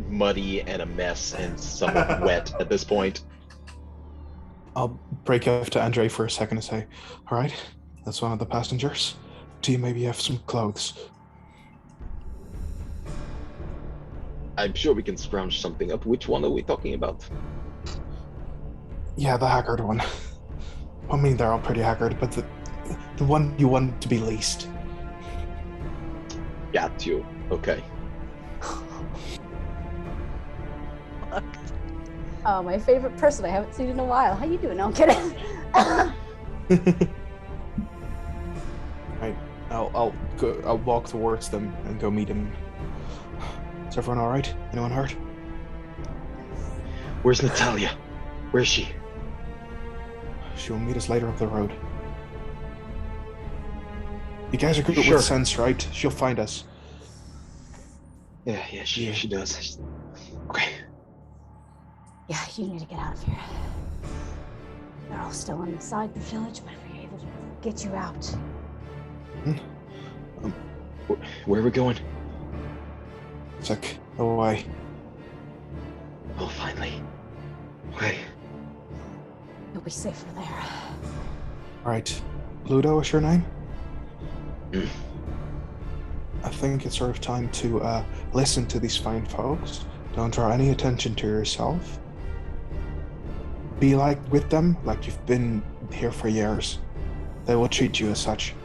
muddy and a mess and somewhat wet at this point. I'll break off to Andre for a second and say, all right, that's one of the passengers. Do you maybe have some clothes? I'm sure we can scrounge something up. Which one are we talking about? Yeah, the haggard one. I mean, they're all pretty haggard, but the one you want to be least. Got you. Okay. Oh, my favorite person I haven't seen in a while. How you doing? No, I'm kidding. Right. I'll walk towards them and go meet him. Is everyone all right? Anyone hurt? Where's Natalia? Where is she? She'll meet us later up the road. You guys are good Sure. with sense, right? She'll find us. Yeah, she does. Okay. Yeah, you need to get out of here. They're all still inside the village, but we're able to get you out. Where are we going? It's like, away. Oh, finally. Okay. You'll be safer there. Right. Ludo is your name? Mm. I think it's sort of time to listen to these fine folks. Don't draw any attention to yourself. Be like with them, like you've been here for years. They will treat you as such.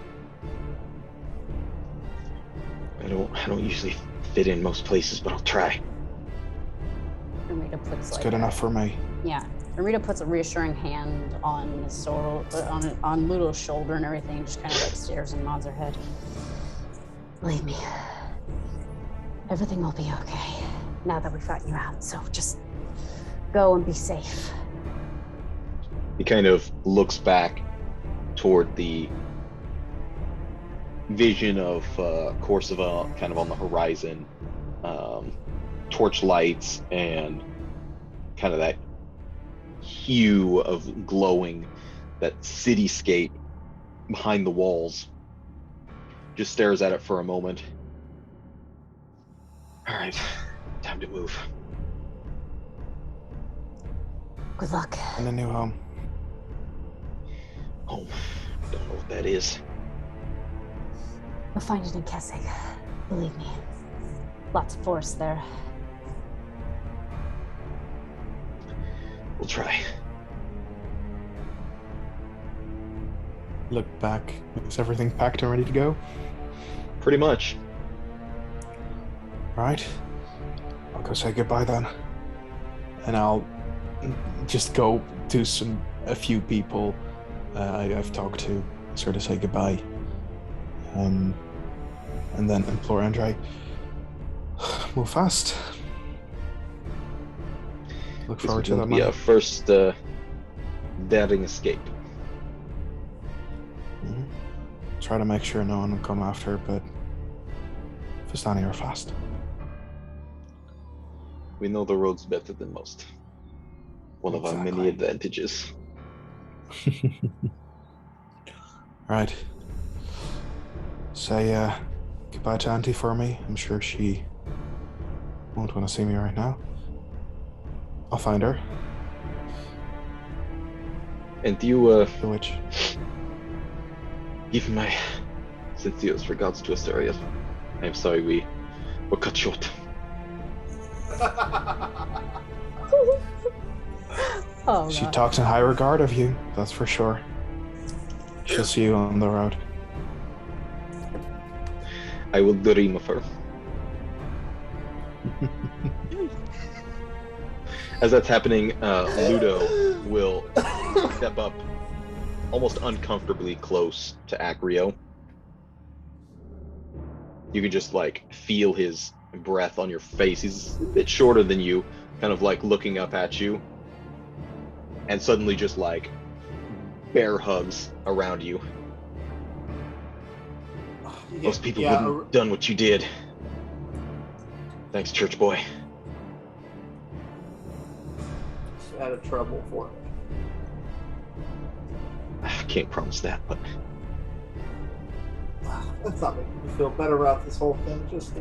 I don't usually fit in most places, but I'll try. Amrita puts It's like good enough for me. Yeah. Amrita puts a reassuring hand on his on Ludo's shoulder and everything, just kind of like stares and nods her head. Believe me, everything will be okay now that we've got you out. So just go and be safe. He kind of looks back toward the vision of Korsava kind of on the horizon, torch lights and kind of that hue of glowing, that cityscape behind the walls. Just stares at it for a moment. All right, time to move. Good luck. In a new home. Home. Don't know what that is. You'll find it in Kessig. Believe me. Lots of forest there. We'll try. Look back. Is everything packed and ready to go? Pretty much. Right. I'll go say goodbye then. And I'll just go to a few people I've talked to, sort of say goodbye. And then implore Andre, move fast. Look forward to that. Be a first daring escape. Mm-hmm. Try to make sure no one will come after, but Vistani are fast. We know the roads better than most. One of our many advantages. Right. Say goodbye to Auntie for me. I'm sure she won't want to see me right now. I'll find her. And you, The witch. give my sincerest regards to Asuriel. I'm sorry we were cut short. Oh, She God. talks in high regard of you, that's for sure. She'll see you on the road. I will dream of her. As that's happening, Ludo will step up almost uncomfortably close to Acrio. You can just like feel his breath on your face. He's a bit shorter than you, kind of like looking up at you. And suddenly just like bear hugs around you. Most people wouldn't have done what you did. Thanks, church boy. It's out of trouble for me. I can't promise that, but That's not making me feel better about this whole thing. Just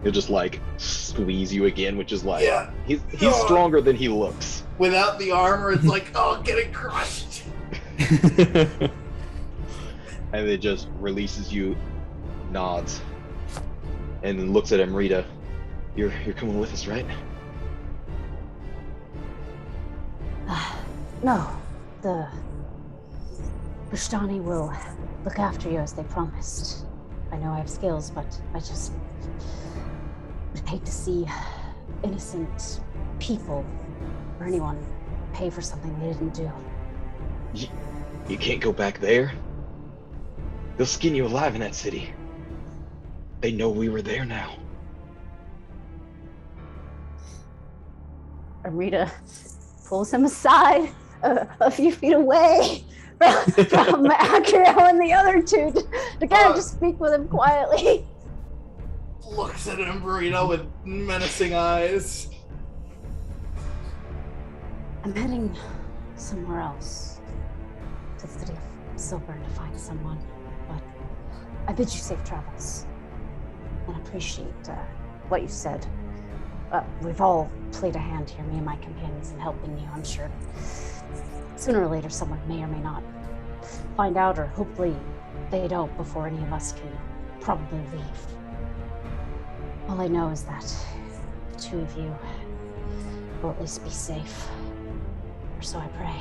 he'll just like squeeze you again, which is like Yeah. he's Oh. stronger than he looks. without the armor, it's like, oh, getting crushed. And it just releases you, nods, and then looks at Amrita. You're coming with us, right? No, the Vistani will look after you as they promised. I know I have skills, but I just would hate to see innocent people or anyone pay for something they didn't do. You can't go back there. They'll skin you alive in that city. They know we were there now. Amrita pulls him aside a few feet away from Acrio and the other two to kind of just speak with him quietly. Looks at Amrita with menacing eyes. I'm heading somewhere else, to the city of Silburn to find someone, but I bid you safe travels and appreciate what you said. We've all played a hand here, me and my companions, in helping you. I'm sure sooner or later someone may or may not find out, or hopefully they don't before any of us can probably leave. All I know is that the two of you will at least be safe, or so I pray.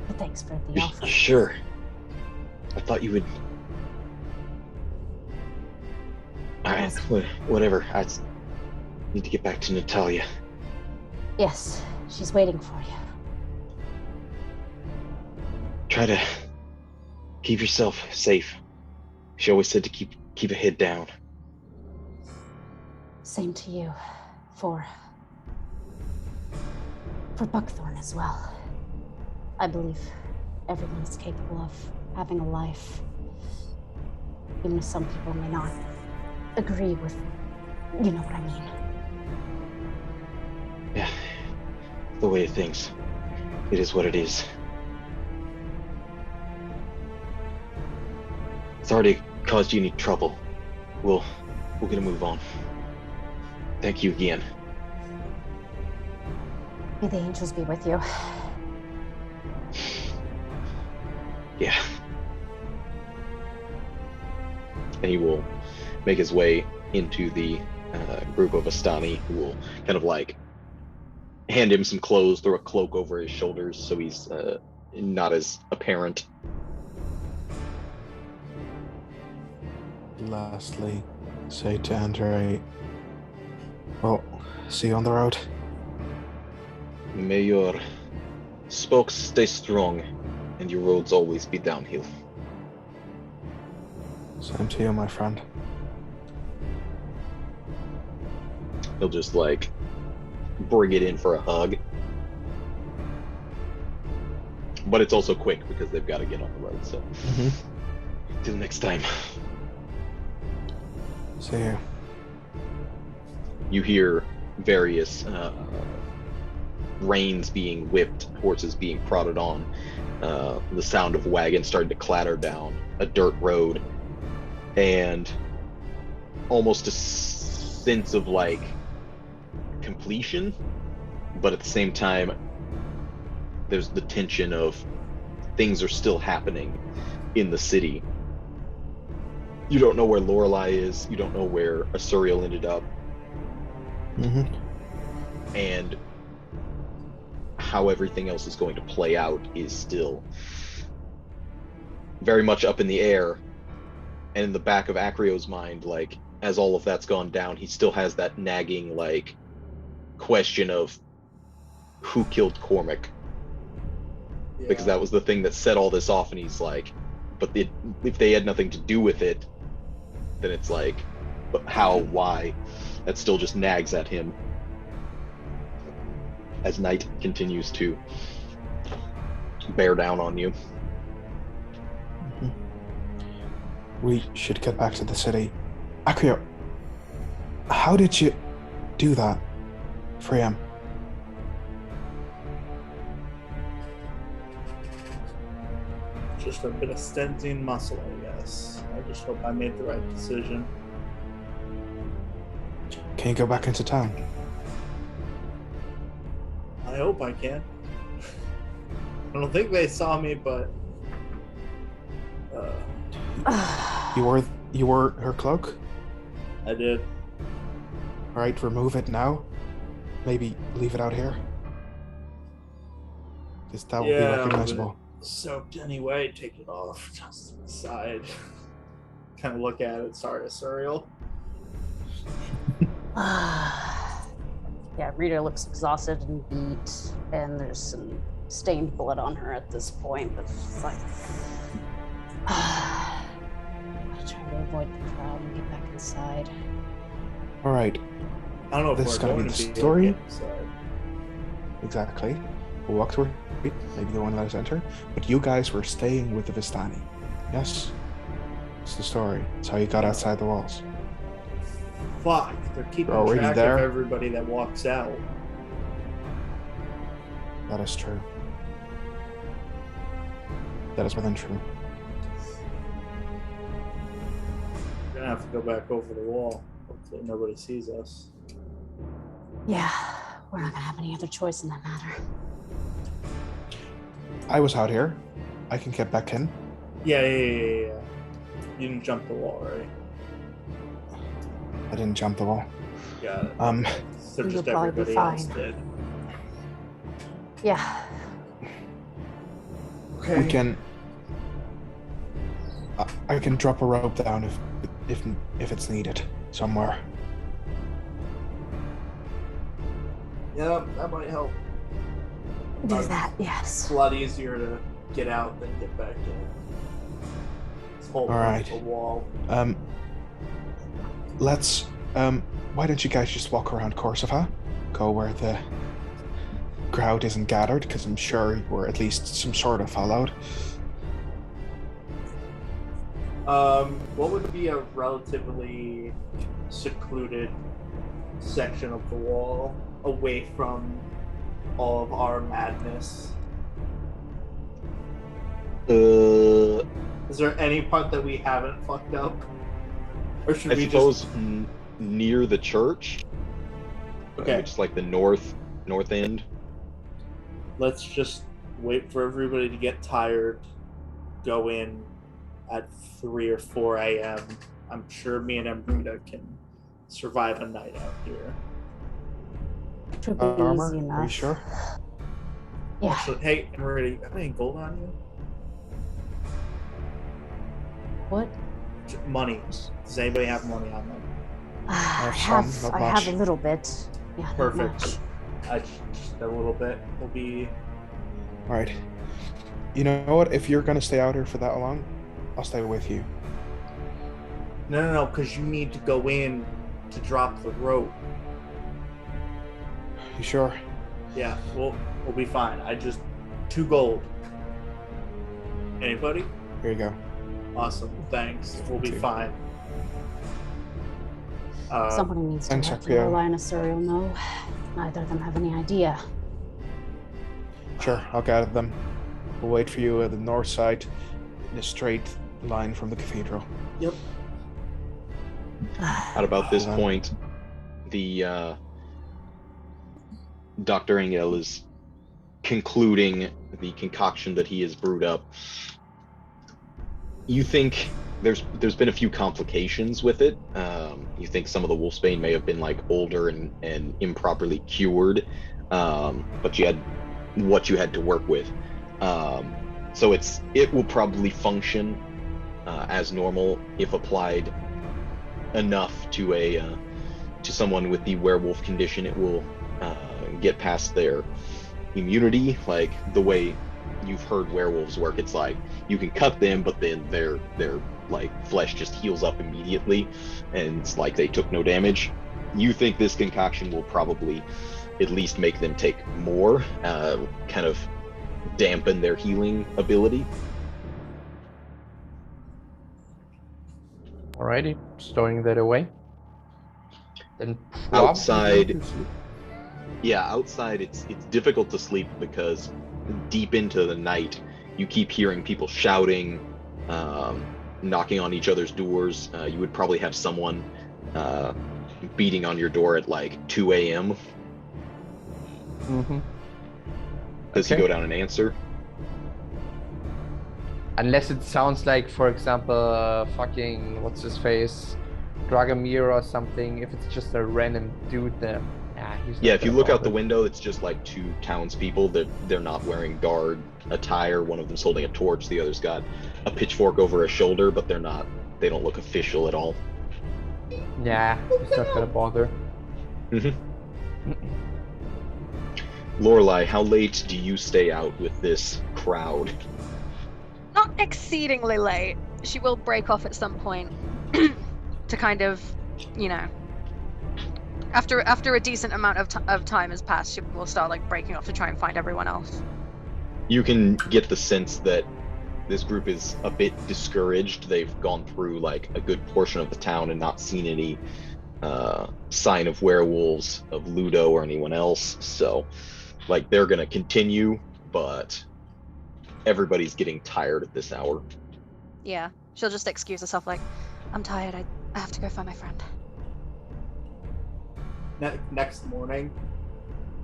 But thanks for the offer. Sure. I thought you would... Alright, whatever. I need to get back to Natalia. Yes, she's waiting for you. Try to keep yourself safe. She always said to keep a head down. Same to you. For Buckthorn as well. I believe everyone is capable of having a life, even if some people may not agree with, you know what I mean. Yeah, the way of things. It is what it is. Sorry to cause you any trouble. We're gonna move on. Thank you again. May the angels be with you. Yeah. And he will make his way into the group of Vistani, who will kind of like hand him some clothes, throw a cloak over his shoulders so he's not as apparent. Lastly, say to Andre, well, see you on the road. May your spokes stay strong and your roads always be downhill. Same to you, my friend. He'll just like bring it in for a hug. But it's also quick because they've got to get on the road, so. Till next time. See you. You hear various reins being whipped, horses being prodded on, the sound of wagons starting to clatter down a dirt road, and almost a sense of like completion, but at the same time there's the tension of things are still happening in the city. You don't know where Lorelei is, you don't know where Asuriel ended up, and how everything else is going to play out is still very much up in the air. And in the back of Acrio's mind, like, as all of that's gone down, he still has that nagging, like, question of who killed Cormac? Yeah. Because that was the thing that set all this off, and he's like, but if they had nothing to do with it, then it's like, but how, why? That still just nags at him as night continues to bear down on you. We should get back to the city. Acrio, how did you do that for him? Just a bit of Stensian muscle, I guess. I just hope I made the right decision. Can you go back into town? I hope I can. I don't think they saw me, but You wore her cloak? I did. Alright, remove it now. Maybe leave it out here. Because that will be recognizable. Soaked anyway. Take it off. Just to the side. Kind of look at it. Sorry, Asuriel. Yeah, Rita looks exhausted and beat, and there's some stained blood on her at this point, but it's like, I'm trying to avoid the crowd and get back inside. Alright, I don't know if this is we're gonna going be to the be story. inside. Exactly. We'll walk through it. Maybe they won't let us enter. But you guys were staying with the Vistani. Yes? It's the story. It's how you got outside the walls. Fuck, they're keeping You're already track there? of everybody that walks out. That is true. That is more than true. We're gonna have to go back over the wall. Hopefully nobody sees us. Yeah, we're not gonna have any other choice in that matter. I was out here. I can get back in. Yeah. You didn't jump the wall, right? I didn't jump the wall. Got it. So You'll just probably be everybody else fine. did. Yeah. Okay. We can. I can drop a rope down if it's needed somewhere. Yeah, that might help. Do that, yes. It's a lot easier to get out than get back in. It's holding All right. the wall. Let's. Why don't you guys just walk around Korsava? Go where the crowd isn't gathered, because I'm sure we're at least some sort of followed. What would be a relatively secluded section of the wall away from all of our madness? Is there any part that we haven't fucked up? Or should I we suppose just... near the church, Okay. which is like the north end. Let's just wait for everybody to get tired, go in at 3 or 4 a.m. I'm sure me and Amrita can survive a night out here. Should be Armor? easy enough. Are you sure? Yeah. Actually, hey, Amrita, you got any gold on you? What? Money. Does anybody have money on them? I have have, some, not I have a much. little bit. Yeah, not Perfect. much. Just a little bit will be... Alright. You know what? If you're gonna stay out here for that long, I'll stay with you. No, because you need to go in to drop the rope. You sure? Yeah, we'll be fine. 2 gold. Anybody? Here you go. Awesome, thanks. We'll be Two. fine. Somebody needs to thanks, let Acrio. Lorelei and Asuriel know. Neither of them have any idea. Sure, I'll gather them. We'll wait for you at the north side in a straight line from the cathedral. Yep. At about this point, the Dr. Engel is concluding the concoction that he has brewed up. You think there's been a few complications with it. You think some of the wolfsbane may have been like older and improperly cured, but you had what you had to work with. So it will probably function as normal if applied enough to someone with the werewolf condition. It will get past their immunity, like the way you've heard werewolves work. It's like you can cut them, but then their like flesh just heals up immediately, and it's like they took no damage. You think this concoction will probably at least make them take more, kind of dampen their healing ability. Alrighty, stowing that away. Then probably Outside, go to sleep. yeah, outside it's difficult to sleep because deep into the night you keep hearing people shouting, knocking on each other's doors. You would probably have someone beating on your door at like 2 a.m. Mm-hmm. Does Okay. he go down and answer? Unless it sounds like, for example, fucking, what's his face? Dragomir or something. If it's just a random dude, then he's not Yeah, if you gonna look out bother. the window, it's just like two townspeople. They're not wearing guard attire. One of them's holding a torch. The other's got a pitchfork over his shoulder, but they don't look official at all. Yeah, he's not gonna bother. Lorelei, how late do you stay out with this crowd? Not exceedingly late. She will break off at some point to kind of, after a decent amount of time has passed, she will start like breaking off to try and find everyone else. You can get the sense that this group is a bit discouraged. They've gone through like a good portion of the town and not seen any sign of werewolves, of Ludo or anyone else. So like they're gonna continue, but everybody's getting tired at this hour. Yeah, she'll just excuse herself like, I'm tired, I have to go find my friend. Next morning,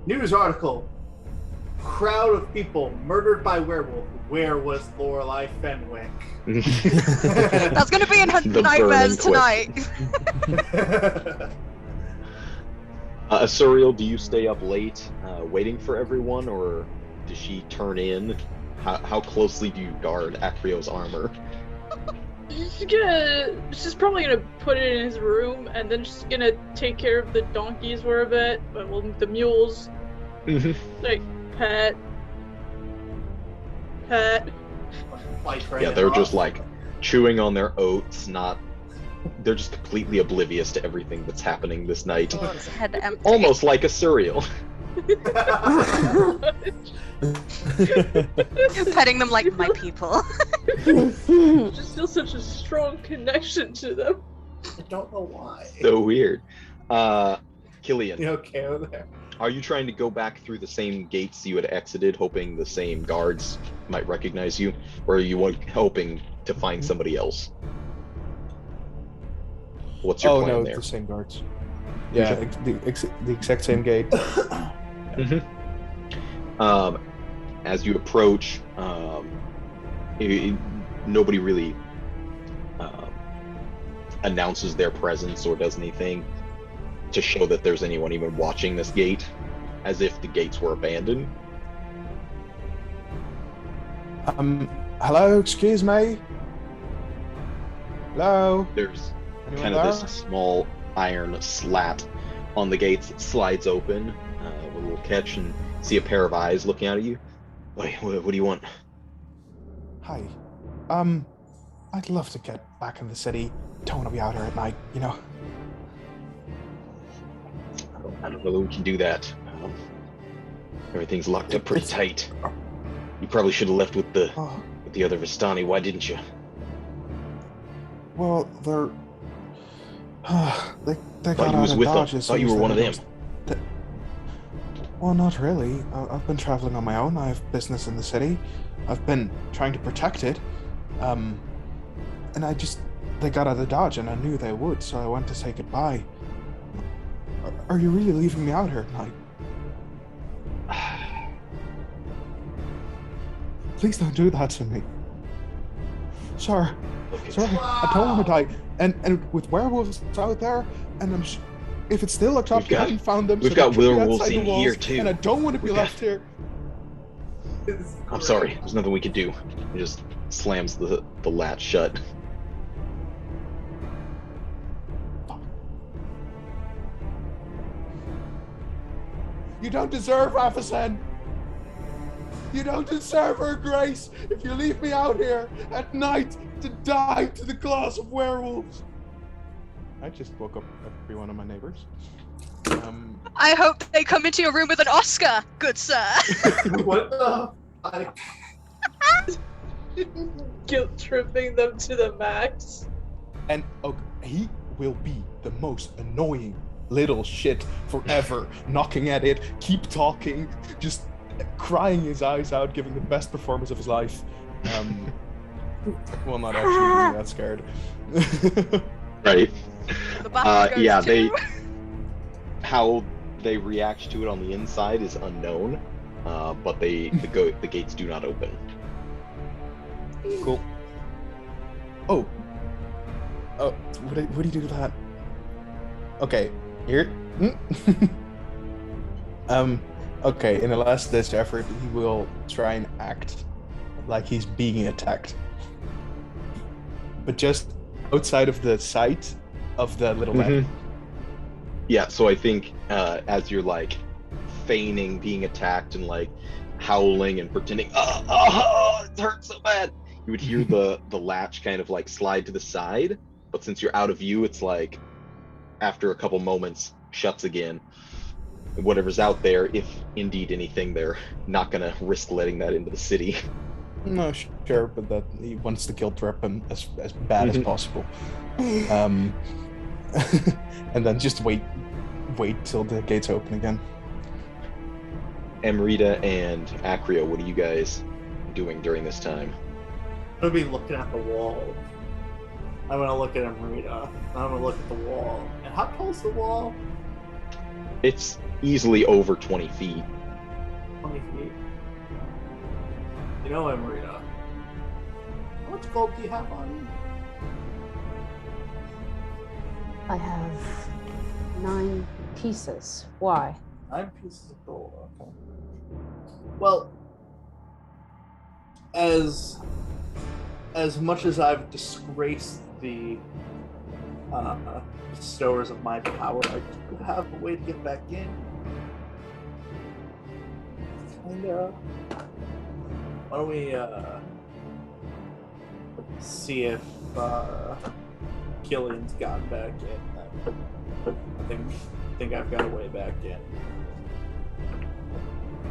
news article: crowd of people murdered by werewolf. Where was Lorelei Fenwick? That's gonna be in her The nightmares burning tonight. Asuriel, do you stay up late waiting for everyone, or does she turn in? How closely do you guard Acrio's armor? She's probably gonna put it in his room, and then she's gonna take care of the donkeys for a bit, well, the mules. Like, pet. Yeah, they're just like chewing on their oats, they're just completely oblivious to everything that's happening this night. Oh, it's head empty. Almost like Asuriel. Petting them like my people. Just feel such a strong connection to them. I don't know why. So weird. Cillian, You okay over there? are you trying to go back through the same gates you had exited, hoping the same guards might recognize you? Or are you hoping to find somebody else? What's your plan no, there? the same guards. Yeah, the exact same gate. As you approach, nobody really announces their presence or does anything to show that there's anyone even watching this gate, as if the gates were abandoned. Hello, excuse me? Hello? There's Anyone kind there? of this small iron slat on the gates that slides open with a little catch, and see a pair of eyes looking out at you. Wait, what do you want? Hi. I'd love to get back in the city. Don't want to be out here at night, you know. I don't know that we can do that. Everything's locked up pretty tight. You probably should have left with the other Vistani. Why didn't you? Well, they're... they got Thought you out was of with them. Dodge as Thought soon you as were they one of them. noticed that- Well, not really. I've been traveling on my own. I have business in the city. I've been trying to protect it. And they got out of Dodge, and I knew they would, so I went to say goodbye. Are you really leaving me out here at night? Please don't do that to me. Sir, I don't want to die. And with werewolves out there, and if it's still locked up, you haven't found them. We've so got they could be werewolves outside the in walls, here, too. And I don't want to be We've left here. I'm sorry. There's nothing we can do. He just slams the latch shut. You don't deserve Avacyn. You don't deserve her grace if you leave me out here at night to die to the claws of werewolves. I just woke up every one of my neighbors. I hope they come into your room with an Oscar, good sir. What the fuck? Guilt tripping them to the max. And he will be the most annoying little shit forever. Knocking at it, keep talking, just crying his eyes out, giving the best performance of his life. Well, not actually being that scared. Right. The bathroom goes Yeah, too. how they react to it on the inside is unknown, but the gates do not open. Cool. Oh. Would he do that? Okay, here. Okay, in the last ditch effort, he will try and act like he's being attacked. But just outside of the sight of the little man. Yeah, so I think as you're like feigning being attacked and like howling and pretending, it hurts so bad, you would hear the latch kind of like slide to the side, but since you're out of view, it's like after a couple moments shuts again. Whatever's out there, if indeed anything, they're not gonna risk letting that into the city. No, sure, but that he wants to guilt trap him as bad as possible. And then just wait till the gates open again. Amrita and Acrio, what are you guys doing during this time? I'm gonna be looking at the wall. I'm gonna look at Amrita. I'm gonna look at the wall. And how tall's the wall? It's easily over 20 feet. 20 feet. You know, Amrita, how much gold do you have on you? I have 9 pieces. Why? 9 pieces of gold. Okay. Well, as much as I've disgraced the bestowers of my power, I do have a way to get back in. Kinda. Why don't we see if Cillian's gotten back in? I think I've got a way back in.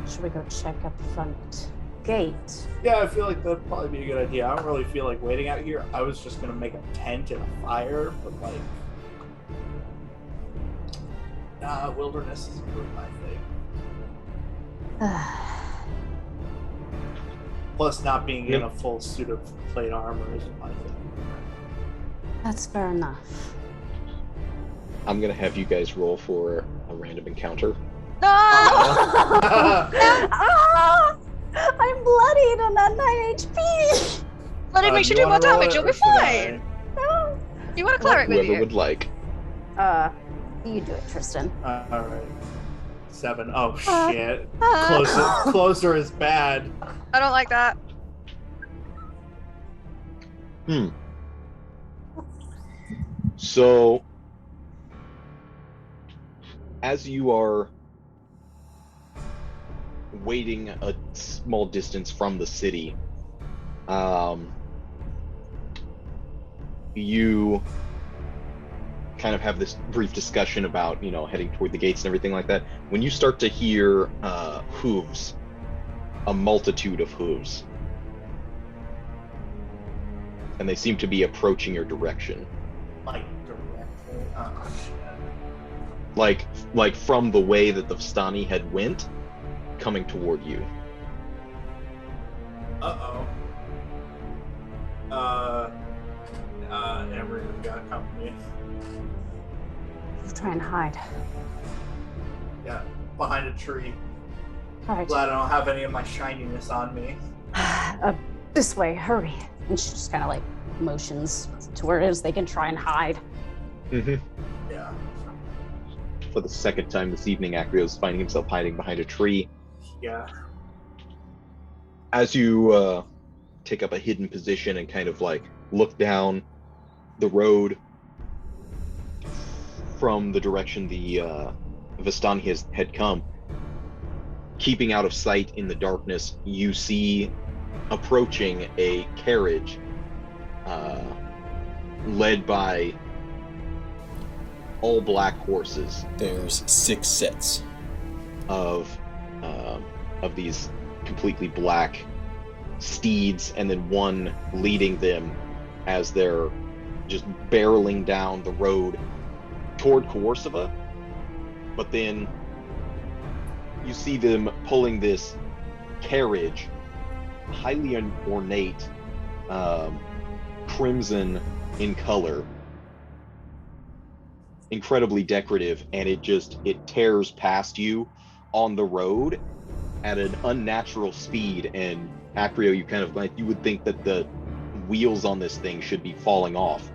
Should we go check at the front gate? Yeah, I feel like that'd probably be a good idea. I don't really feel like waiting out here. I was just gonna make a tent and a fire, but like, wilderness isn't really my thing. Plus, not being in a full suit of plate armor isn't my thing. That's fair enough. I'm gonna have you guys roll for a random encounter. No! Ah! I'm bloodied and at 9 HP! Bloody makes you do more damage, you'll be fine! No. You want a cleric with Whoever you? would like. You do it, Tristan. Alright. 7. Oh shit. Closer is bad. I don't like that. So, as you are waiting a small distance from the city, you kind of have this brief discussion about, heading toward the gates and everything like that. When you start to hear hooves, a multitude of hooves, and they seem to be approaching your direction. Like, directly? Oh shit. Like from the way that the Vistani had went, coming toward you. Amber got company. Let's try and hide. Yeah, behind a tree. Alright. Glad I don't have any of my shininess on me. This way, hurry. And she just kind of like motions to where it is they can try and hide. Yeah. For the second time this evening, Acrio's finding himself hiding behind a tree. Yeah. As you take up a hidden position and kind of like look down the road from the direction the Vistani had come, keeping out of sight in the darkness, you see approaching a carriage led by all black horses. There's 6 sets of these completely black steeds, and then one leading them as they're just barreling down the road toward Coerciva. But then you see them pulling this carriage, highly ornate, crimson in color, incredibly decorative, and it tears past you on the road at an unnatural speed. And Acrio, you kind of like, you would think that the wheels on this thing should be falling off.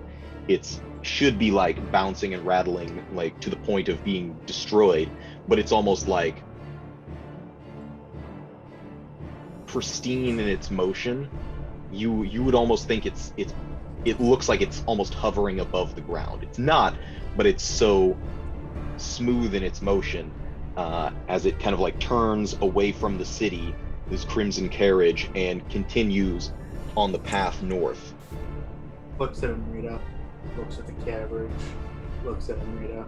It's should be like bouncing and rattling, like to the point of being destroyed, but it's almost like pristine in its motion. You would almost think it looks like it's almost hovering above the ground. It's not, but it's so smooth in its motion as it kind of like turns away from the city, this crimson carriage, and continues on the path north. Looks at Amrita, looks at the carriage, looks at Amrita.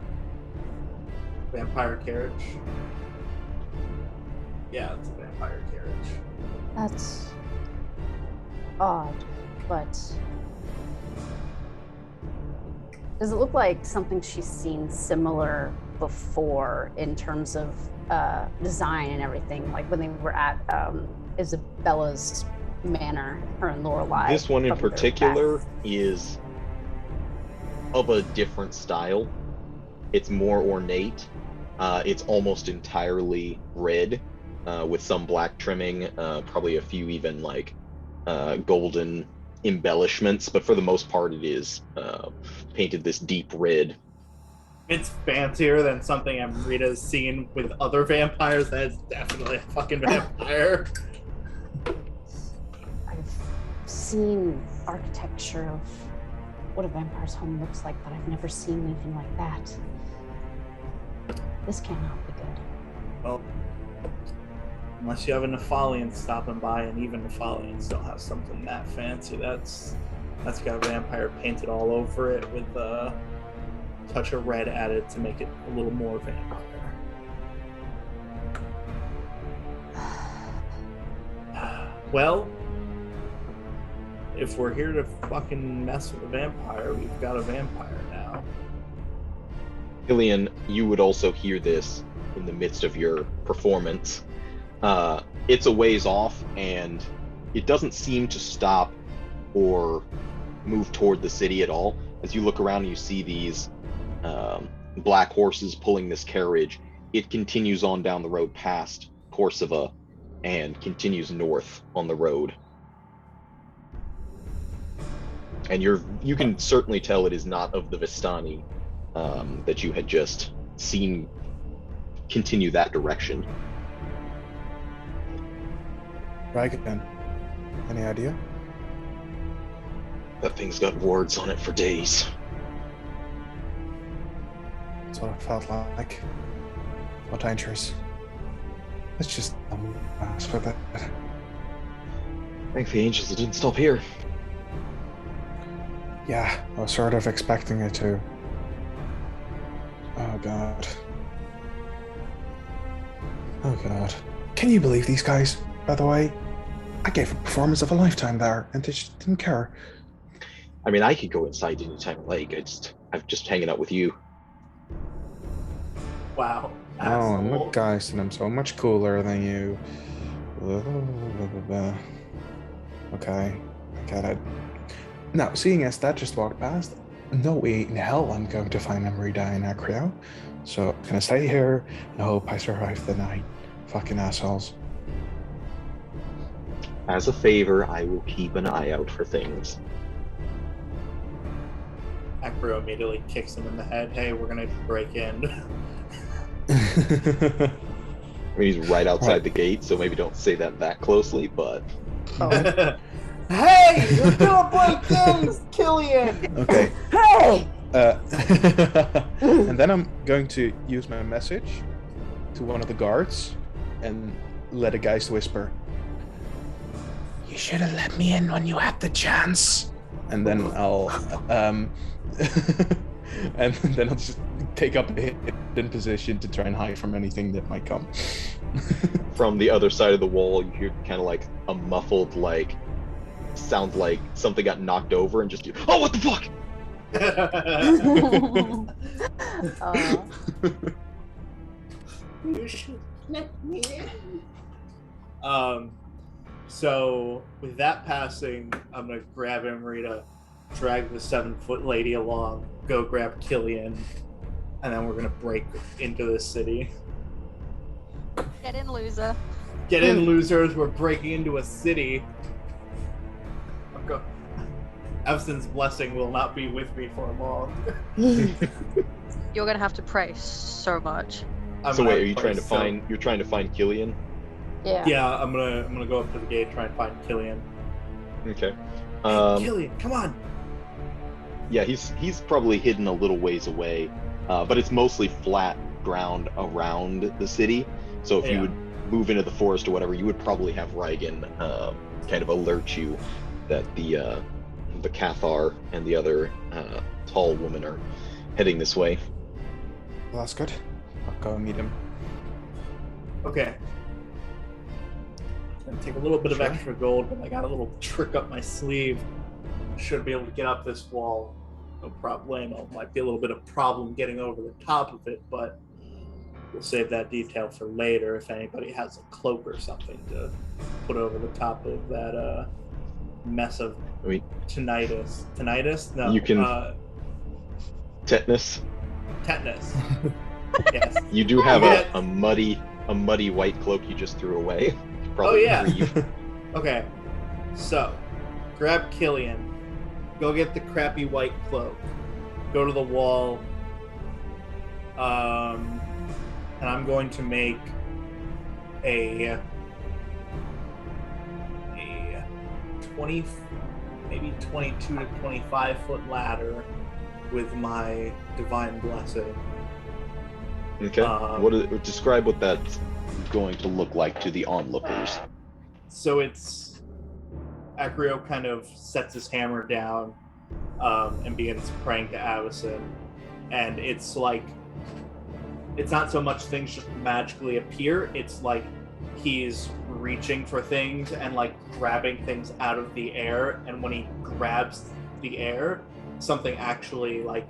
Vampire carriage? Yeah, it's a vampire carriage. That's odd, but does it look like something she's seen similar before in terms of design and everything? Like when they were at Isabella's manor, her and Lorelei. This one in particular is of a different style. It's more ornate. It's almost entirely red with some black trimming, probably a few even like golden embellishments, but for the most part it is painted this deep red. It's fancier than something Amrita's seen with other vampires. That is definitely a fucking vampire. I've seen architecture of what a vampire's home looks like, but I've never seen anything like that. This cannot be good. Well, unless you have a Nephalian stopping by, and even Nephalians don't have something that fancy. That's got a vampire painted all over it with a touch of red added to make it a little more vampire. Well, if we're here to fucking mess with a vampire, we've got a vampire now. Cillian, you would also hear this in the midst of your performance. It's a ways off, and it doesn't seem to stop or move toward the city at all. As you look around and you see these black horses pulling this carriage, it continues on down the road past Corsiva and continues north on the road. And you can certainly tell it is not of the Vistani that you had just seen continue that direction. Dragon, any idea? That thing's got wards on it for days. That's what it felt like. Not dangerous. Let's just mess with it. Thank the angels it didn't stop here. Yeah, I was sort of expecting it to. Oh god. Oh god. Can you believe these guys, by the way? I gave a performance of a lifetime there, and they just didn't care. I mean, I could go inside anytime I like. I'm just hanging out with you. Wow. Oh, and look, guys, and I'm so much cooler than you. Okay, I get it. Now, seeing as that just walked past, no way in hell I'm going to find Amrita in Acrio. So I'm gonna stay here and hope I survive the night. Fucking assholes. As a favor, I will keep an eye out for things. Acrio immediately kicks him in the head. Hey, we're gonna break in. I mean, he's right outside the gate, so maybe don't say that closely, but... Oh. Hey! You're gonna break things, Cillian! Okay. Hey! And then I'm going to use my message to one of the guards and let a geist whisper, "You should have let me in when you had the chance." And then I'll and then I'll just take up a hidden position to try and hide from anything that might come. From the other side of the wall, you hear kind of like a muffled, like, sounds like something got knocked over, and just you, oh, what the fuck? You should let me in. So with that passing, I'm gonna grab Amrita, drag the 7-foot lady along, go grab Cillian, and then we're gonna break into the city. Get in, loser. Get in, losers! We're breaking into a city. Avacyn's blessing will not be with me for long. You're gonna have to pray so much. So wait, are you trying to find? You're trying to find Cillian? Yeah. Yeah, I'm gonna go up to the gate, try and find Cillian. Okay. Cillian, come on. Yeah, he's probably hidden a little ways away, but it's mostly flat ground around the city. So if you would move into the forest or whatever, you would probably have Reigen kind of alert you that the Cathar and the other tall woman are heading this way. Well, that's good. I'll go and meet him. Okay. It's gonna take a little bit of Sure. extra gold, but I got a little trick up my sleeve. Should be able to get up this wall. No problemo. Might be a little bit of problem getting over the top of it, but we'll save that detail for later if anybody has a cloak or something to put over the top of that mess of tinnitus. Tinnitus? No. You can tetanus. Tetanus. Yes. You do have a muddy white cloak you just threw away. Probably grieve. Okay. So, grab Cillian. Go get the crappy white cloak. Go to the wall. And I'm going to make a 20, maybe 22 to 25 foot ladder with my divine blessing. Okay. Describe what that's going to look like to the onlookers. So it's Acrio kind of sets his hammer down and begins praying to Avacyn, and it's like it's not so much things just magically appear. It's like he's reaching for things and like grabbing things out of the air, and when he grabs the air, something actually like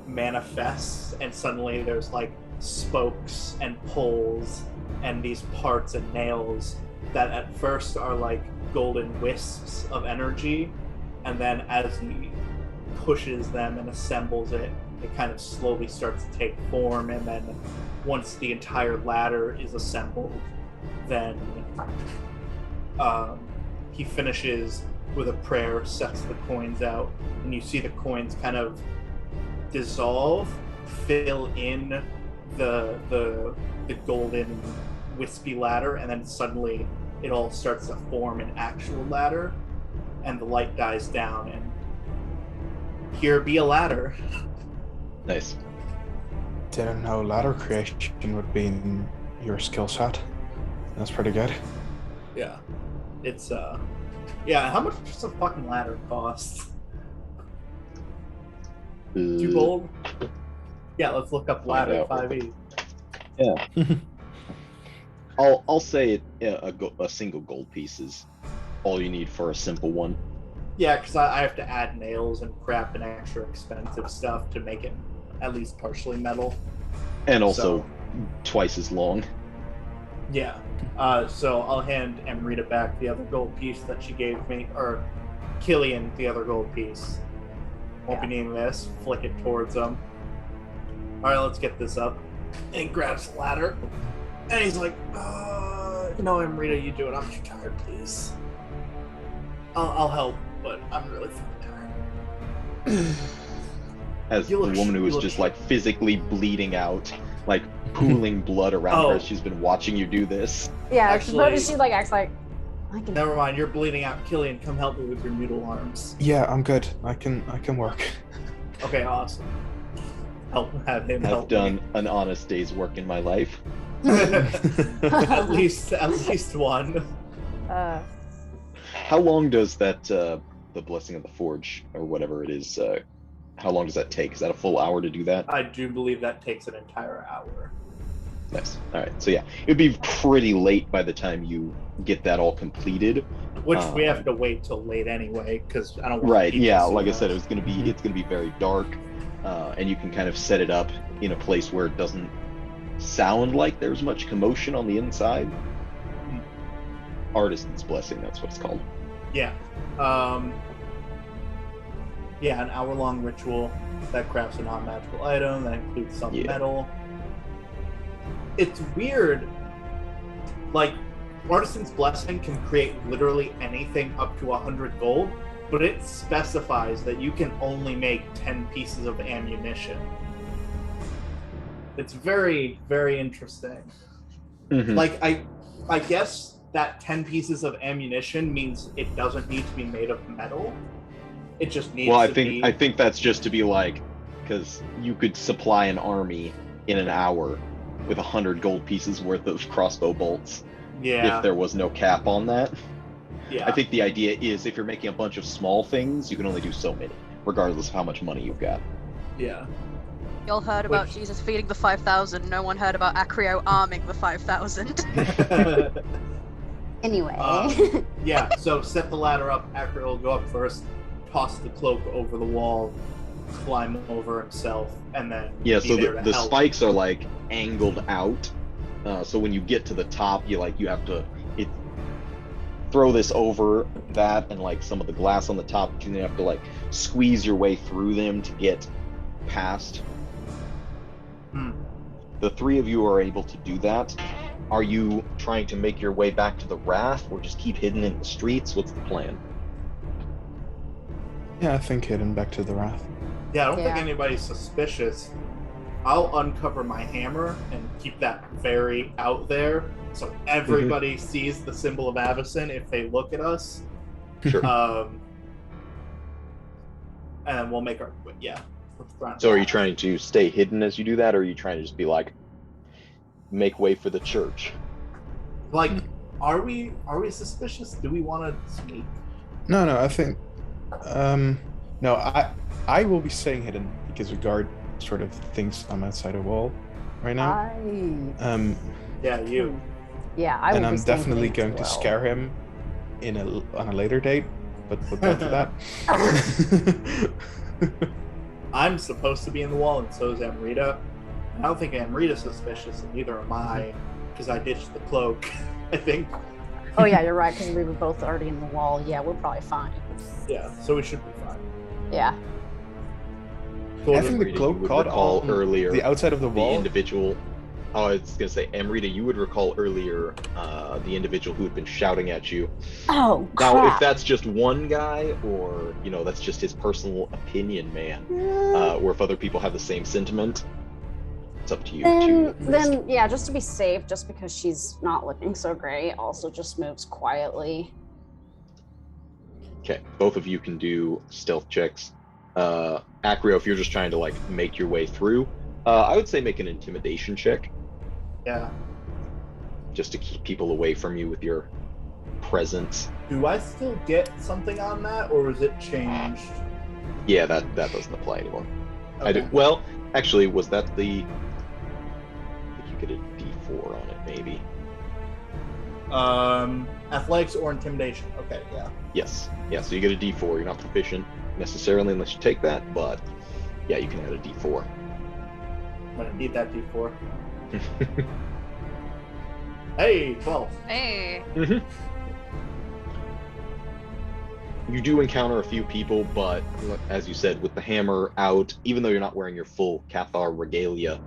manifests, and suddenly there's like spokes and poles and these parts and nails that at first are like golden wisps of energy, and then as he pushes them and assembles it, it kind of slowly starts to take form, and then once the entire ladder is assembled, then he finishes with a prayer, sets the coins out, and you see the coins kind of dissolve, fill in the golden wispy ladder, and then suddenly it all starts to form an actual ladder, and the light dies down, and here be a ladder. Nice. Didn't know ladder creation would be in your skill set. That's pretty good. Yeah. It's how much does a fucking ladder cost? 2 gold? Yeah, let's look up ladder 5e. Yeah. I'll say a single gold piece is all you need for a simple one. Yeah, because I have to add nails and crap and extra expensive stuff to make it at least partially metal. And also twice as long. Yeah. So I'll hand Amrita back the other gold piece that she gave me, or Cillian the other gold piece. Won't be needing this. Flick it towards him. All right, let's get this up. And he grabs the ladder, and he's like, Amrita, you do it. I'm too tired, please. I'll help, but I'm really fucking tired. As the woman who was just like physically bleeding out, like pooling blood around her, she's been watching you do this. Yeah, Actually, she like acts like I can. Never mind, you're bleeding out. Cillian, come help me with your noodle arms. Yeah, I'm good. I can work. Okay, awesome. Have him I've help done me. an honest day's work in my life. at least one. How long does that the Blessing of the Forge or whatever it is? How long does that take? Is that a full hour to do that? I do believe that takes an entire hour. Nice. All right. So yeah, it'd be pretty late by the time you get that all completed. Which we have to wait till late anyway, because I don't want Right. people Yeah. seeing Like I us. said, it's gonna be very dark, and you can kind of set it up in a place where it doesn't sound like there's much commotion on the inside. Artisan's Blessing. That's what it's called. Yeah. An hour-long ritual that crafts a non-magical item that includes some metal. It's weird. Like, Artisan's Blessing can create literally anything up to 100 gold, but it specifies that you can only make 10 pieces of ammunition. It's very, very interesting. Mhm. Like, I guess that 10 pieces of ammunition means it doesn't need to be made of metal. It just needs Well, to be... I think that's just to be like, because you could supply an army in an hour with 100 gold pieces worth of crossbow bolts if there was no cap on that. Yeah. I think the idea is if you're making a bunch of small things, you can only do so many, regardless of how much money you've got. Yeah. Y'all heard about Jesus feeding the 5,000. No one heard about Acrio arming the 5,000. Anyway. Yeah, so set the ladder up. Acrio will go up first, toss the cloak over the wall, climb over himself, and then Yeah, be so there to the help. spikes are like angled out. So when you get to the top, you have to throw this over that, and like some of the glass on the top, you have to like squeeze your way through them to get past. The three of you are able to do that. Are you trying to make your way back to the raft, or just keep hidden in the streets? What's the plan? Yeah, I think hidden back to the raft. Yeah, I don't think Yeah. anybody's suspicious. I'll uncover my hammer and keep that very out there, so everybody sees the symbol of Avacyn if they look at us. Sure. And we'll make our So are you trying to stay hidden as you do that, or are you trying to just be like, make way for the church? Like, are we suspicious? Do we want to sneak? No, I think no, I will be staying hidden because we guard sort of things on that side of the wall right now. Yeah, you. Yeah, I will and be I'm staying definitely hidden going as to well. scare him on a later date, but we'll go for that. I'm supposed to be in the wall, and so is Amrita. I don't think Amrita's suspicious, and neither am I, because I ditched the cloak, I think. Oh yeah, you're right, because we were both already in the wall. Yeah, we're probably fine. Yeah, so we should be fine. Yeah. I think the Amrita, cloak you would caught recall on earlier the outside of the the wall. individual. Oh, I was gonna say, Amrita, you would recall earlier the individual who had been shouting at you. Oh, Now, crap. if that's just one guy, or that's just his personal opinion, man, or if other people have the same sentiment, it's up to you. Then yeah, just to be safe, just because she's not looking so great, also just moves quietly. Okay, both of you can do stealth checks. Acrio, if you're just trying to like make your way through, I would say make an intimidation check. Yeah. Just to keep people away from you with your presence. Do I still get something on that, or is it changed? Yeah, that doesn't apply anymore. Okay. I do. Well, actually, was that the? I think you get a D4 on it, maybe. Athletics or intimidation. Okay, yeah. Yes. Yeah. So you get a D4. You're not proficient necessarily unless you take that, but yeah, you can add a D4. I'm gonna need that D4. Hey, 12. Hey. You do encounter a few people, but as you said, with the hammer out, even though you're not wearing your full Cathar regalia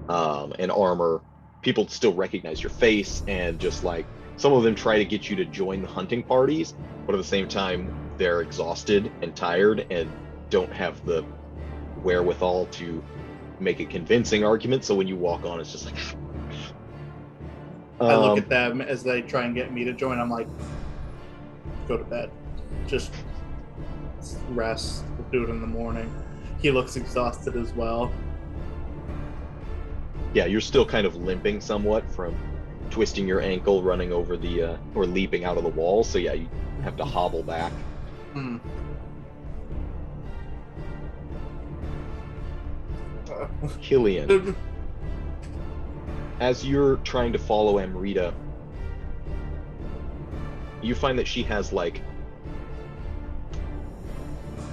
and armor, people still recognize your face, and just like some of them try to get you to join the hunting parties, but at the same time they're exhausted and tired and don't have the wherewithal to make a convincing argument. So when you walk on, it's just like I look at them as they try and get me to join. I'm like, go to bed. Just rest. We'll do it in the morning. He looks exhausted as well. Yeah, you're still kind of limping somewhat from twisting your ankle running over the or leaping out of the wall. So yeah, you have to hobble back. Cillian, as you're trying to follow Amrita, you find that she has like,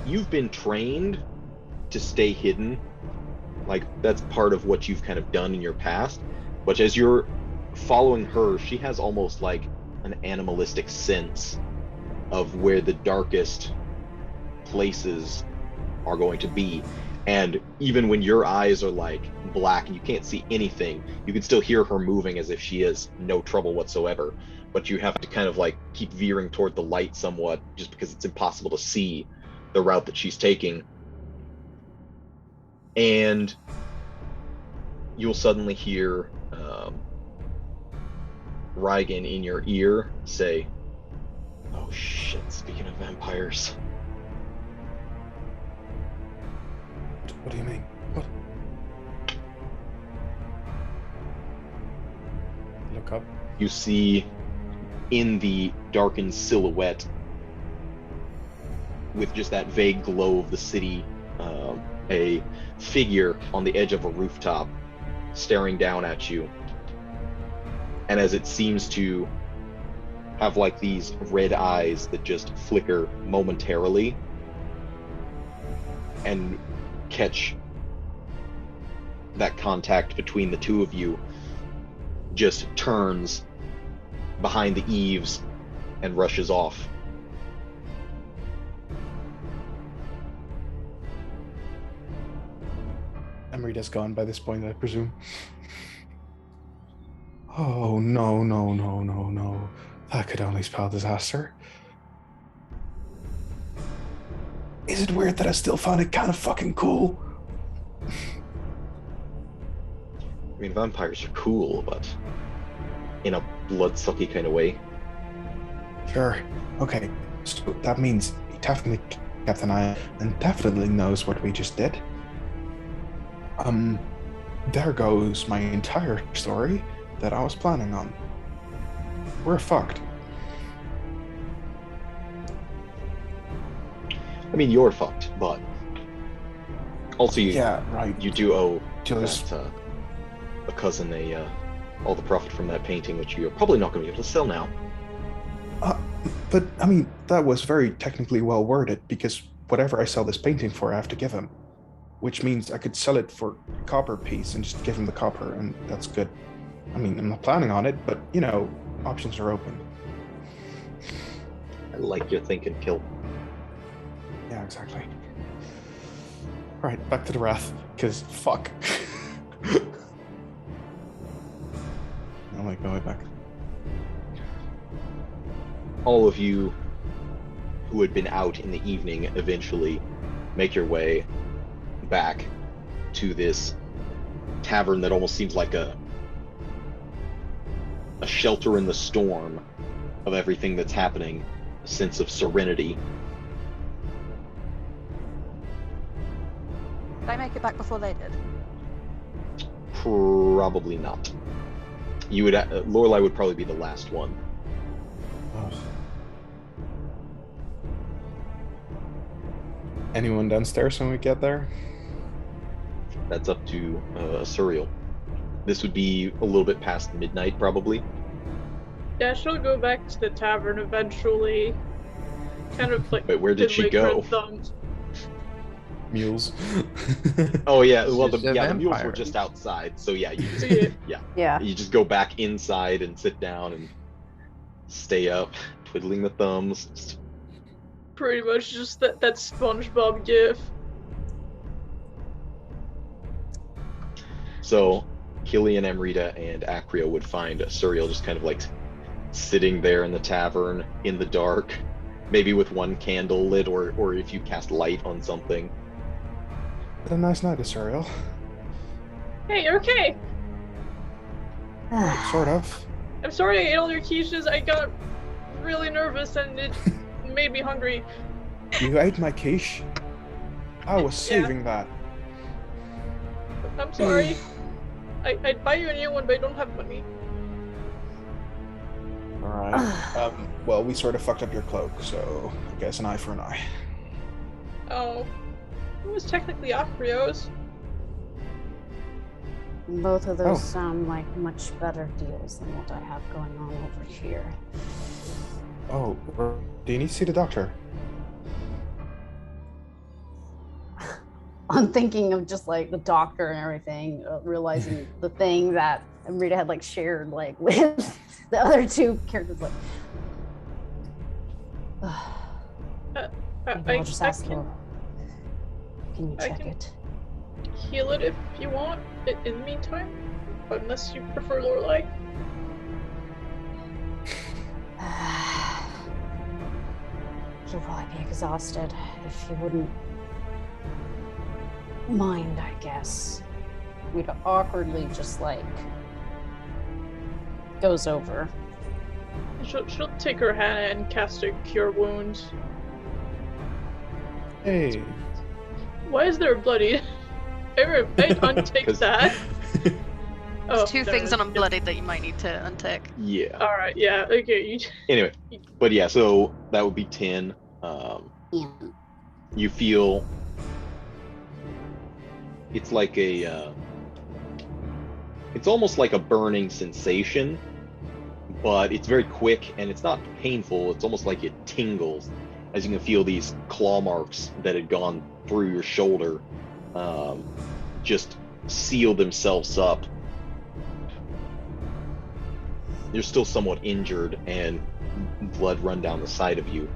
you've been trained to stay hidden, like that's part of what you've kind of done in your past, but as you're following her, she has almost like an animalistic sense of where the darkest places are going to be. And even when your eyes are like black and you can't see anything, you can still hear her moving as if she has no trouble whatsoever. but you have to kind of like keep veering toward the light somewhat, just because it's impossible to see the route that she's taking. And you'll suddenly hear Reigen in your ear say, "Oh shit, speaking of vampires." What do you mean? What? Look up. You see in the darkened silhouette, with just that vague glow of the city, a figure on the edge of a rooftop staring down at you. And as it seems to have like these red eyes that just flicker momentarily and catch that contact between the two of you, just turns behind the eaves and rushes off. Amrita's gone by this point, I presume. Oh, no, no, no, no, no. That could only spell disaster. Is it weird that I still found it kind of fucking cool? I mean, vampires are cool, but in a bloodsucky kind of way. Sure. Okay, so that means he definitely kept an eye and definitely knows what we just did. There goes my entire story that I was planning on. We're fucked. I mean, you're fucked, but also you, Yeah, right. you do owe Just that, a cousin all the profit from that painting, which you're probably not going to be able to sell now. but I mean, that was very technically well worded, because whatever I sell this painting for, I have to give him. Which means I could sell it for a copper piece and just give him the copper, and that's good. I mean, I'm not planning on it, but, you know, options are open. I like your thinking, Kill. Yeah, exactly. Alright, back to the Wrath, because fuck. I'll make my way back. All of you who had been out in the evening eventually make your way back to this tavern that almost seems like a shelter in the storm of everything that's happening, a sense of serenity. Did I make it back before they did? Probably not. You would, Lorelei would probably be the last one. Ugh. Anyone downstairs when we get there? That's up to Asuriel. This would be a little bit past midnight, probably. Yeah, she'll go back to the tavern eventually. Kind of like. Wait, where did she twiddling go? her thumbs. Mules. Oh yeah, well She's a the mules were vampire. just outside, so yeah, you just, Yeah. you just go back inside and sit down and stay up, twiddling the thumbs. Pretty much just that SpongeBob gif. So Cillian, Amrita, and Acrio would find Asuriel just kind of like sitting there in the tavern in the dark, maybe with one candle lit, or if you cast light on something. Had a nice night, Asuriel. Hey, you're okay. Sort of. I'm sorry I ate all your quiches. I got really nervous and it made me hungry. You ate my quiche? I was Yeah. saving that. I'm sorry. I'd buy you a new one, but I don't have money. Alright. Well, we sort of fucked up your cloak, so I guess an eye for an eye. Oh. It was technically Acrio's. Both of those Oh. sound like much better deals than what I have going on over here. Oh, do you need to see the doctor? I'm thinking of just like the doctor and everything, realizing the thing that Amrita had like shared like with the other two characters. Like, maybe I'll just ask can Laura. Can you I check can- it? heal it if you want in the meantime. Unless you prefer Lorelei. You'll probably be exhausted. If you wouldn't mind, I guess. We'd awkwardly just like goes over. She'll take her hand and cast a Cure Wounds. Hey. Why is there bloody? I untake that. There's two things on unbloodied that you might need to untick. Yeah. All right. Yeah. Okay. Anyway, but yeah, so that would be 10. Yeah. You feel it's like a it's almost like a burning sensation, but it's very quick and it's not painful. It's almost like it tingles as you can feel these claw marks that had gone through your shoulder just seal themselves up. You're still somewhat injured and blood run down the side of you,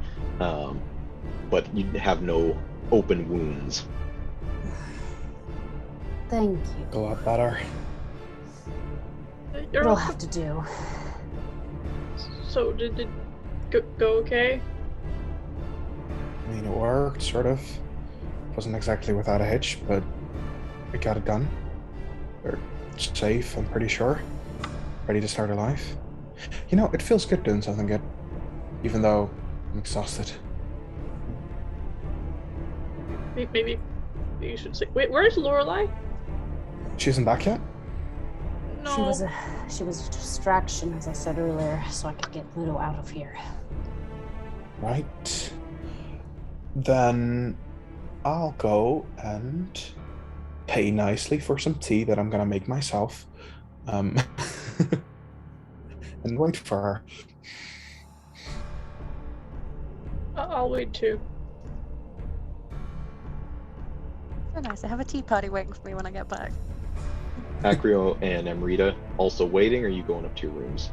but you have no open wounds. Thank you. A lot better. It'll have to do. So did it go okay? I mean, it worked, sort of. Wasn't exactly without a hitch, but we got it done. We're safe, I'm pretty sure. Ready to start our life. You know, it feels good doing something good, even though I'm exhausted. Maybe you should say. Wait, where's Lorelei? She isn't back yet? No. She was a distraction, as I said earlier, so I could get Ludo out of here. Right. Then I'll go and pay nicely for some tea that I'm gonna make myself. And wait for her. I'll wait too. So nice. I have a tea party waiting for me when I get back. Acrio and Amrita also waiting, or are you going up to your rooms?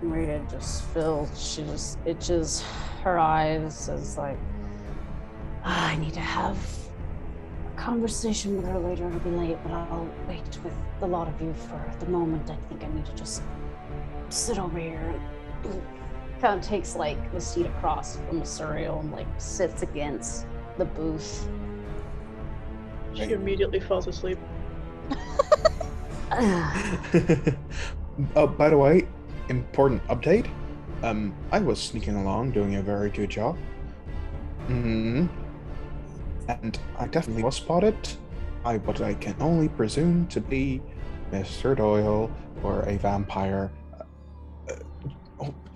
Rita just feels, she just itches her eyes as like, I need to have a conversation with her later. It'll be late, but I'll wait with the lot of you for the moment. I think I need to just sit over here. Kind of takes like the seat across from Asuriel and like sits against the booth. She immediately falls asleep. Oh, by the way, important update. I was sneaking along, doing a very good job. And I definitely was spotted by what I can only presume to be Mr. Doyle or a vampire.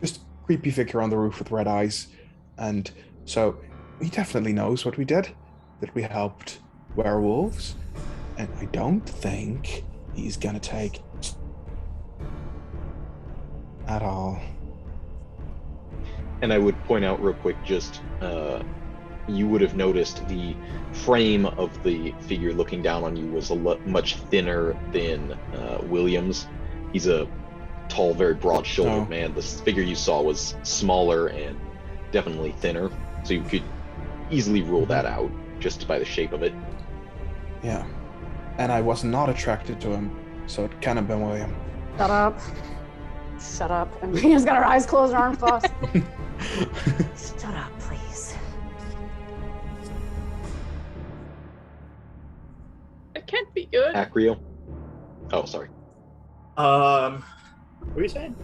Just creepy figure on the roof with red eyes. And so he definitely knows what we did, that we helped werewolves. And I don't think he's gonna take at all. And I would point out real quick, just you would have noticed the frame of the figure looking down on you was much thinner than William's. He's a tall, very broad-shouldered man. The figure you saw was smaller and definitely thinner, so you could easily rule that out just by the shape of it. Yeah, and I was not attracted to him, so it can't have been William. Shut up. Shut up. And Rita's got her eyes closed, her arm crossed. Shut up, please. It can't be good. Acrio? Oh, sorry. What were you saying?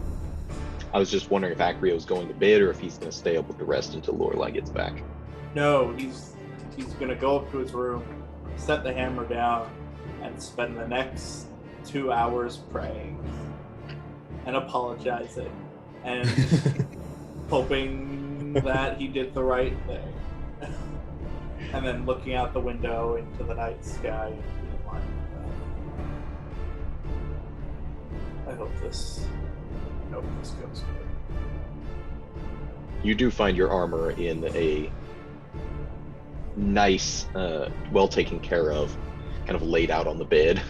I was just wondering if Acrio's going to bed or if he's going to stay up with the rest until Lorelei gets back. No, he's gonna go up to his room, set the hammer down, and spend the next 2 hours praying and apologizing and hoping that he did the right thing. And then looking out the window into the night sky and being like, I hope this goes good. You do find your armor in a nice, well taken care of, kind of laid out on the bed.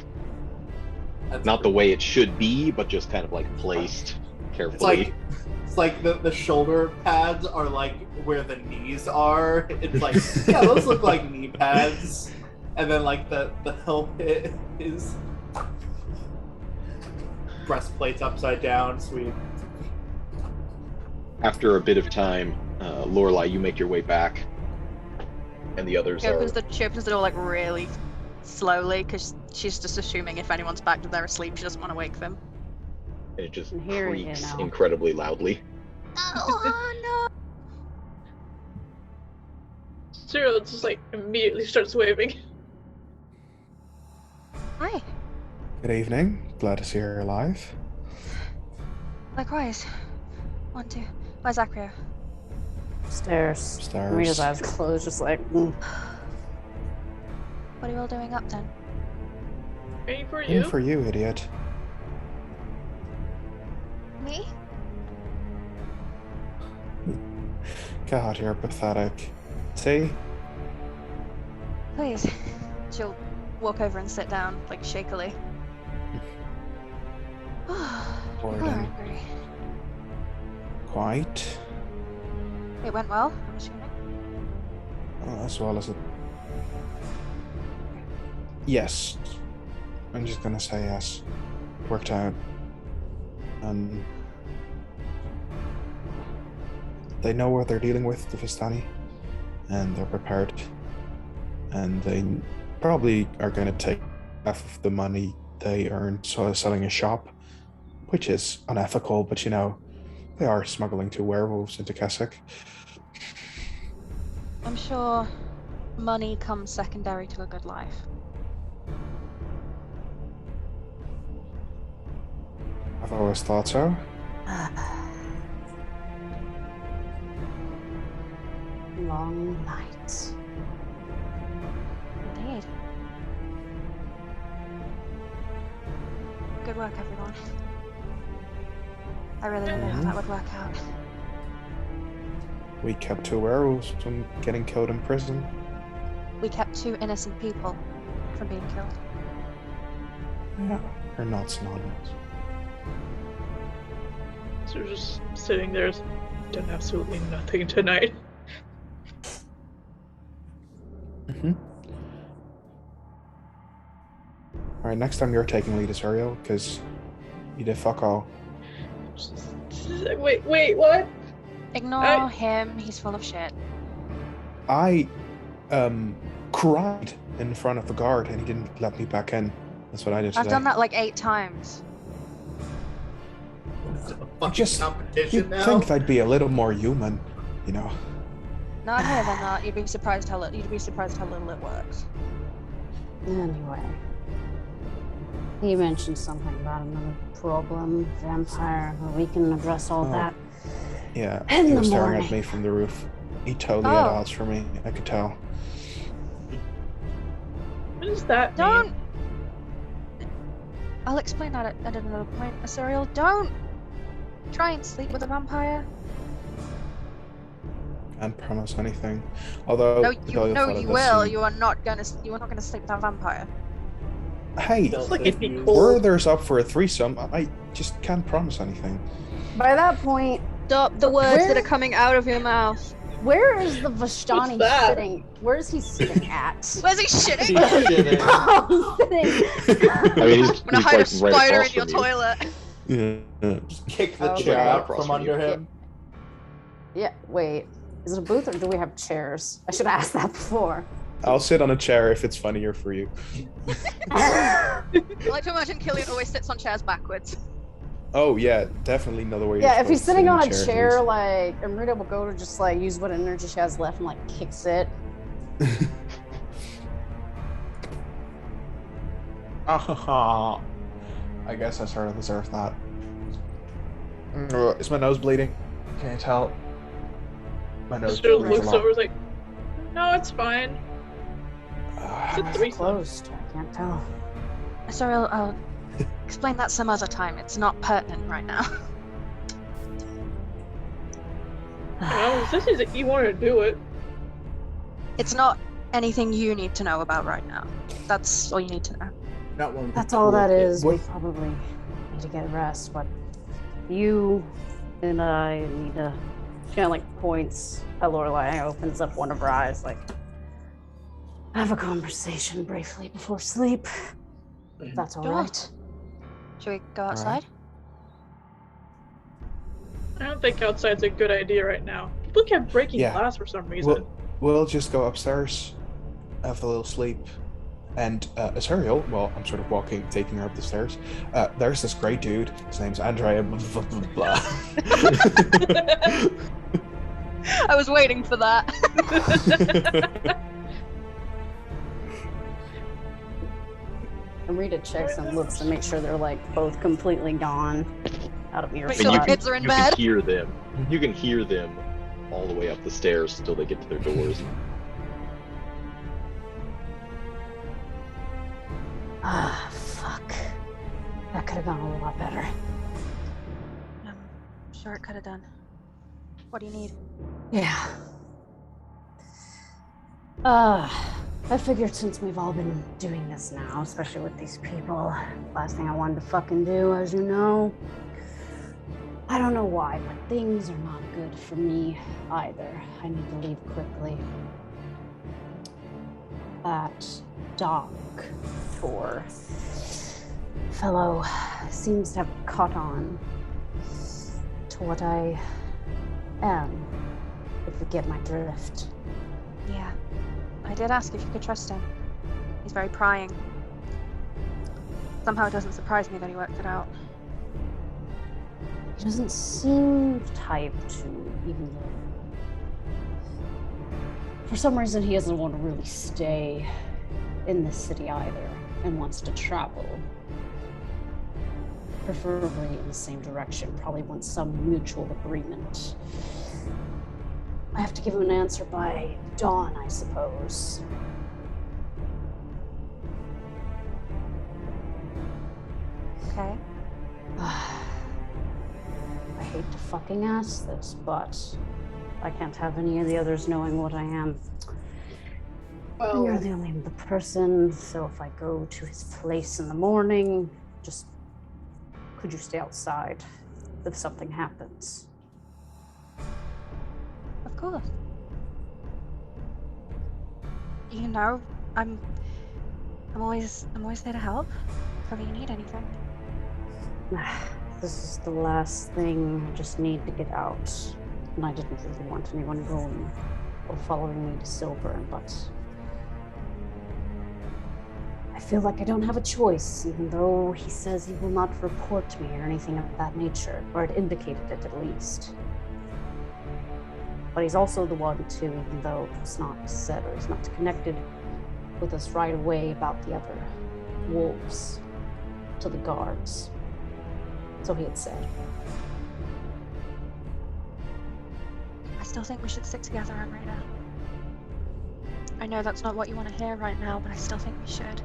That's Not the way it should be, but just kind of like placed carefully. It's like the shoulder pads are like where the knees are. It's like, yeah, those look like knee pads. And then like the helmet is breastplates upside down, sweet. After a bit of time, Lorelei, you make your way back, and the others She are. opens the door like really slowly because she's just assuming if anyone's back that they're asleep, she doesn't want to wake them. And it just I'm hearing you creaks now. incredibly loudly. Oh Cyril just like immediately starts waving. no! Hi. Good evening. Glad to see you're alive. Likewise. Where's Acrio? Stairs. Rita's eyes closed, just like. What are you all doing up then? Waiting for In you. for you, idiot. Me? God, you're pathetic. See? Please. She'll walk over and sit down, like shakily. Boredom. You're angry. Quite. It went well, I'm assuming. As well as it. Yes. I'm just gonna say yes. Worked out. And they know what they're dealing with, the Vistani, and they're prepared. And they probably are gonna take half of the money they earned selling a shop, which is unethical, but you know, they are smuggling 2 werewolves into Keswick. I'm sure money comes secondary to a good life. I've always thought so. Long nights. Indeed. Good work, everyone. I really didn't know how that would work out. We kept 2 werewolves from getting killed in prison. We kept 2 innocent people from being killed. Yeah. Or not synonymous. So we're just sitting there, done absolutely nothing tonight. Alright, next time you're taking lead, Asuriel, because you did fuck all. Wait, what? Ignore him, he's full of shit. I cried in front of the guard and he didn't let me back in. That's what I did today. I've done that like 8 times. It's a fucking Just- competition You'd now. think they'd be a little more human, you know. Not more than that, you'd be surprised how little it works. Anyway. He mentioned something about another problem, vampire, but we can address all that. Yeah, In he the was staring morning. at me from the roof. He totally had Oh. odds for me, I could tell. What does that mean? Don't! I'll explain that at another point. Asuriel, don't try and sleep with a vampire. Can't promise anything. Although, No, with you all your no, thought of you this, will. You are not gonna sleep with a vampire. Hey, Like it'd be if cool. Werther's up for a threesome, I just can't promise anything. By that point, Stop the words Where- that are coming out of your mouth. where is the Vistani What's that? sitting? Where is he sitting at? Where's he shitting? He's shitting. Oh, he's sitting. I mean, he's I'm gonna hide a like right spider across in your from you. toilet. Yeah. Just kick the Okay. chair Right out across from from you. under him. Yeah, wait. Is it a booth or do we have chairs? I should have asked that before. I'll sit on a chair if it's funnier for you. I like to imagine Cillian always sits on chairs backwards. Oh yeah, definitely another way. Yeah, if he's sitting on a chair, chair, like Amrita will go to just like use what energy she has left and like kicks it. I guess I sort of deserve that. Is my nose bleeding? Can you tell? My nose Cyril bleeds a looks lot. over, is like, no, it's fine. It's a threesome. Closed. I can't tell. Asuriel, I'll explain that some other time. It's not pertinent right now. Well, this is it. You want to do it. It's not anything you need to know about right now. That's all you need to know. Not one. That's all that is. We What- probably need to get rest, but you and I need to. She kind of like points at Lorelei, opens up one of her eyes, like have a conversation briefly before sleep. If that's all Sure. right. Should we go right. outside? I don't think outside's a good idea right now. People kept breaking Yeah. glass for some reason. We'll just go upstairs, have a little sleep. And Asuriel, well, I'm sort of taking her up the stairs. There's this great dude. His name's Andrea. Blah, blah, blah. I was waiting for that. Amrita checks and looks to make sure they're like both completely gone out of Make earshot. sure the kids are in You bed. can hear them. You can hear them all the way up the stairs until they get to their doors. Ah, fuck. That could have gone a lot better. I'm sure it could have done. What do you need? Yeah. I figured since we've all been doing this now, especially with these people, last thing I wanted to fucking do, as you know. I don't know why, but things are not good for me either. I need to leave quickly. That dog, or fellow, seems to have caught on to what I am, if you get my drift. Yeah. I did ask if you could trust him. He's very prying. Somehow it doesn't surprise me that he worked it out. He doesn't seem the type to, even though for some reason he doesn't want to really stay in this city either, and wants to travel. Preferably in the same direction, probably wants some mutual agreement. I have to give him an answer by dawn, I suppose. Okay. I hate to fucking ask this, but I can't have any of the others knowing what I am. And you're the only person, so if I go to his place in the morning, just could you stay outside if something happens? Of course. You know, I'm always there to help. If ever you need anything. This is the last thing. I just need to get out. And I didn't really want anyone going or following me to Silver, but I feel like I don't have a choice, even though he says he will not report me or anything of that nature, or it indicated it at least. But he's also the one too, even though it's not said or he's not connected with us right away about the other wolves to the guards. So he had said. I still think we should stick together, Amrita. I know that's not what you want to hear right now, but I still think we should.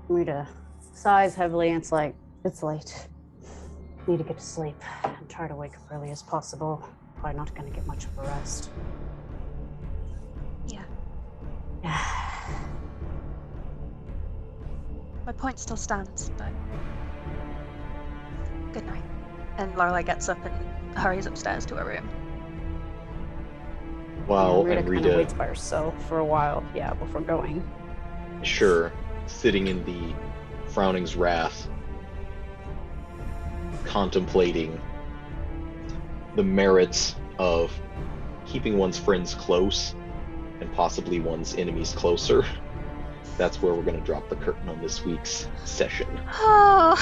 Rita sighs heavily and it's like, it's late. Need to get to sleep and try to wake up early as possible. Probably not gonna get much of a rest. Yeah. My point still stands, but good night. And Lorelei gets up and hurries upstairs to her room. While Rita kind of Amrita, waits by herself for a while, before going. sure, sitting in the Frowning's Wrath, contemplating the merits of keeping one's friends close and possibly one's enemies closer. That's where we're going to drop the curtain on this week's session. Oh.